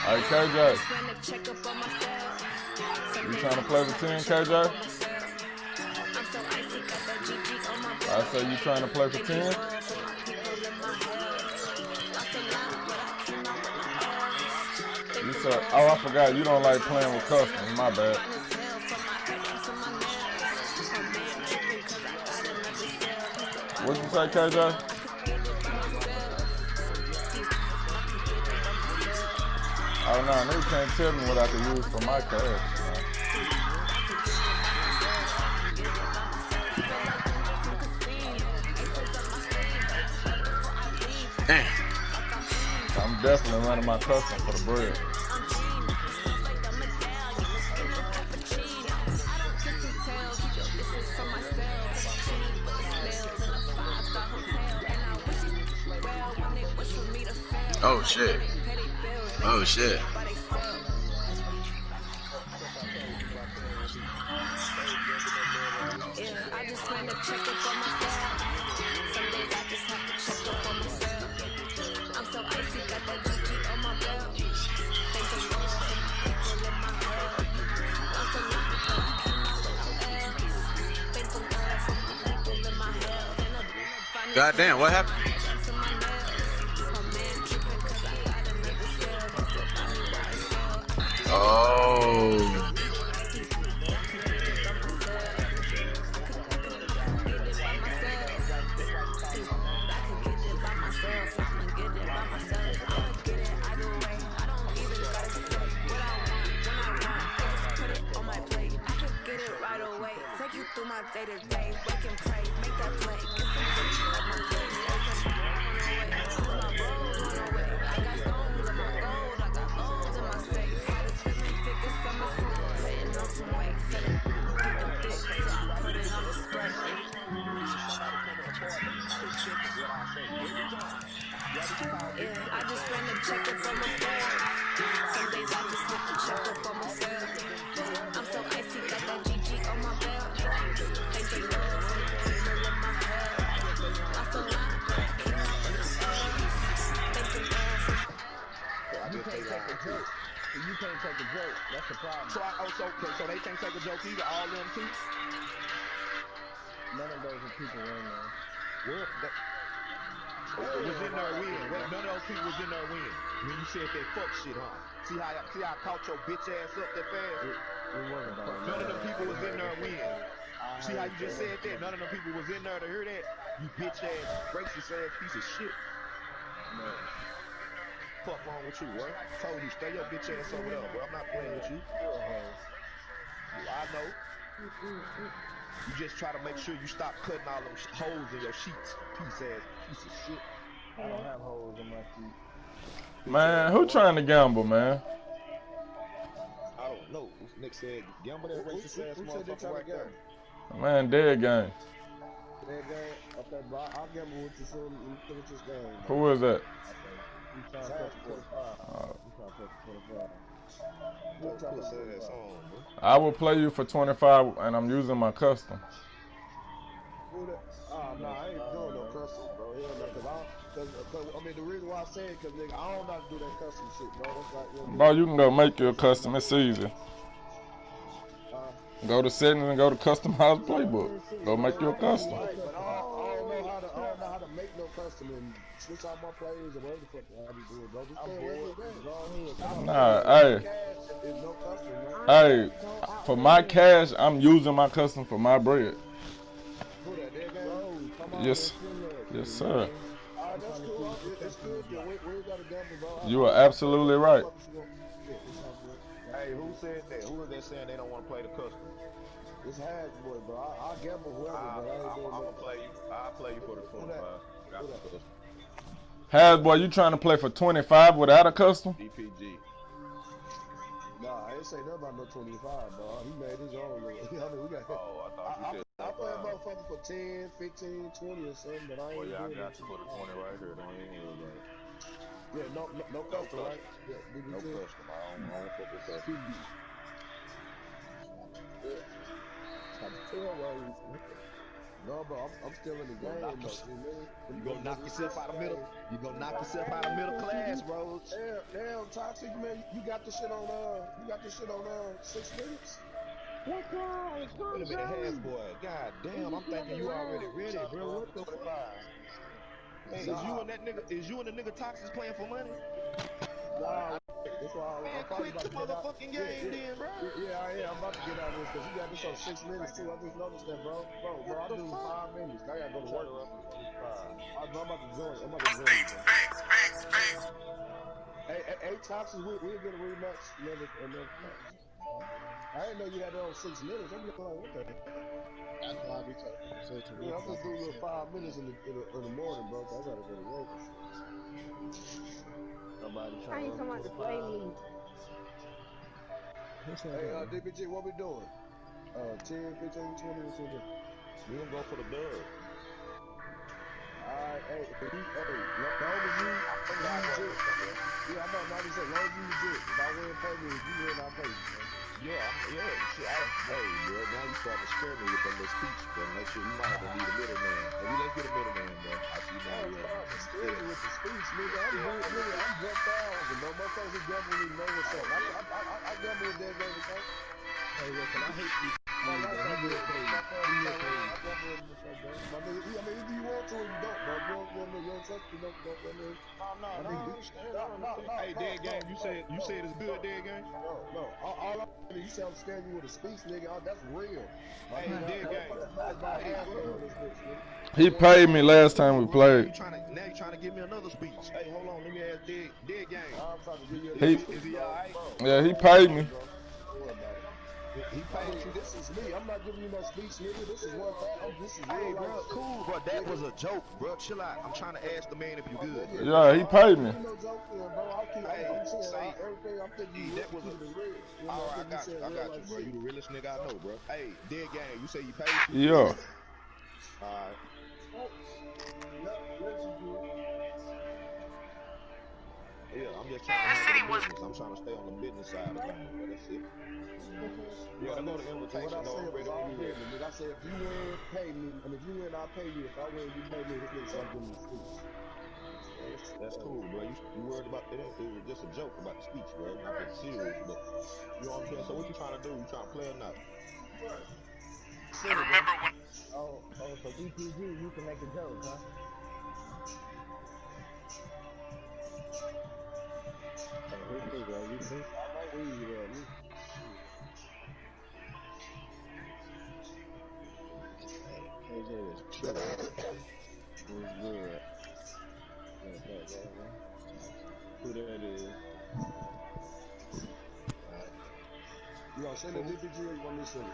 Hey, KJ. You trying to play for 10, KJ? I say you trying to play for 10? You said, oh, I forgot, you don't like playing with customs. My bad. What'd you say, KJ? Oh, no, they can't tell me what I can use for my cash. Damn. I'm definitely running my custom for the bread. Oh, shit. Oh, shit. I just ran to check up on myself. Some days I just have to check up on myself. I'm so icy, got that GG on my belt. Thank the Lord for my people in my hell. Lost a lot, but I came out with no L's. Thankful God for my people in my hell. Goddamn, what happened? Oh. Through my day to day, wake and pray, make that play, get some bitch at my place. That's a on my road, on the way. I got stones on my gold, I got loads in my safe. Had a 7-figure summer song, putting on some weight. Said it getting thick, so I put it on display. Yeah, I just ran to check up on myself. Some days I just have to check up on myself. I'm so icy, got that GG on my belt. can't take a joke. That's the problem. So they can't take a joke either. All them too. None of those people were in there. Well, was in there when? None of those people was in there when you said that fuck shit, huh? See how I caught your bitch ass up that fast? It wasn't fuck. None of them people was in there when. See how you just said that? None of them people was in there to hear that. You bitch ass, racist ass piece of shit. No. Fuck wrong with you, bro? Told you, stay your bitch ass over there, bro. I'm not playing with you. I know. You just try to make sure you stop cutting all them holes in your sheets. Piece of shit. I don't have holes in my sheet. Man, who trying to gamble, man? I don't know. Nick said, gamble that racist ass motherfucker right there. Man, dead game. Dead game? Okay, bro. I'll gamble with you soon. Let me finish this game, bro. Who is that? Okay. You trying to play for 25. You trying to play for 25. Your pussy ass on, bro. I will play you for 25, and I'm using my custom. Nah, I ain't doing no custom, bro. Hell no, cause I mean the reason why I say it, cause nigga, I don't know how to do that custom shit, bro. That's like, you know, Bro, you can go make your custom. It's easy. Go to settings and go to customize playbook. Go make your custom. Right, but I don't know how to make no custom and switch out my plays or whatever the fuck I be doing, bro. Just play a regular game. Go ahead. Nah, hey. There's no custom, man. Hey, for my cash, I'm using my custom for my bread. Who that, dead game? Yes, yes, sir. Alright, that's cool. It's good. We ain't got to gamble, bro. You are absolutely right. Hey, who said that? Who is that saying they don't want to play the custom? It's Hags boy, bro. I'll gamble whoever, but I ain't doing I'm gonna play you. I'll play you for the 25. Got the custom. Has boy, you trying to play for 25 without a custom? DPG. Nah, I ain't say nothing about no 25, bro. He made his own little. I mean, we got. Oh, I thought you said. I play a motherfucker for 10, 15, 20 or something, but I ain't. Oh yeah, I got you for the 20 right here. Don't even worry about it. Yeah, no custom, right? Yeah, no custom. I don't fuck with custom. I'm still right. No, bro, I'm still in the game. You gonna knock yourself out of middle? You gonna knock yourself out of middle class, bro? Damn, toxic man. You got this shit on 6 minutes. Let's go. Wait a minute, Has boy. God damn, I'm thinking you already ready, bro. What the fuck? Hey, is you and the nigga Toxic playing for money? Nah, that's why man, I'm probably quit the motherfucking game then, bro. Yeah, I'm about to get out of this because you got this on 6 minutes too. I just noticed that, bro. Bro, I do 5 minutes. I gotta go to work. I'm about to join. Hey, Toxic, we'll get a rematch another time. I didn't know you had it on 6 minutes. I'm like, what the hell? That's why I be telling people say to I just do a little 5 minutes in the morning, bro. I gotta go to work and shit. Nobody I trying ain't to talking about to play me. Hey, DPG, what we doing? 10, 15, 20, what's we doing? We gonna go for the dub. Alright, hey, long as you legit. Yeah, I'm about to say, long as you legit. If I win, pay me. If you win, I'll pay you, bro. Hey, bro, now you starting to scare me with that little speech, bro. That shit, we might have to need a middleman. Maybe let's get a middleman, bro. I see now we are. Scare you with the speech, nigga. I'm built thousand, bro. Motherfuckers who gamble with me know what's up. I gamble with that game, bro. Hey, listen, I hate you. My life I do. I gamble with myself, bro. I mean, either you want to or you don't, bro. If you don't trust me, don't. I mean, I understand. Hey, dead game, you said it's good, dead game. No. All you say I'm scaring you with a speech, nigga. That's real. Hey, dead game. He paid me last time we played. Now you trying to give me another speech. Hey, hold on. Let me ask dead game. I'm trying to give you Is he all right? Yeah, he paid me. Don't worry about it. He paid you. This is me. I'm not giving you no speech, nigga. This is one thing. This is real life. Bro, cool, bro. That was a joke, bro. Chill out. I'm trying to ask the man if you good. Yeah, he paid me. No joke, bro. I'm saying everything. I'm thinking that was a real. All right, I got you, bro. You the realest nigga I know, bro. Hey, dead game. You say you paid you? Yeah. All right. Yeah, I'm just trying to handle the business. I'm trying to stay on the business side of things, bro. That's it. Yeah, they go to invitation. What I said was all business. I said, if you win, pay me. And if you win, I'll pay you. If I win, you pay me. This nigga said I'm giving you speech. that's cool, bro. You worried about it? It was just a joke about the speech, bro. Not that serious, but you know what I'm saying. So what you trying to do? You trying to play or not? I remember when. Oh, so DPG, you can make a joke, huh? Oh, here too, bro. You see? I know weed, me. KJ is true. What's good? What's up, bro? Who that is? You gonna send it Who? DPG or you want me to send it?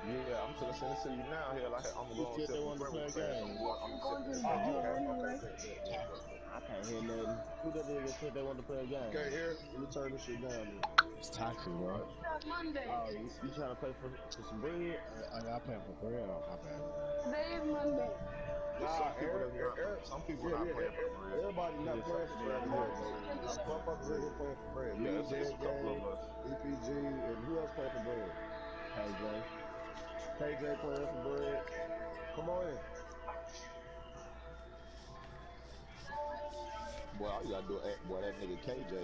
Yeah, I'm finna send it to you now. Hell, I'm Who going to said they accept your wanted to friend play a request. game? I'm accepting this bitch, Oh, okay? okay, bet. I can't hear nothing. Who that is that said they want to play a You game? can't hear? Let me turn this shit down then. It's toxic, bro. Oh, you trying to play for some bread? Oh, y'all playing for bread? Oh, my bad. Today is Monday. There's some people that's not. Some people not playing for the bread. Everybody not It's playing for bread in here, bro. There's some playing for motherfuckers in bread. here playing for bread. Yeah, Me, it's Dead a couple of Gang, us. DPG, and who else playing for bread? KJ. KJ playing for bread. Come on in. Boy, all you gotta do is boy, that nigga KJ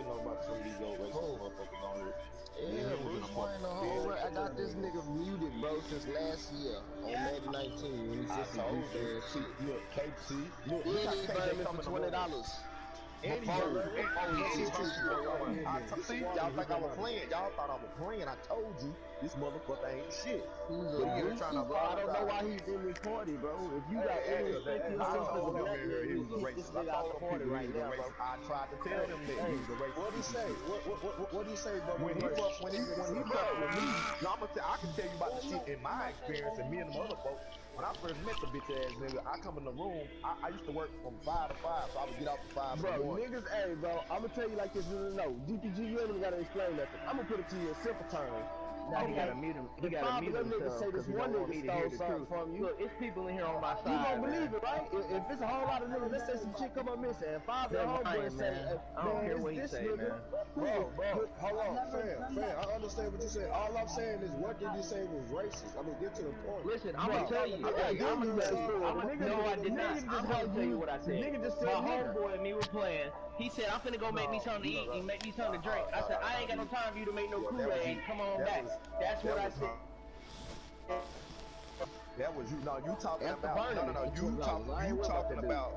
know about some of these old racist motherfuckers on here. Me and Yeah, him was in Bruce a Wayne the me and whole I got this nigga muted, bro, since last year on Madden 19 when he I said some told goofy you. ass See, shit. look how He buy KJ me come for in the room. $20. Anywho, Before he anywho, shit, bro, why he in there? Get some see, water, y'all he think I been was out. playing. Y'all thought I was playing. I told you this motherfucker ain't shit. He's a But he in here trying goofy, to bro. I don't know apologize. why he's in this party, bro. If you got Hey, any respect for I yourself as a told him black in man, here he you was a kick this racist. I nigga out told the them party people he right was a now, bro. racist. I tried to tell them that he was a racist What'd he piece of say? shit. What he say, bro? When he fucked with me, no, I can tell you about the shit in my experience and me and them other folks. When I first met the bitch ass nigga, I come in the room. I used to work from 5 to 5, so I would get off at 5 in the Bro, morning. niggas, hey, bro, I'm gonna tell you like this. No, DPG, you ain't even gotta explain nothing. I'm gonna put it to you in simple terms. Now he Okay, gotta mute him. He if gotta 5 of mute them niggas himself say because this he one don't want nigga me to hear stole the something truth. from you, Look, it's people in here on my you gonna side, believe man. it, right? If it's a whole lot of niggas, let's say some shit come up missing, and 5 of your They're homeboys lying, say, man. hey, I don't man, care it's what he this say, nigga. man. Bro, hold on, fam, I understand what you said. All I'm saying is, what did you say was racist? I mean, get to the point. Listen, I'm Bro, gonna tell you. hey, I'm gonna tell you. nigga, No, I did not. nigga just I'm gonna got tell you used. what I The said. nigga just said My nigga. homeboy and me were playing. He said, "I'm finna go make me something to eat and make me something to drink." I said, "I ain't got no time for you to make no Kool-Aid. Come on back." That's what I said. That was you. No, you talking After about burning it for $20. I ain't you worried about talking that dude. about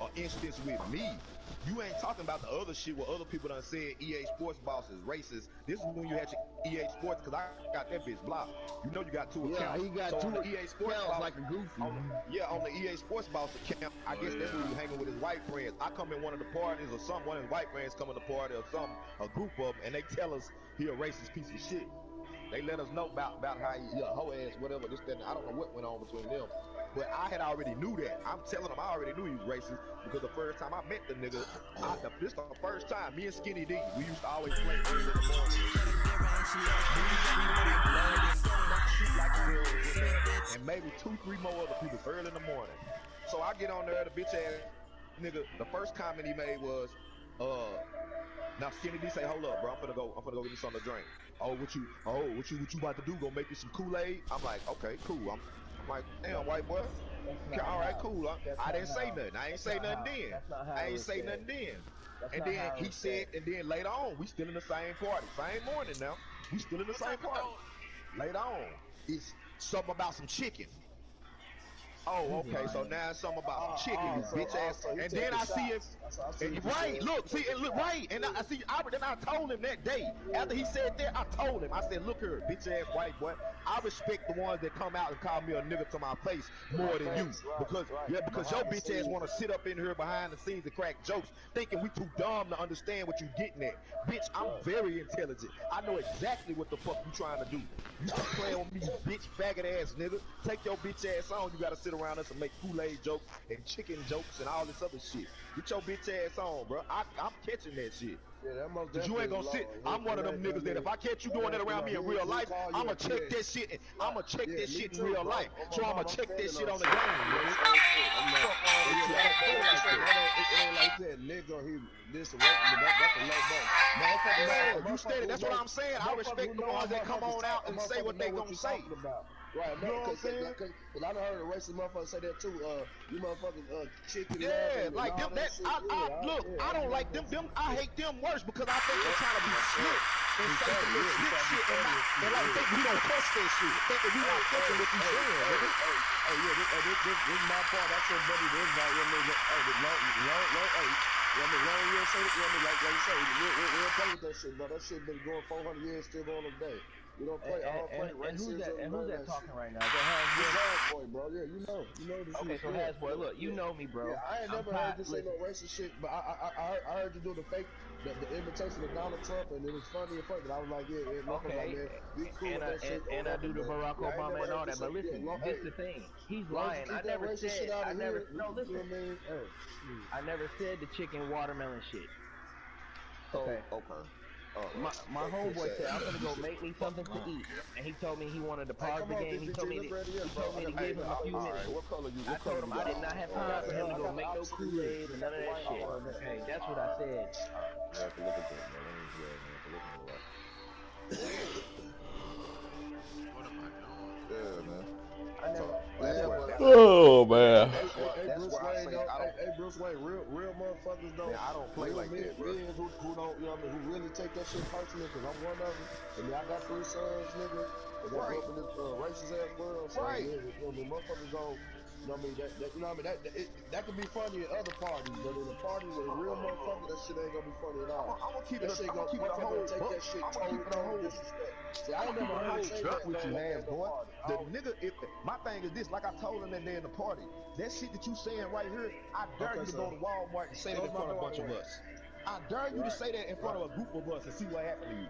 an instance with me. You ain't talking about the other shit where other people done said EA Sports boss is racist. This is when you had your EA Sports, because I got that bitch blocked. You know you got 2 accounts. Yeah, he got so 2 on the EA Sports accounts boss, like a goofy. on the EA Sports boss account, I guess that's where he was hanging with his white friends. I come in one of the parties or something, one of his white friends come in the party or something, a group of them, and they tell us he a racist piece of shit. They let us know about how he a hoe ass, whatever, this, that, and I don't know what went on between them. But I had already knew that. I'm telling them I already knew he was racist because the first time I met the nigga, this the first time, me and Skinny D, we used to always play early in the morning and shit. Me, Skinny D, Logan, Shoot Like a Girl was in there, and maybe 2-3 more other people early in the morning. So I get on there, the bitch ass nigga, the first comment he made was, now Skinny D say, hold up, bro, I'm finna go get me something to drink. What you about to do? Go make you some Kool-Aid? I'm like, okay, cool. I'm like, damn, white boy. Okay, all right, cool. I didn't say nothing. I ain't say nothing then. That's not how I it ain't was say said. nothing then. That's And not then how it he was said, said. and then later on, we still in the same party, same morning now. We still in the same party. Later on, it's something about some chicken. Oh, okay. So now it's something about some chicken, you bitch ass. So he And then taking I see him. shots. I see And what you right, said. look, see, and look, right, and I see. Then I told him that day after he said that. I told him, I said, look here, bitch ass white boy. I respect the ones that come out and call me a nigga to my face more than you, because because your bitch ass want to sit up in here behind the scenes and crack jokes, thinking we too dumb to understand what you getting at. Bitch, I'm very intelligent. I know exactly what the fuck you trying to do. You stop playing with me, you bitch faggot ass nigga. Take your bitch ass on. You gotta sit around us and make Kool-Aid jokes and chicken jokes and all this other shit. Get your bitch ass on, bro. I'm catching that shit. Yeah, that most Cause you ain't definitely gonna is sit. low. I'm one of them niggas that if I catch you doing that around me in real life, I'ma check that shit. I'ma check that shit in real life. So I'ma check that shit on the game, nigga. Fuck wrong with you? I don't play like that. It ain't like he said nigga or he this or what, but that's a low blow. Yeah, you stated. That's what I'm saying. I respect the know ones how that come on out and say motherfucker what know they what gonna you say. talking about. Right, You know what I'm saying? cause I done heard a racist motherfucker say that too. You motherfuckers, chicken Yeah, loving and like all them. that That shit. look. I I'm don't like like that them. shit. I hate them worse because I think they're trying to be slick and say some little He slick trying to be shit and funny not and and shit. like think we don't cuss that shit. Think that we not fucking what you saying, nigga. Hey, yeah, this is my part. I said, buddy, this is like, hey, long year, say, like you say, we'll play with that shit, bro. That shit been going 400 years, still going today. We don't play, I don't play And who's racism, that? And none who's of that that shit. talking right now? Is that Hasboy? It's Hasboy, bro. Yeah, you know this Okay, shit. so Hasboy, look, you know me, bro. Yeah, I ain't I'm never tired. heard you say Listen, no racist shit, but I heard you do the fake, the imitation of Donald Trump, and it was funny and fuck. But I was like, yeah, motherfucker, like, okay, man, be cool and with that shit or I whatever, do the man. Barack Yeah, I ain't Obama never and heard all you that, say, but yeah, listen, this the thing. He's as long as you lying. keep that racist shit out of here, listen. you know what I mean? Hey, I never said the chicken watermelon shit. Okay. Okay. My homeboy said I'm gonna You go said make me fucking something to lying. eat, and he told me he wanted to hey, pause come the on, game. He DPG, told me let's ready up, bro. to give him a few All minutes. right, what color you? I What color told him you I got did not on? have time for him to I go got the make no opposite of you. Kool-Aid or I none got of the that white shit. on that. Okay, that's what I said. You have to look at that, man. Let me grab man. Look at that. What am I doing? Yeah, man. I never. So Yeah, that's but Oh man. that's Bruce where I Wayne, say though. I don't. Hey, Bruce Wayne, real motherfuckers Man, though. I don't play Real like that, bro. men who don't, you know what I mean, who really take that shit personal, because I'm one of them. I mean, I got 3 sons, nigga, that grew Right. up in this racist ass world. So Right. yeah, you know what I mean, motherfuckers go, you know what I mean, that you know what I mean, that could be funny in other parties, but in a party with a real motherfucker, that shit ain't gonna be funny at all. I'm gonna keep it. That shit I'm gonna gonna keep it a motherfucker whole gonna take buck. that shit I'm gonna keep it a total whole. disrespect. See, I I'm ain't gonna keep never it a heard him whole say jump that with though, you, like that Has in no boy. party. The nigga, my thing is this. Like I told him that day in the party, that shit that you saying right here, I dare Okay, you to so go to Walmart and say that close in my front of a door out bunch the of way. us. I dare you to say that in front of a group of us and see what happened to you.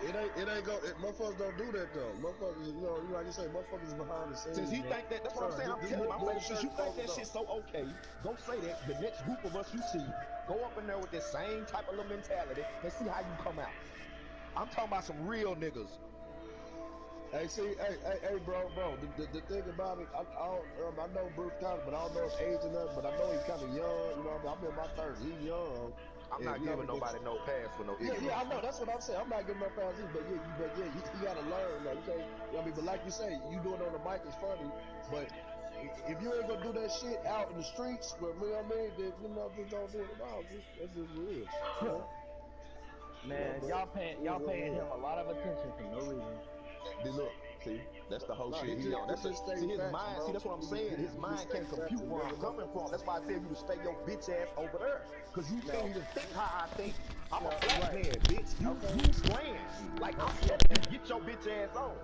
It ain't go. Motherfuckers don't do that though. Motherfuckers, you know, like you say, motherfuckers behind the Since scenes. he That, think that, that's what I'm sir, saying. I'm just telling him, I'm do saying, what since you certain think folks that don't. shit's so okay, go say that. The next group of us you see, go up in there with that same type of little mentality and see how you come out. I'm talking about some real niggas. Hey, see, hey, bro. The thing about it, I know Bruce Conner, but I don't know his age enough. But I know he's kind of young. You know what I mean? I'm in my 30s. He's young. I'm And not you know giving what I mean? nobody no pass for no Yeah, I ignorance. know. That's what I'm saying. I'm not giving no pass either. But yeah, he got to learn. Though. You can't. You know what I mean? But like you say, you doing it on the mic is funny. But if you ain't gonna do that shit out in the streets, but you know what I mean? Then you know, just don't do it at all. That's just what it is. You know? Man, But y'all it is y'all what paying it is. him a lot of attention for no reason. Look, see, that's the whole No, shit he on. he That's just see stating his facts, mind. See, bro. that's what I'm He saying. His just mind stating can't facts compute and where bring I'm them coming motherfuckers from. to That's why I tell you to stay your bitch ass over there, cause you can't even think how I think. I'm a black Right. man, bitch. You slaying. Like I'm Yeah, telling you, and get your bitch ass on.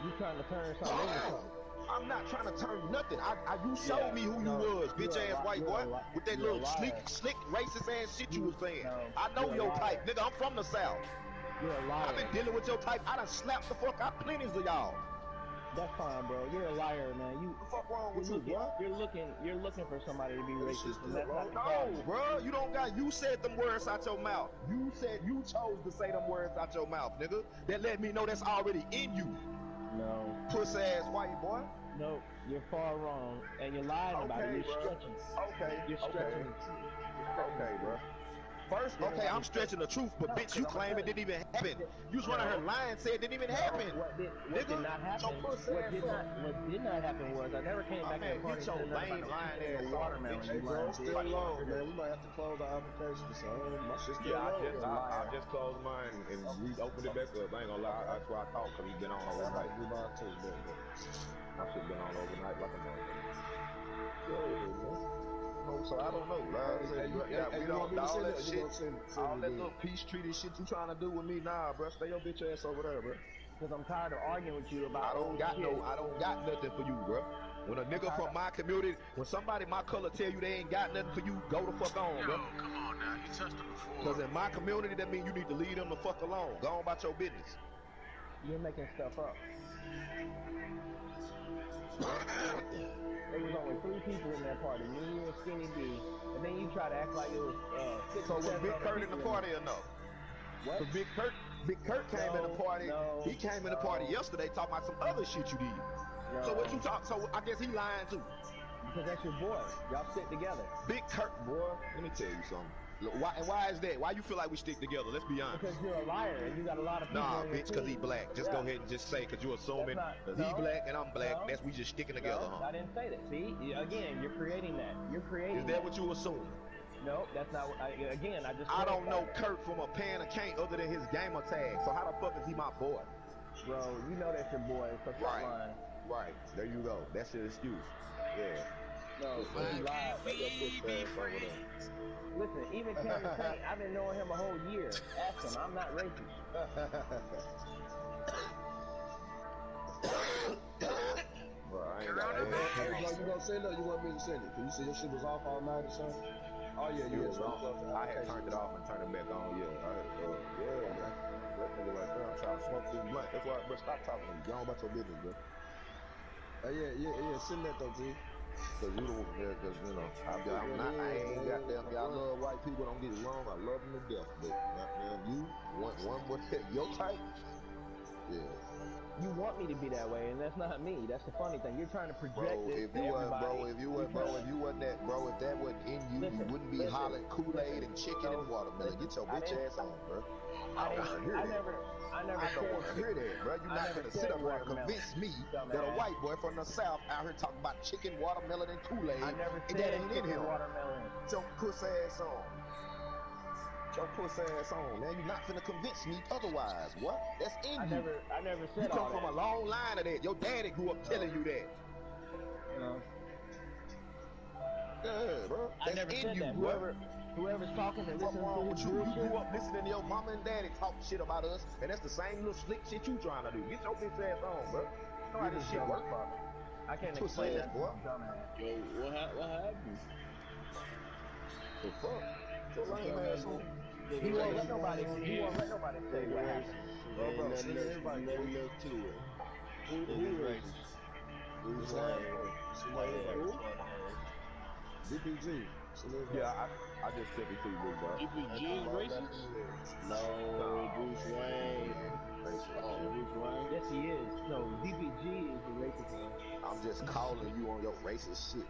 you trying to turn something into something. I'm not trying to turn nothing. You Yeah, showed me who you no, was, bitch ass white boy, with that you're a little liar. slick racist ass shit you was saying. No, I know you're a your type, liar. nigga. I'm from the South. You're a I've been liar. dealing with your type. I done slapped the fuck out plenty of y'all. That's fine, bro. You're a liar, man. What the fuck wrong with you, boy? You're looking for somebody to be This shit racist, and still that's not wrong. the No, problem. bro. You don't got. You said them words out your mouth. You said you chose to say them words out your mouth, nigga. That let me know that's already in you. No. Puss ass white boy. No, you're far wrong, and you're lying about it. Okay, You're bro. stretching. Okay. You're stretching the truth. You're stretching the Bro. truth. First, Then okay, why I'm you stretching the truth, but no? bitch, Because you I'm gonna claim tell it you. didn't even happen. You was running her No, line, said it didn't even no. happen. What did Nigga, not get your happen? puss What ass did up. not happen was I never came back in the Man, party get and your said nothing about lame no lying chicken and no ass on, bitch. watermelon. Hey, You bro, lying it's bitch. still long, man. We might have to close our application. So my shit's still Yeah, long. You're a I liar. just closed mine and reopened it back up. I ain't gonna lie, that's why I thought, because it's been on Okay, I'm about overnight. to do mine too. My shit been on overnight like a motherfucker. Yeah, man. No, so I don't know. Like I said, we You want don't me to all send it, that or you shit, gonna send all it that again? little peace treaty shit you trying to do with me, nah, bro. Stay your bitch ass over there, bro. Because I'm tired of arguing with you I about don't old got shit. nothing for you, bro. When a nigga from my community, when somebody my color tell you they ain't got nothing for you, go the fuck on, bro. Come on now, you touched them Cause before. in my community, that mean you need to leave them the fuck alone. Go on about your business. You're making stuff up. There was only 3 people in that party, me, you, and Skinny D, and then you try to act like it was 6 So or was 7 Big other Kurt in the people in party there. or no? What? Cause Big Kurt came in the party. He came in the party yesterday talking about some other shit you did. So what you talk? So I guess he lying too. Because that's your boy. Y'all stick together. Big Kurt, boy. Let me tell you something. Why is that? Why you feel like we stick together? Let's be honest. Because you're a liar and you got a lot of people Nah, on your bitch, because he team. black. Just go ahead and just say, because you're assuming that he black and I'm black. That's we just sticking together, huh? I didn't say that. See, again, you're creating that. You're creating Is that what you assuming? No, that's not. Again, I just. I don't know Kurt from a pan of cane other than his gamer tag. So how the fuck is he my boy? Bro, you know that's your boy. So stop lying. Right. There you go. That's your excuse. Yeah. No, he lied. Let your pussy ass over there. Listen, even Cameron Saint, I've been knowing him a whole year. Ask him. I'm not racist. Bro, I ain't got Hey, bro, you gonna send it or you want me to send it? Cause you said your shit was off all night or something? Oh, yeah, you was on. I had turned it off and turned it back on, yeah. That nigga right there, I'm trying to smoke this blunt. That's why, bro, stop talking to me. Go on about your business, bro. Yeah, send that though, G. Cause you the one, cause you know, I ain't got them. I love white people. Don't get it wrong. I love them to death. But man, you one with your type. Yeah. You want me to be that way, and that's not me. That's the funny thing. You're trying to project this to everybody. If that wasn't in you, you wouldn't be hollering Kool-Aid and chicken and watermelon. Get your bitch ass on, bro. I don't want to hear that. I don't want to hear that, bro. You're not gonna sit up here and convince me that a white boy from the South out here talking about chicken, watermelon, and Kool-Aid, I never and said that ain't in him. Watermelon. Get your pussy ass on. Your pussy ass on, man. You're not finna convince me otherwise, what? That's in you. I never said you come all from that. a long line of that. Your daddy grew up telling you that. Yeah, bro. That's I never in said you, that. boy. Whoever's talking and listening to his you? bullshit. You grew up listening to your mama and daddy talk shit about us, and that's the same little slick shit you trying to do. Get your bitch ass on, bro. You know how this shit work. I can't explain that, boy. Yo, what happened? The fuck? Your lame ass on. He won't let nobody say what happened. Bro, send everybody. Nothing else to it. Who Racist. Bruce Wayne. Send everybody. DPG. Yeah, I just sent it to you, big dog. DPG is racist? No, Bruce Wayne. Racist. Bruce Wayne? Yes, he is. No, DPG is the racist one. I'm just calling you on your racist shit.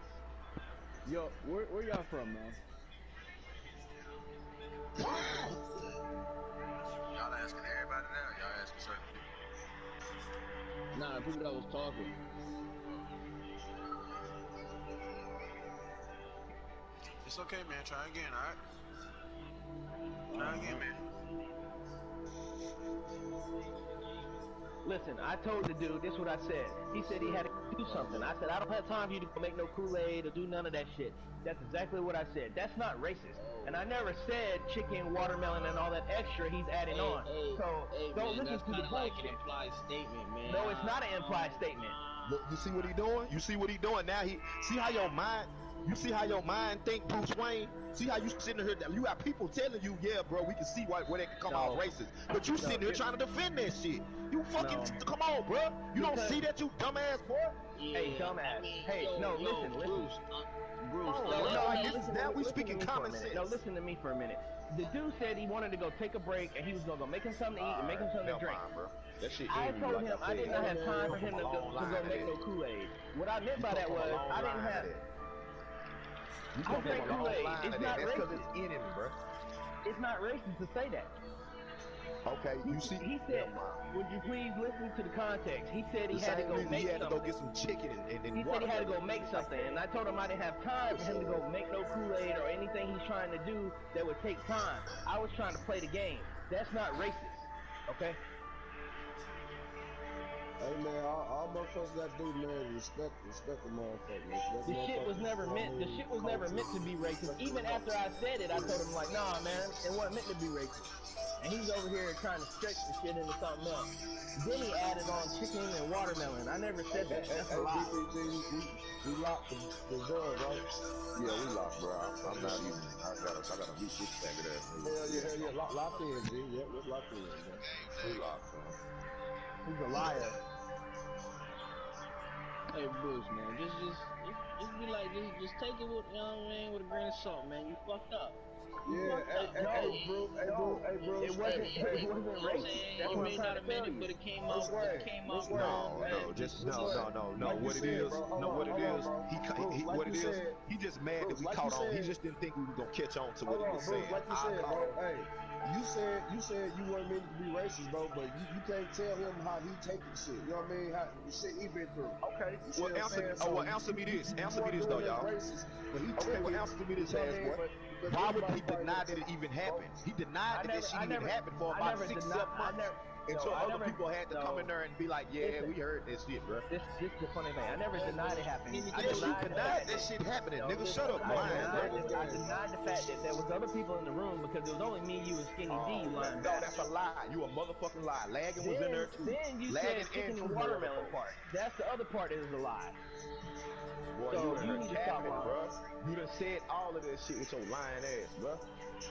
Yo, where y'all from, man? Y'all asking everybody now, y'all asking certain people? Nah, people that was talking. It's okay, man. Try again, alright? Try again, man. Listen, I told the dude, this is what I said. He said he had to do something. I said, I don't have time for you to make no Kool-Aid or do none of that shit. That's exactly what I said. That's not racist. And I never said chicken, watermelon, and all that extra he's adding on. So don't listen to the bullshit. Like an implied statement, man. No, it's not an implied statement. Look, you see what he doing? You see what he doing? Now see how your mind, you see how your mind think, Bruce Wayne? See how you sitting here, you got people telling you, yeah, bro, we can see where they can come off racist. But you sitting here trying to defend that shit. You fucking, come on, bro. You don't see that, you dumbass boy? Yeah, hey, dumbass. Listen. Bruce, now we speaking common sense. No, listen to me for a minute. The dude said he wanted to go take a break and he was gonna go make him something to eat and make him something to drink. Bro. That shit I told him I did not have time for him to go make no Kool-Aid. What I meant by that was I didn't have. I drank Kool-Aid. It's not racist. Because it's in him, bro. It's not racist to say that. Okay, you see. He said, "Would you please listen to the context?" He said he had to go make something. He had to go get some chicken and he said he had to go make something, and I told him I didn't have time for him to go make no Kool-Aid or anything he's trying to do that would take time. I was trying to play the game. That's not racist, okay? Hey man, all motherfuckers got to do, man, respect the motherfucker. The shit was never meant to be racist. Even after I said it, I told him like, nah, man, it wasn't meant to be racist. And he's over here trying to stretch the shit into something else. Then he added on chicken and watermelon. I never said that. That's a lie. We locked the Zug, right? Yeah, we locked, bro. I'm not even. I gotta beat this faggot ass nigga. Hell yeah. Locked in, G. Yep, we're locked in, bro. We locked, man. He's a liar. Hey Bruce, man, just be like, just take it with, you know what I mean, with a grain of salt, man. You fucked up. Yeah, hey, bro, it wasn't racist. That's He what I'm may trying not to have tell meant it, you. but it came Bruce out. It Wayne, came Bruce out Wayne, wrong. No, And just Bruce no. Wayne. Like you What it said, is, bro. no, what it Hold on, is. bro. Bruce, like What you it is. said, He just mad that Bruce, we like you caught on. He said. just didn't think we was gonna catch on to what Hold he on, was Bruce, saying. like you I said, caught bro. on. Hey, you said you weren't meant to be racist, bro. But you can't tell him how he taking shit. You know what I mean? How the shit he been through. Okay. You see what I'm saying? Answer me this. Answer me weren't this doing though, nothing y'all. racist, but he Okay, took well, it. answer me You this, know what I ass mean? boy. But because Why would everybody he probably deny gonna that take it even it happened? He denied that shit even happened for I about never 6, denied. 7 months. Until other people had to come in there and be like, yeah, Listen, we heard that shit, bro. This is the funny thing. I never denied it happened. I Yes, you denied the denied fact that shit happening, no, nigga. Shut up, I lying, bro. denied the fact that there was other people in the room because it was only me, you, and Skinny D, you lying No, that's a bastard. lie. You a motherfucking lie. Lagging was in there too. Then you Lagging said chicken and two more other watermelon folks. part. That's the other part that is a lie. Boy, So you need to capping stop it, lying, bro. You done said all of that shit with your lying ass, bro.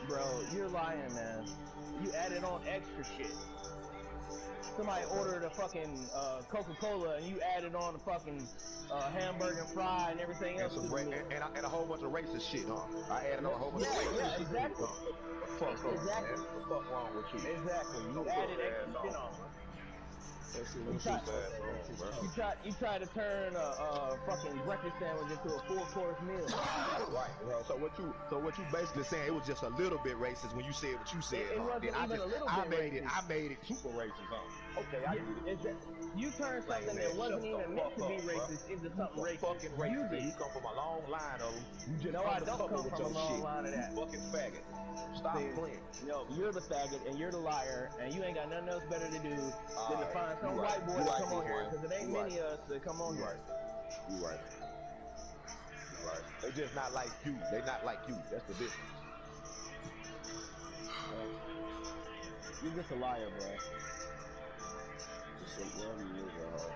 bro. You're lying, man. You added on extra shit. Somebody ordered a fucking Coca-Cola and you added on a fucking hamburger and fry and everything else to the meal. And a whole bunch of racist shit, huh? I added on a whole bunch of racist shit. Exactly. The fuck up, man. What the fuck wrong with you? Exactly. You Go added puss extra ass shit on. on, bro. That shit Go was puss too ass on, bro. You tried to turn a fucking breakfast sandwich into a 4-course meal. Right, bro. So what you basically saying? It was just a little bit racist when you said what you said, It huh? wasn't Then even a little bit racist. I made it super racist, huh? Okay, I get it. You turned something that wasn't even meant to be racist into something racist. Fucking racist. You did. You come from a long line of them. You just No, I don't undercover come with from a your long shit. line of that. You fucking faggot. Stop playing. No, you're the faggot and you're the liar, and you ain't got nothing else better to do than to find some white boy to come on here, because it ain't many of us that come on here. You right. They just not like you. They not like you. That's the difference. You're just a liar, bro. Just a young nigga, huh?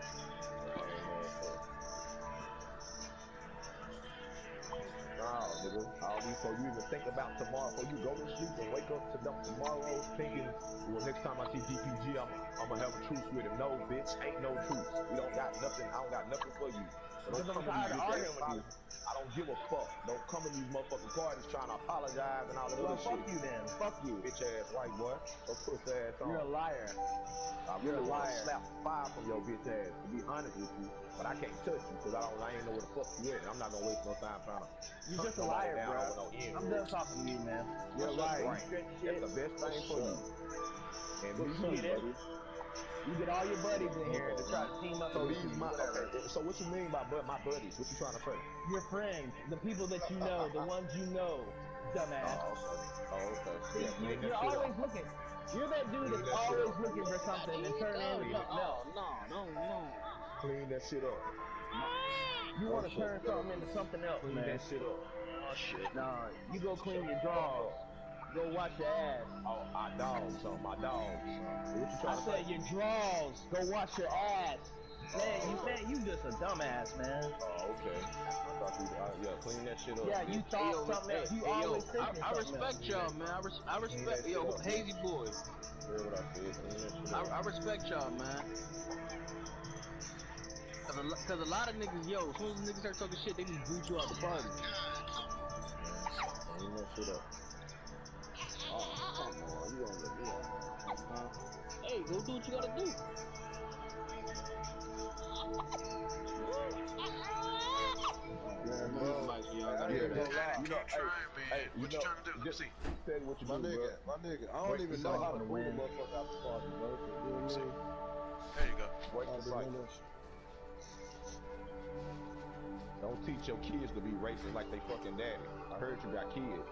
Nah, nigga. All these before you even think about tomorrow, before you go to sleep and wake up to tomorrow thinking, well, next time I see DPG, I'm gonna have a truce with him. No, bitch, ain't no truce. We don't got nothing. I don't got nothing for you. So don't come to these bitch ass parties. I don't give a fuck. Don't come to these motherfucking parties trying to apologize and all that other shit. Fuck you then. Fuck you. Bitch ass white boy. Go puss ass on. You're a liar. I really want to slap fire from your bitch ass, to be honest with you. But I can't touch you because I ain't know where the fuck you at. And I'm not gonna waste no time trying to You're just a liar, bro. I'm done talking to you, man. You're a liar. Right. You stretch shit. That's the best thing for you. And me too, buddy. You get all your buddies in here to try to team up So against these me. my okay. So what you mean by my buddies? What you trying to say? Your friends, the people that you know, the ones you know, dumbass. Okay. See, you're always looking. You're that dude that's always looking for something and turning it into something else. No. Clean that shit up. You want to turn something into something else, Clean man. that shit up. Oh shit. Nah, you go clean your drawers. Go wash your ass. Oh, my dogs, son. My dogs, son. What you trying to say? I said your drawers. Go wash your ass. Man, you just a dumbass, man. Oh, okay. I thought you, clean that shit up. Yeah, you thought something else. You always thinking I something else. respect y'all, man. I respect, yo, Hazy boy. Hear what I said? Clean that shit up. I respect y'all, man. Cause a lot of niggas, yo, as soon as niggas start talking shit, they just boot you out the party. Clean that shit up. Oh, come on. You gonna let me out. Hey, go do what you gotta do. Man, Move bro. the mic so y'all I gotta ain't hear gonna lie. You know, hey, what you trying to do? Let me see. Tell you what you My do, bro. nigga, I don't even know how to pull the motherfucker out the party, bro. You know what I mean? There you go. Break the cycle. Don't teach your kids to be racist like they fucking daddy. I heard you got kids.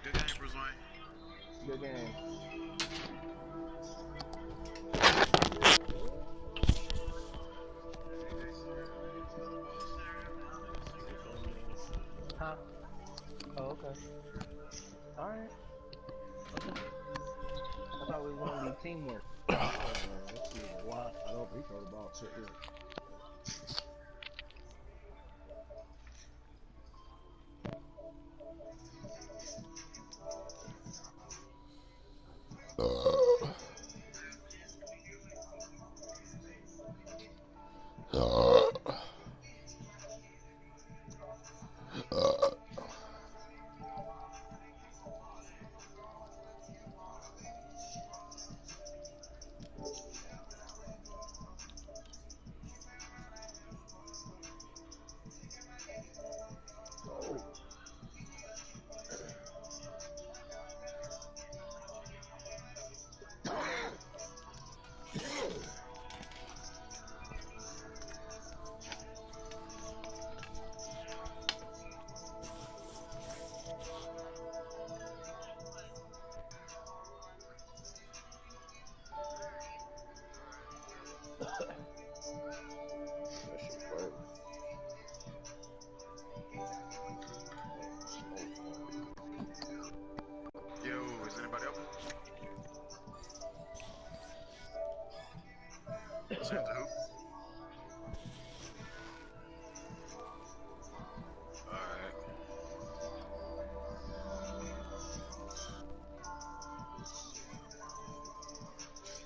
Good game, Bruce Wayne. Good game. Huh? Oh, okay. Alright. Okay. I thought we were gonna be teamwork. This nigga wide open. He throw the ball to him. shoot the hoop. Alright.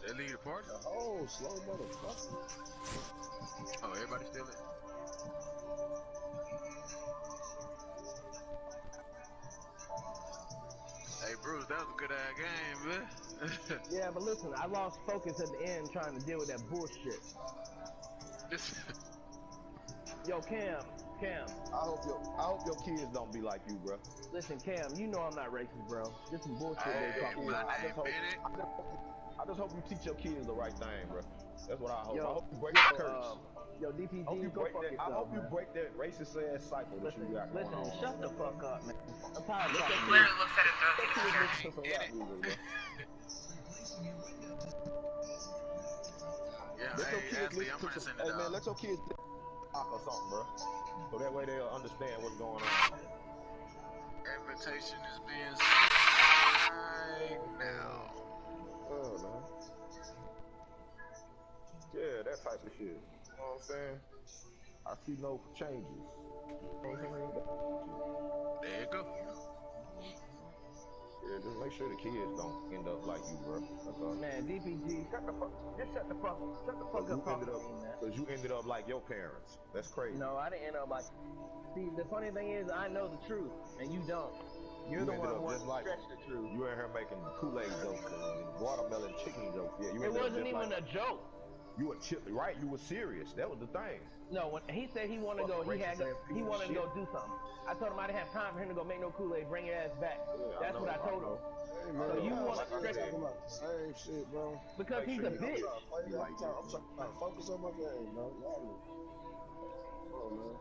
They leave the party? Oh, slow motherfucker. Oh, everybody still in? Hey, Bruce, that was a good ass game, man. Yeah, but listen, I lost focus at the end trying to deal with that bullshit. Yo, Cam. I hope your kids don't be like you, bro. Listen, Cam, you know I'm not racist, bro. This some bullshit they talking about. I just hope you teach your kids the right thing, bro. That's what I hope. Yo, I hope you break the curse. Yo, DPG, I hope you break that racist ass cycle that you got going on. Listen, shut the fuck up, man. I'm tired of He talking. literally looks at his own Listen to some rap music, bro. Yeah, let your kids Ashley, I'm listen to finna some, send it man, out. let your kids or something, bro. So that way they'll understand what's going on, man. Invitation is being sent right now. Man. Yeah, that type of shit. You know what I'm saying? I see no changes. You know what I'm saying? There you go. Yeah, just make sure the kids don't end up like you, bro. Man, DPG, shut the fuck up talking to me, man. Because you ended up like your parents. That's crazy. No, I didn't end up like. See, the funny thing is, I know the truth, and you don't. You're the one who wants to stretch the truth. You in here making Kool-Aid jokes and watermelon chicken jokes. Yeah, you it wasn't even a joke. You were right. You were serious. That was the thing. No, when he said he wanted to go, he wanted to go do something. I told him I didn't have time for him to go make no Kool-Aid. Bring your ass back. Yeah, That's what I told him. Hey, man, So you want to stretch stretch talking about the same shit, bro. because he's a bitch. I'm trying to focus on my game, bro. Come on, man.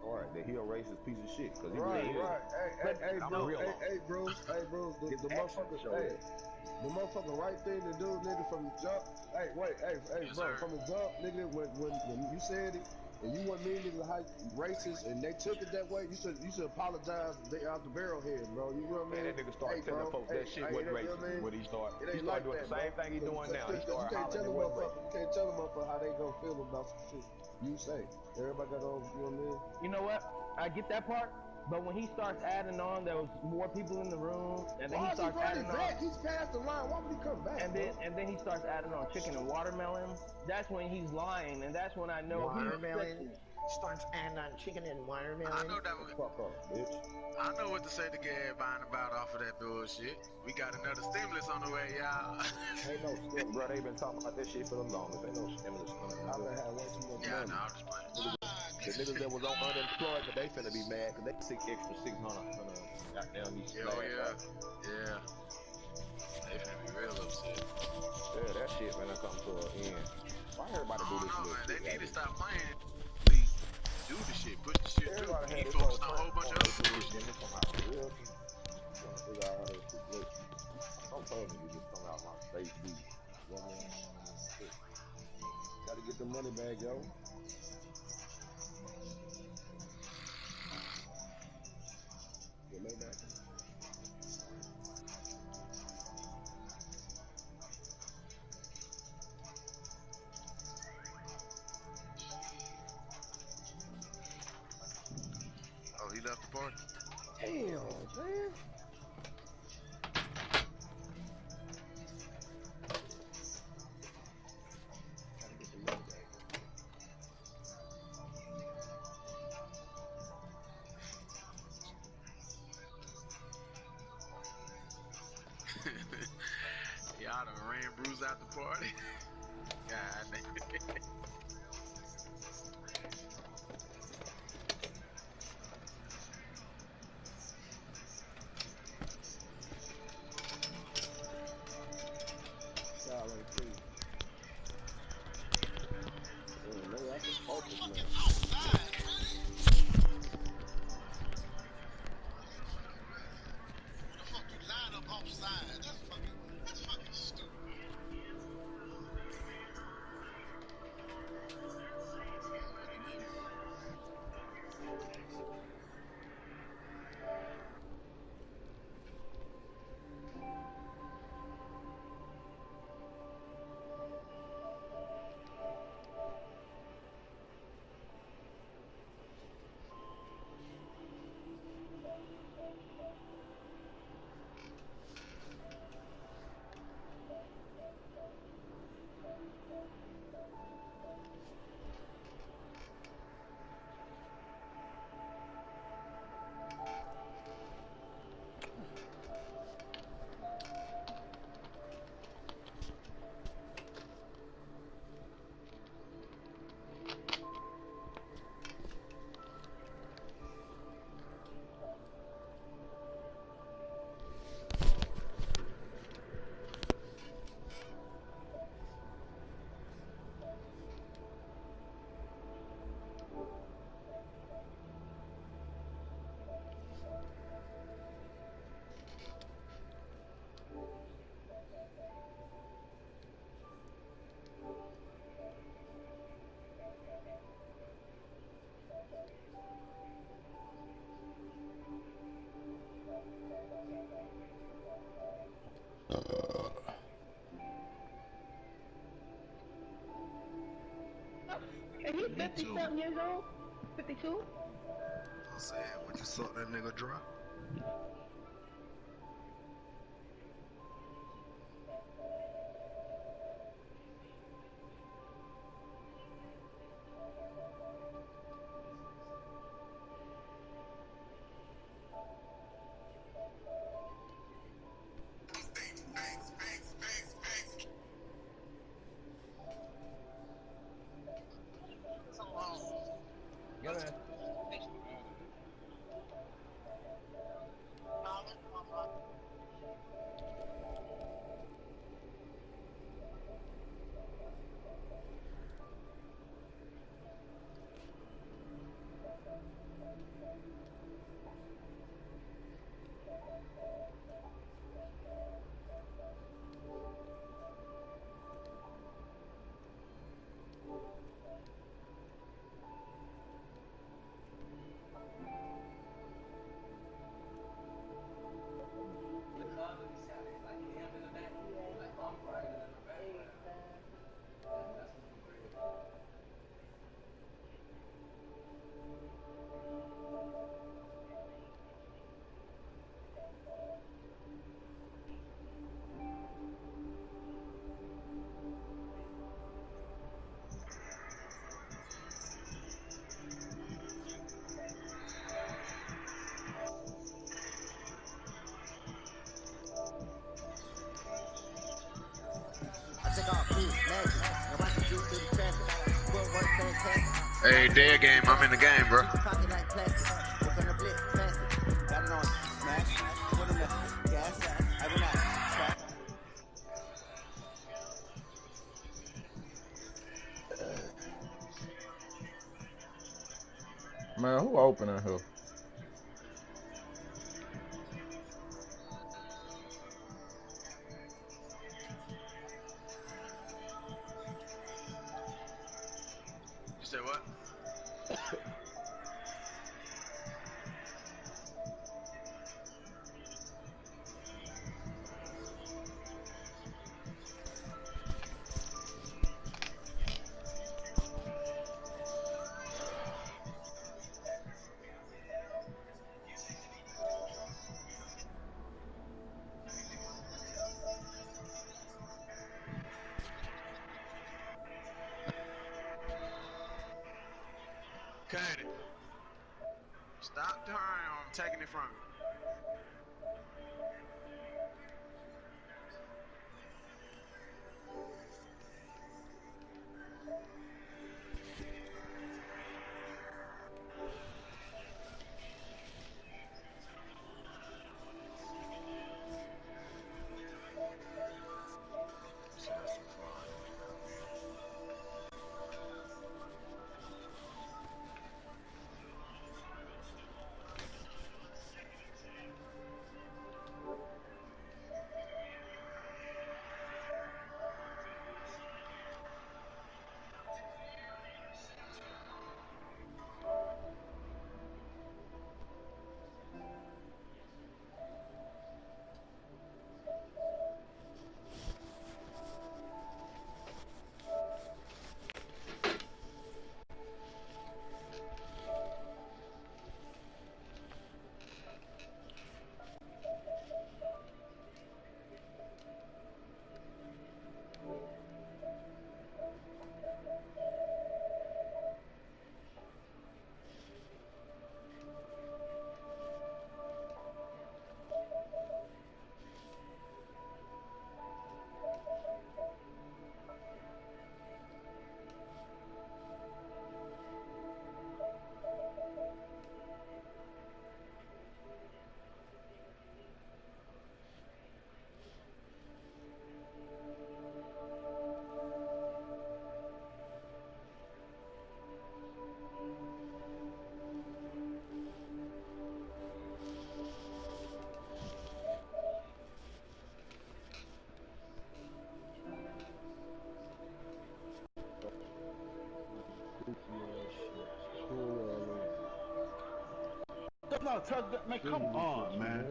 All right, that he a racist piece of shit. Cause he right. Really Hey, Bruce. The motherfucker. Hey, the motherfucking right thing to do, nigga, from the jump. Hey, bro, from the jump, nigga, when you said it, and you want me nigga like racist, and they took it that way, you should apologize. They out the barrel head, bro. You know what I mean? Man, that nigga started telling folks that shit wasn't racist when he started. He started doing the same thing he doing now. He started hollering it wasn't racist. You can't tell them motherfucker how they gonna feel about some shit you say. Everybody got on, you know what I mean? You know what? I get that part. But when he starts adding on, there was more people in the room, and then he starts adding on. He's past the line. Why would he come back? And then he starts adding on chicken and watermelon. That's when he's lying, and that's when I know watermelon. Starts adding on chicken and watermelon. I know that was. Fuck up, bitch. I know what to say to get everybody about off of that bullshit. We got another stimulus on the way, y'all. Ain't no stimulus, bro. They been talking about that shit for the longest. Ain't no stimulus coming. I've been having way too much money. Yeah, no, I'm just playing. The niggas that was on unemployment, they finna be mad because they sick extra 600 goddamn these yeah. They finna be real upset. Yeah, that shit finna come to an end. Why everybody do this shit? Man, they need to stop playing. Please do the shit, push the shit through. We need focused on a whole bunch of other bullshit. I'm telling you, just come out my face deep. Gotta get the money back, yo. Get money back. Oh, he left the party? Damn, man. Y'all done ran Bruce out the party. God damn. 50-something years old? 52? I'm saying, would you suck that nigga dry? Go ahead. Hey, dead game. I'm in the game, bro. Man, who opening here? You said what? Cut it. Stop turning. I'm taking it from you. So that's too far. No, man, come on, man.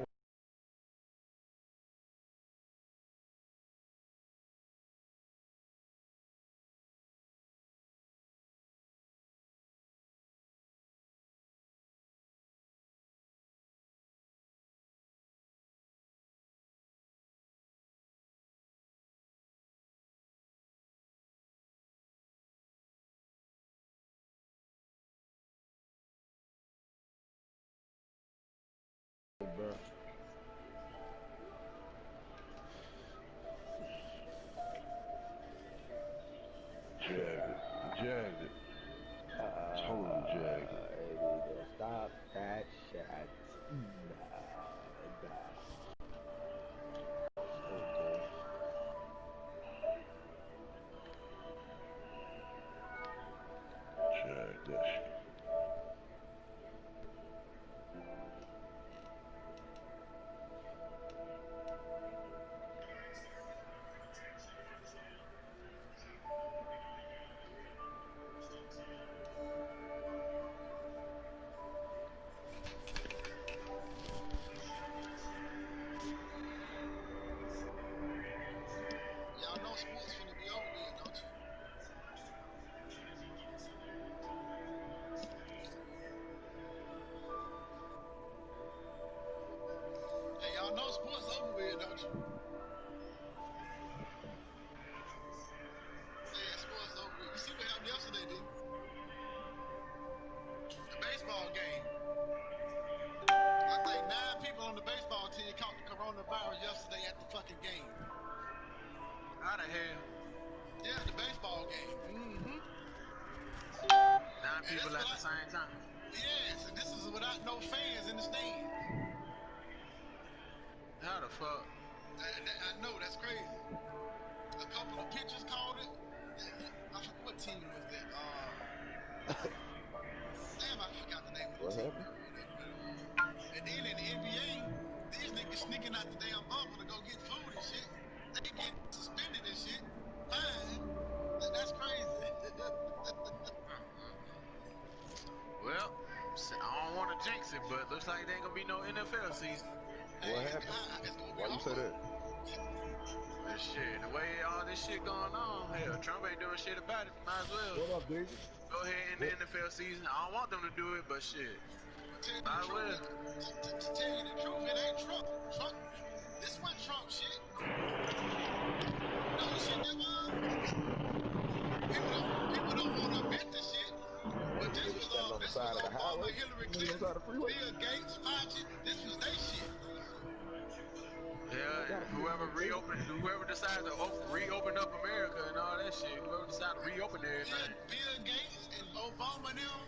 bro. Jagged it. Total jagged. Stop that shit. Jagged that shit. Y'all know sports finna be over with, don't you? Hey, y'all know sports over with, don't you? Yeah, sports over with. You see what happened yesterday, didn't you? The baseball game. I think 9 people on the baseball team caught the coronavirus yesterday at the fucking game. How the hell? Yeah, the baseball game. 9 people at the same time. Yes, and this is without no fans in the stands. How the fuck? I know, that's crazy. A couple of pitchers called it. What team was that? Damn, I forgot the name of the What team. happened? And then in the NBA, these niggas sneaking out the damn bubble to go get food and shit. They get suspended and shit. Fine. That's crazy. Well, I don't want to jinx it, but looks like there ain't gonna be no NFL season. What happened? It's gonna be Why you say that? This shit, the way all this shit going on, hell, Trump ain't doing shit about it. Might as well. What up, David? Go ahead in the NFL season. I don't want them to do it, but shit. Might as well. To tell you the truth, it ain't Trump. This wasn't Trump shit. No shit, that was. People don't want to admit this shit. But this was standing on the side of the Obama, highway. Hillary On the Clinton, side of the freeway. Bill Gates, Fauci. This was their shit. Yeah, and whoever decides to reopen up America and all that shit, whoever decides to reopen everything. Bill Gates and Obama and them,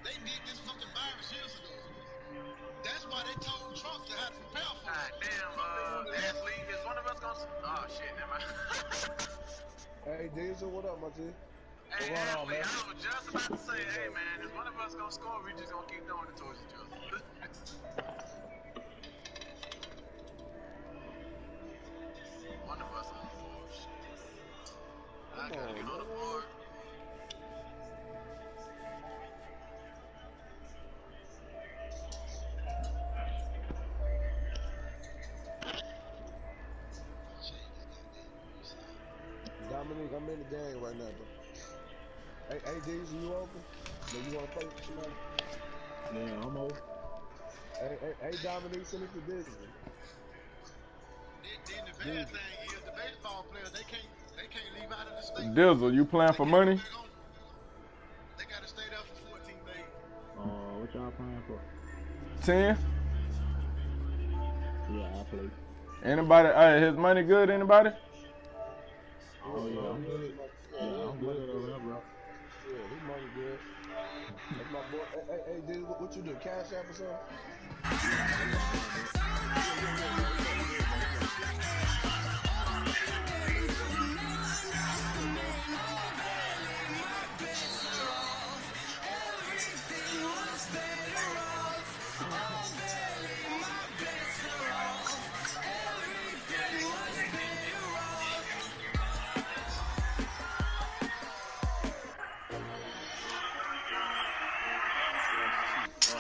they did this fucking virus years ago. That's why they told Trump to have to prepare for it. God damn, athlete, is one of us gonna... Oh, shit, never mind. Hey, Diesel, what up, my G? Hey, athlete, I was just about to say, hey, man, is one of us gonna score or we just gonna keep throwing it towards each other? One of us on the board. I gotta get on the board. Dominique, I'm in the game right now, bro. Hey, Diesel, you open? Do you want to play with somebody? Yeah, I'm over. Hey, Dominique, send it to Diesel. Then the bad thing is the baseball players, they can't leave out of the state. Dizzle, you playing for money? They gotta stay there for 14 days. What y'all playing for? 10? Yeah, I play. Anybody? Hey, his money good? Anybody? Oh yeah, I'm good. Yeah, I'm good over there, bro. Yeah, his money good. That's my boy. Hey, dude, what you do? Cash App or something?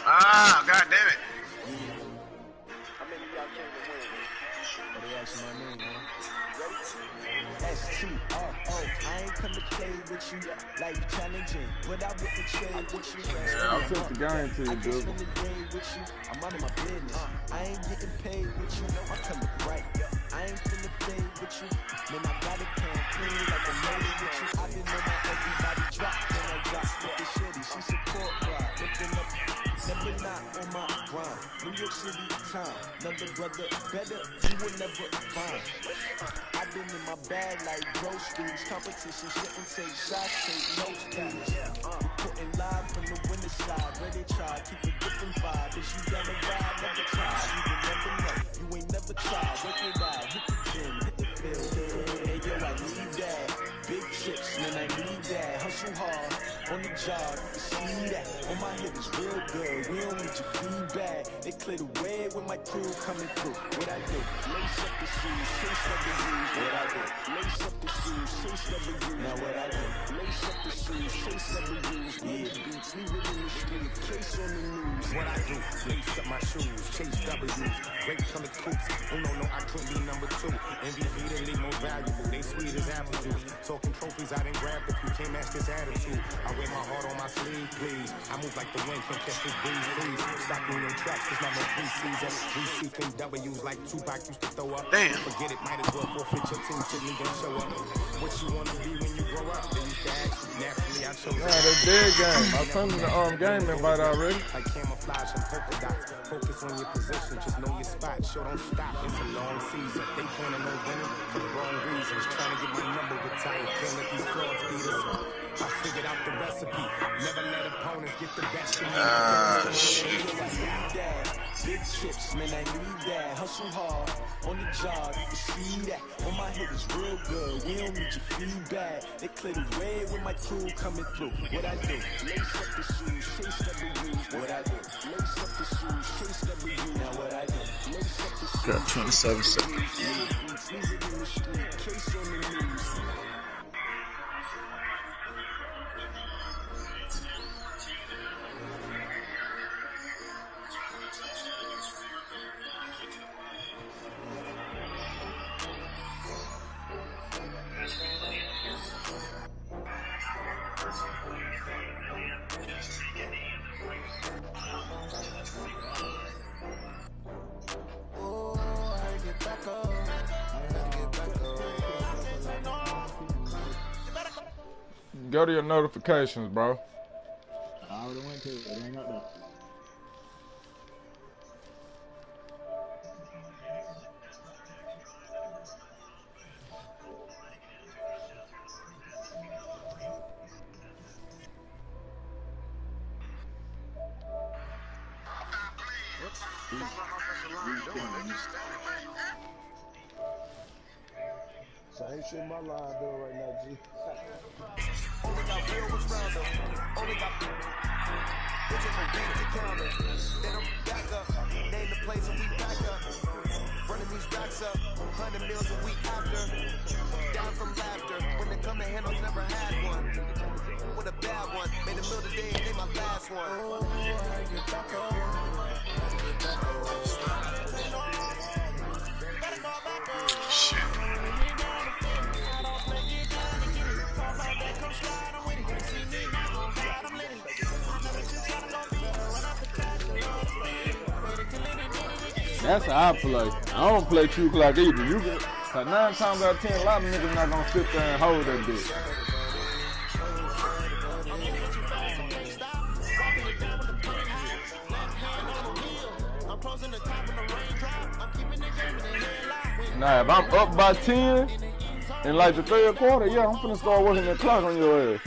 Ah, god damn it. How many of y'all came to win? What they asking my name, man? S-T-R-O. I ain't come to play with you, life challenging, but I wouldn't trade with you. Yeah, I'll take the game to you, dude. Spend the day with you, I'm out of my business. I ain't getting paid with you, I'm coming right. I ain't finna fade with you, man, I got a campaign like a lady with you. I've been on my everybody drop, when I drop with the shitty, she support ride, lifting up, never not on my grind. New York City time, another brother better, you will never find. I've been in my bag like groceries. Competition shouldn't take shots, take no stats. Reporting live from the winter side, where they try, keep a different vibe. Is you down the ride, never try, you will never know. You ain't never tried, work it out, hit the gym, hit the field. Hey yo, I need that. Big chips, man, I need that. Hustle hard, on the job, you see that. On my hip is real good, we don't need your feedback. They clear the way when my crew coming through. What I do? Lace up the shoes, chase W's. What I do? Lace up the shoes, chase W's. Now what I do? Lace up the shoes, chase W's. Yeah, beats, leave it in the street, case on the news. What I do? Lace up my shoes, chase W's. Great color coops, oh no, I couldn't be number 2. MVP, they leave more valuable, they sweet as apple juice. Talking trophies, I didn't grab the few, can't match this attitude. I wear my heart on my sleeve, please. I move like the wind, can't catch this breeze, please. Stop me in tracks, there's not no preseason. We seeking W's like Tupac used to throw up. Damn. Forget it, might as well forfeit your team, shouldn't even show up. What you wanna be when you grow up? They used to ask you, naturally I chose. Yeah, they dead game. I sent them the game invite already. Like camouflage and polka dots. Focus on your position, just know your spot. Show don't stop, it's a long season. They planning on winning for the wrong reasons. Trying to get my number retired, can't let these frauds beat us. I figured out the recipe. Never let opponents get the best of me. Shit. Big chips, man, I need that. Hustle hard, on the job, you can see that. On my hip is real good, we don't need your feedback. They clear the way with my crew coming through. What I do? Lace up the shoes, chase W's. What I do? Lace up the shoes, chase W's. Now what I do? Lace up the shoes. Got 27 seconds. Leave it in the street, case on the news. Go to your notifications, bro. I already went to it. It ain't up there. Same shit my line doing right now, G. Only got real ones round them. Only got bitches for beat the counter. Then I'm back up. Name the place and we back up. Running these racks up. 100 meals a week after. Down from laughter. When they come to handles, never had one. With a bad one. Made a meal today and they my last one. Shit. That's how I play. I don't play true clock either. You can, cause 9 times out of 10, a lot of niggas not gonna sit there and hold that bitch. Now, if I'm up by 10 in like the 3rd quarter, yeah, I'm finna start working the clock on your ass.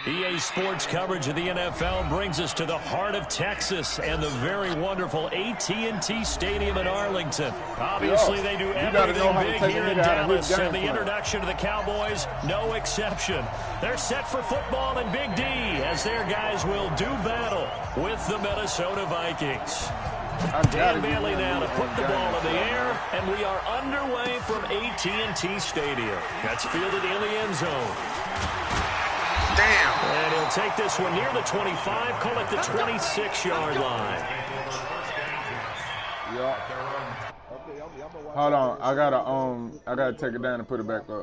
EA Sports coverage of the NFL brings us to the heart of Texas and the very wonderful AT&T Stadium in Arlington. Obviously, they do everything big here in Dallas, and the introduction to the Cowboys, no exception. They're set for football in Big D as their guys will do battle with the Minnesota Vikings. Dan Bailey now to put the ball in the air, and we are underway from AT&T Stadium. That's fielded in the end zone. Damn. And he'll take this one near the 25, call it the 26-yard line. Yeah. Hold on, I gotta take it down and put it back up.